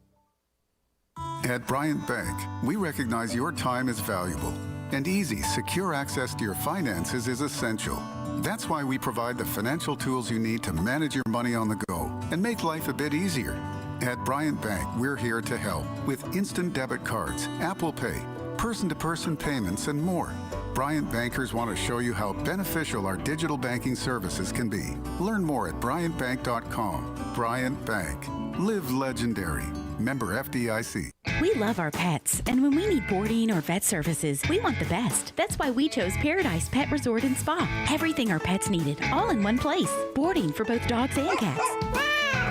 At Bryant Bank, we recognize your time is valuable, and easy, secure access to your finances is essential. That's why we provide the financial tools you need to manage your money on the go and make life a bit easier. At Bryant Bank, we're here to help with instant debit cards, Apple Pay, person-to-person payments, and more. Bryant bankers want to show you how beneficial our digital banking services can be. Learn more at bryantbank.com. Bryant Bank. Live legendary. Member FDIC. We love our pets, and when we need boarding or vet services, we want the best. That's why we chose Paradise Pet Resort and Spa. Everything our pets needed, all in one place. Boarding for both dogs and cats.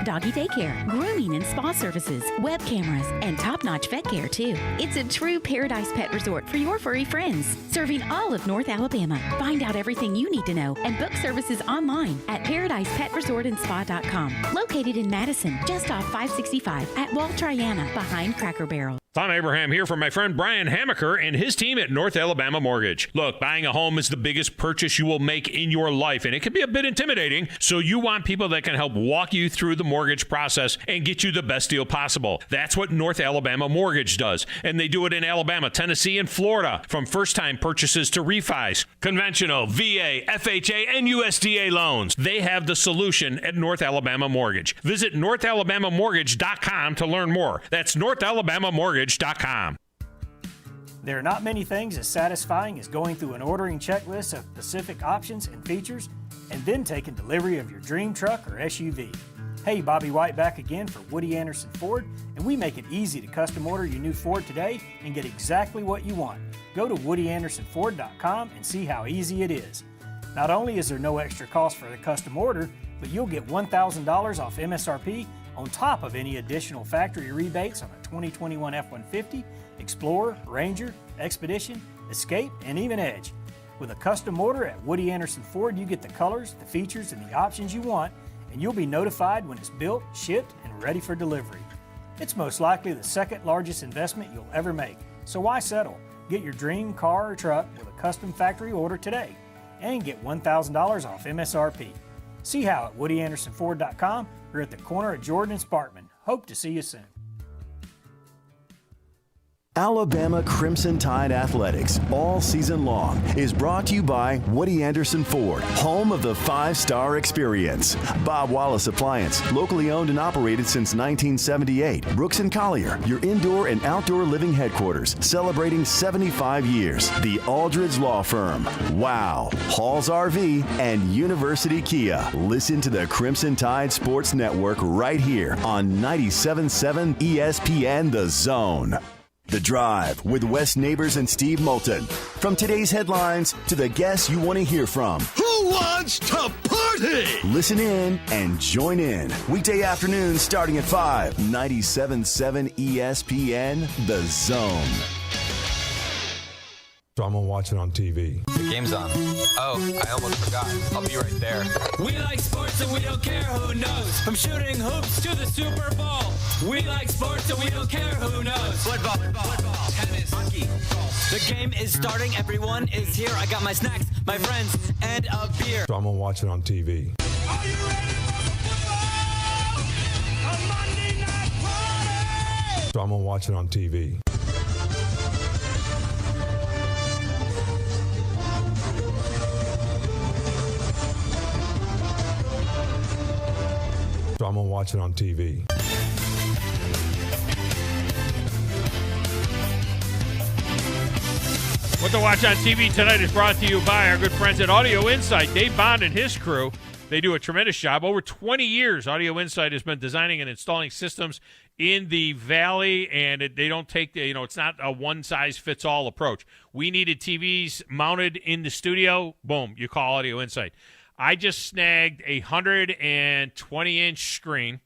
Doggy daycare, grooming and spa services, web cameras, and top-notch vet care, too. It's a true Paradise Pet Resort for your furry friends, serving all of North Alabama. Find out everything you need to know and book services online at ParadisePetResortAndSpa.com. Located in Madison, just off 565 at Wall Triana, behind Cracker Barrel. Thom Abraham here for my friend Brian Hamaker and his team at North Alabama Mortgage. Look, buying a home is the biggest purchase you will make in your life, and it can be a bit intimidating, so you want people that can help walk you through the mortgage process and get you the best deal possible. That's what North Alabama Mortgage does, and they do it in Alabama, Tennessee, and Florida, from first-time purchases to refis, conventional, VA, FHA, and USDA loans. They have the solution at North Alabama Mortgage. Visit NorthAlabamaMortgage.com to learn more. That's NorthAlabamaMortgage.com. There are not many things as satisfying as going through an ordering checklist of specific options and features and then taking delivery of your dream truck or SUV. Hey, Bobby White back again for Woody Anderson Ford, and we make it easy to custom order your new Ford today and get exactly what you want. Go to WoodyAndersonFord.com and see how easy it is. Not only is there no extra cost for the custom order, but you'll get $1,000 off MSRP on top of any additional factory rebates on a 2021 F-150, Explorer, Ranger, Expedition, Escape, and even Edge. With a custom order at Woody Anderson Ford, you get the colors, the features, and the options you want, and you'll be notified when it's built, shipped, and ready for delivery. It's most likely the second largest investment you'll ever make, so why settle? Get your dream car or truck with a custom factory order today and get $1,000 off MSRP. See how at WoodyAndersonFord.com or at the corner of Jordan and Sparkman. Hope to see you soon. Alabama Crimson Tide Athletics all season long is brought to you by Woody Anderson Ford, home of the 5-star experience. Bob Wallace Appliance, locally owned and operated since 1978. Brooks & Collier, your indoor and outdoor living headquarters, celebrating 75 years. The Aldridge Law Firm, Wow, Halls RV, and University Kia. Listen to the Crimson Tide Sports Network right here on 97.7 ESPN The Zone. The Drive with Wes Neighbors and Steve Moulton. From today's headlines to the guests you want to hear from. Who wants to party? Listen in and join in. Weekday afternoons starting at 5. 97.7 ESPN The Zone. So I'm going to watch it on TV. The game's on. Oh, I almost forgot. I'll be right there. We like sports and we don't care who knows. From shooting hoops to the Super Bowl. We like sports and we don't care who knows. Football, tennis, hockey, golf. The game is starting. Everyone is here. I got my snacks, my friends, and a beer. So I'm going to watch it on TV. Are you ready for football? A Monday night party! So I'm going to watch it on TV. So I'm going to watch it on TV. What to watch on TV tonight is brought to you by our good friends at Audio Insight. Dave Bond and his crew, they do a tremendous job. Over 20 years, Audio Insight has been designing and installing systems in the Valley, and they don't take it's not a one-size-fits-all approach. We needed TVs mounted in the studio. Boom, you call Audio Insight. I just snagged a 120-inch screen,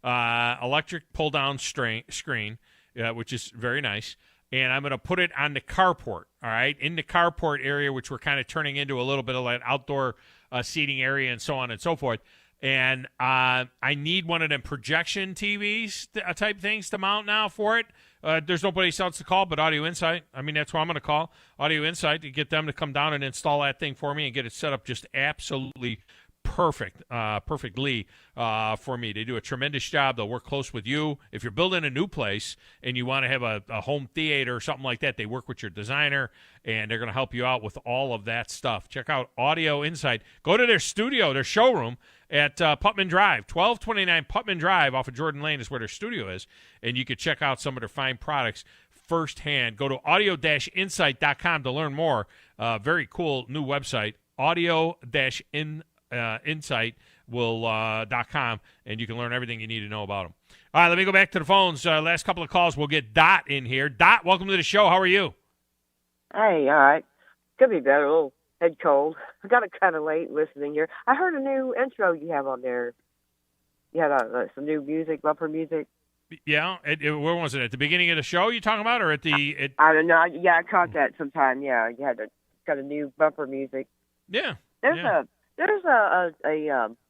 electric pull-down screen, which is very nice, and I'm going to put it on the carport, all right, in the carport area, which we're kind of turning into a little bit of that outdoor seating area and so on and so forth. And I need one of them projection TVs type things to mount now for it. There's nobody else to call but Audio Insight. I mean, that's who I'm going to call, Audio Insight, to get them to come down and install that thing for me and get it set up just absolutely perfectly for me. They do a tremendous job. They'll work close with you. If you're building a new place and you want to have a home theater or something like that, they work with your designer, and they're going to help you out with all of that stuff. Check out Audio Insight. Go to their studio, their showroom, at Putman Drive. 1229 Putman Drive off of Jordan Lane is where their studio is, and you can check out some of their fine products firsthand. Go to audio-insight.com to learn more. Very cool new website, audio-insight.com, and you can learn everything you need to know about them. All right, let me go back to the phones. Last couple of calls. We'll get Dot in here. Dot, welcome to the show. How are you? Hey, all right. Could be better. A little head cold. I got it kind of late listening here. I heard a new intro you have on there. You had some new music, bumper music. Yeah, where was it? At the beginning of the show you talking about, or at the? I don't know. Yeah, I caught that sometime. Yeah, you had got a new bumper music. Yeah. There's a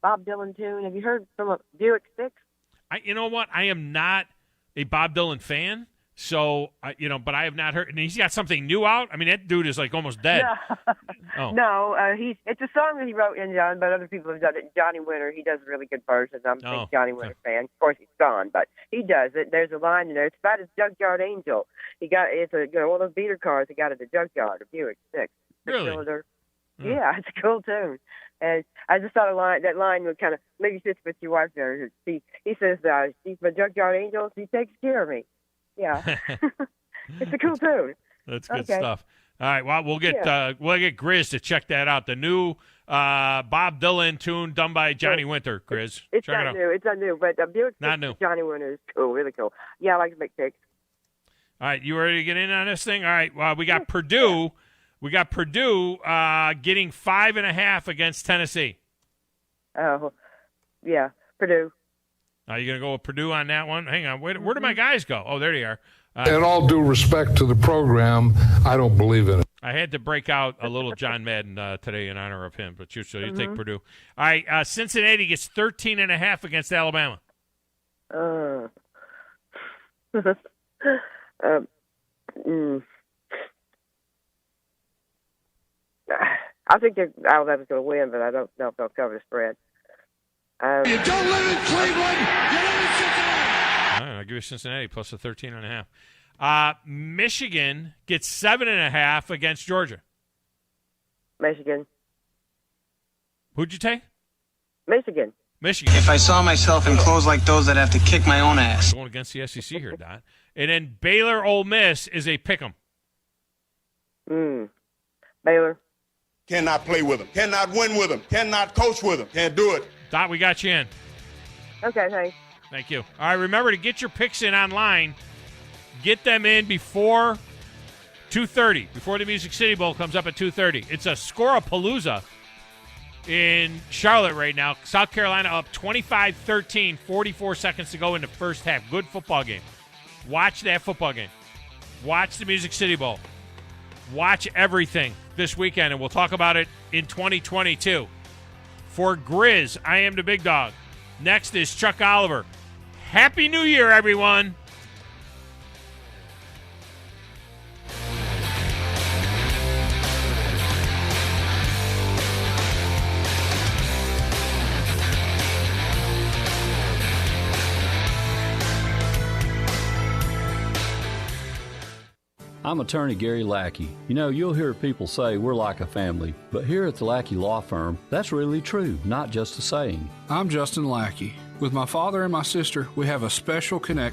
Bob Dylan tune. Have you heard from a Buick 6? You know what? I am not a Bob Dylan fan, So, but I have not heard. And he's got something new out. I mean, that dude is like almost dead. No, no, it's a song that he wrote in John, but other people have done it. Johnny Winter, he does a really good version. I'm a big Johnny Winter fan. Of course, he's gone, but he does it. There's a line in there. It's about his junkyard angel. It's one of those beater cars he got at the junkyard, a Buick 6. Really? Cylinder. Yeah, it's a cool tune. And I just thought that line would kind of maybe sit with your wife there. He says, she's my junkyard angel. She takes care of me. Yeah. It's a cool tune. That's good stuff. All right, well, we'll get Grizz to check that out. The new Bob Dylan tune done by Johnny Winter, Grizz. It's check not new. It's not new, but Buick not new. Johnny Winter is cool, really cool. Yeah, I like to make picks. All right, you ready to get in on this thing? All right, well, we got Purdue. We got Purdue getting 5.5 against Tennessee. Oh, yeah, Purdue. Are you going to go with Purdue on that one? Hang on. Where did my guys go? Oh, there they are. In all due respect to the program, I don't believe in it. I had to break out a little John Madden today in honor of him, but you take Purdue. All right, Cincinnati gets 13.5 against Alabama. I think Alabama's going to win, but I don't know if they'll cover the spread. You don't live in Cleveland. You live in Cincinnati. All right, I'll give you Cincinnati plus a 13.5. Michigan gets 7.5 against Georgia. Michigan. Who'd you take? Michigan. If I saw myself in clothes like those, I'd have to kick my own ass. Going against the SEC here, Don. And then Baylor Ole Miss is a pick'em. Baylor. Cannot play with them. Cannot win with them. Cannot coach with them. Can't do it. Dot, we got you in. Okay, thanks. Thank you. All right, remember to get your picks in online. Get them in before 2:30, before the Music City Bowl comes up at 2:30. It's a Score-a-Palooza in Charlotte right now. South Carolina up 25-13, 44 seconds to go in the first half. Good football game. Watch that football game. Watch the Music City Bowl. Watch everything this weekend, and we'll talk about it in 2022. For Grizz, I am the big dog. Next is Chuck Oliver. Happy New Year, everyone. I'm attorney Gary Lackey. You know, you'll hear people say we're like a family, but here at the Lackey Law Firm, that's really true, not just a saying. I'm Justin Lackey. With my father and my sister, we have a special connection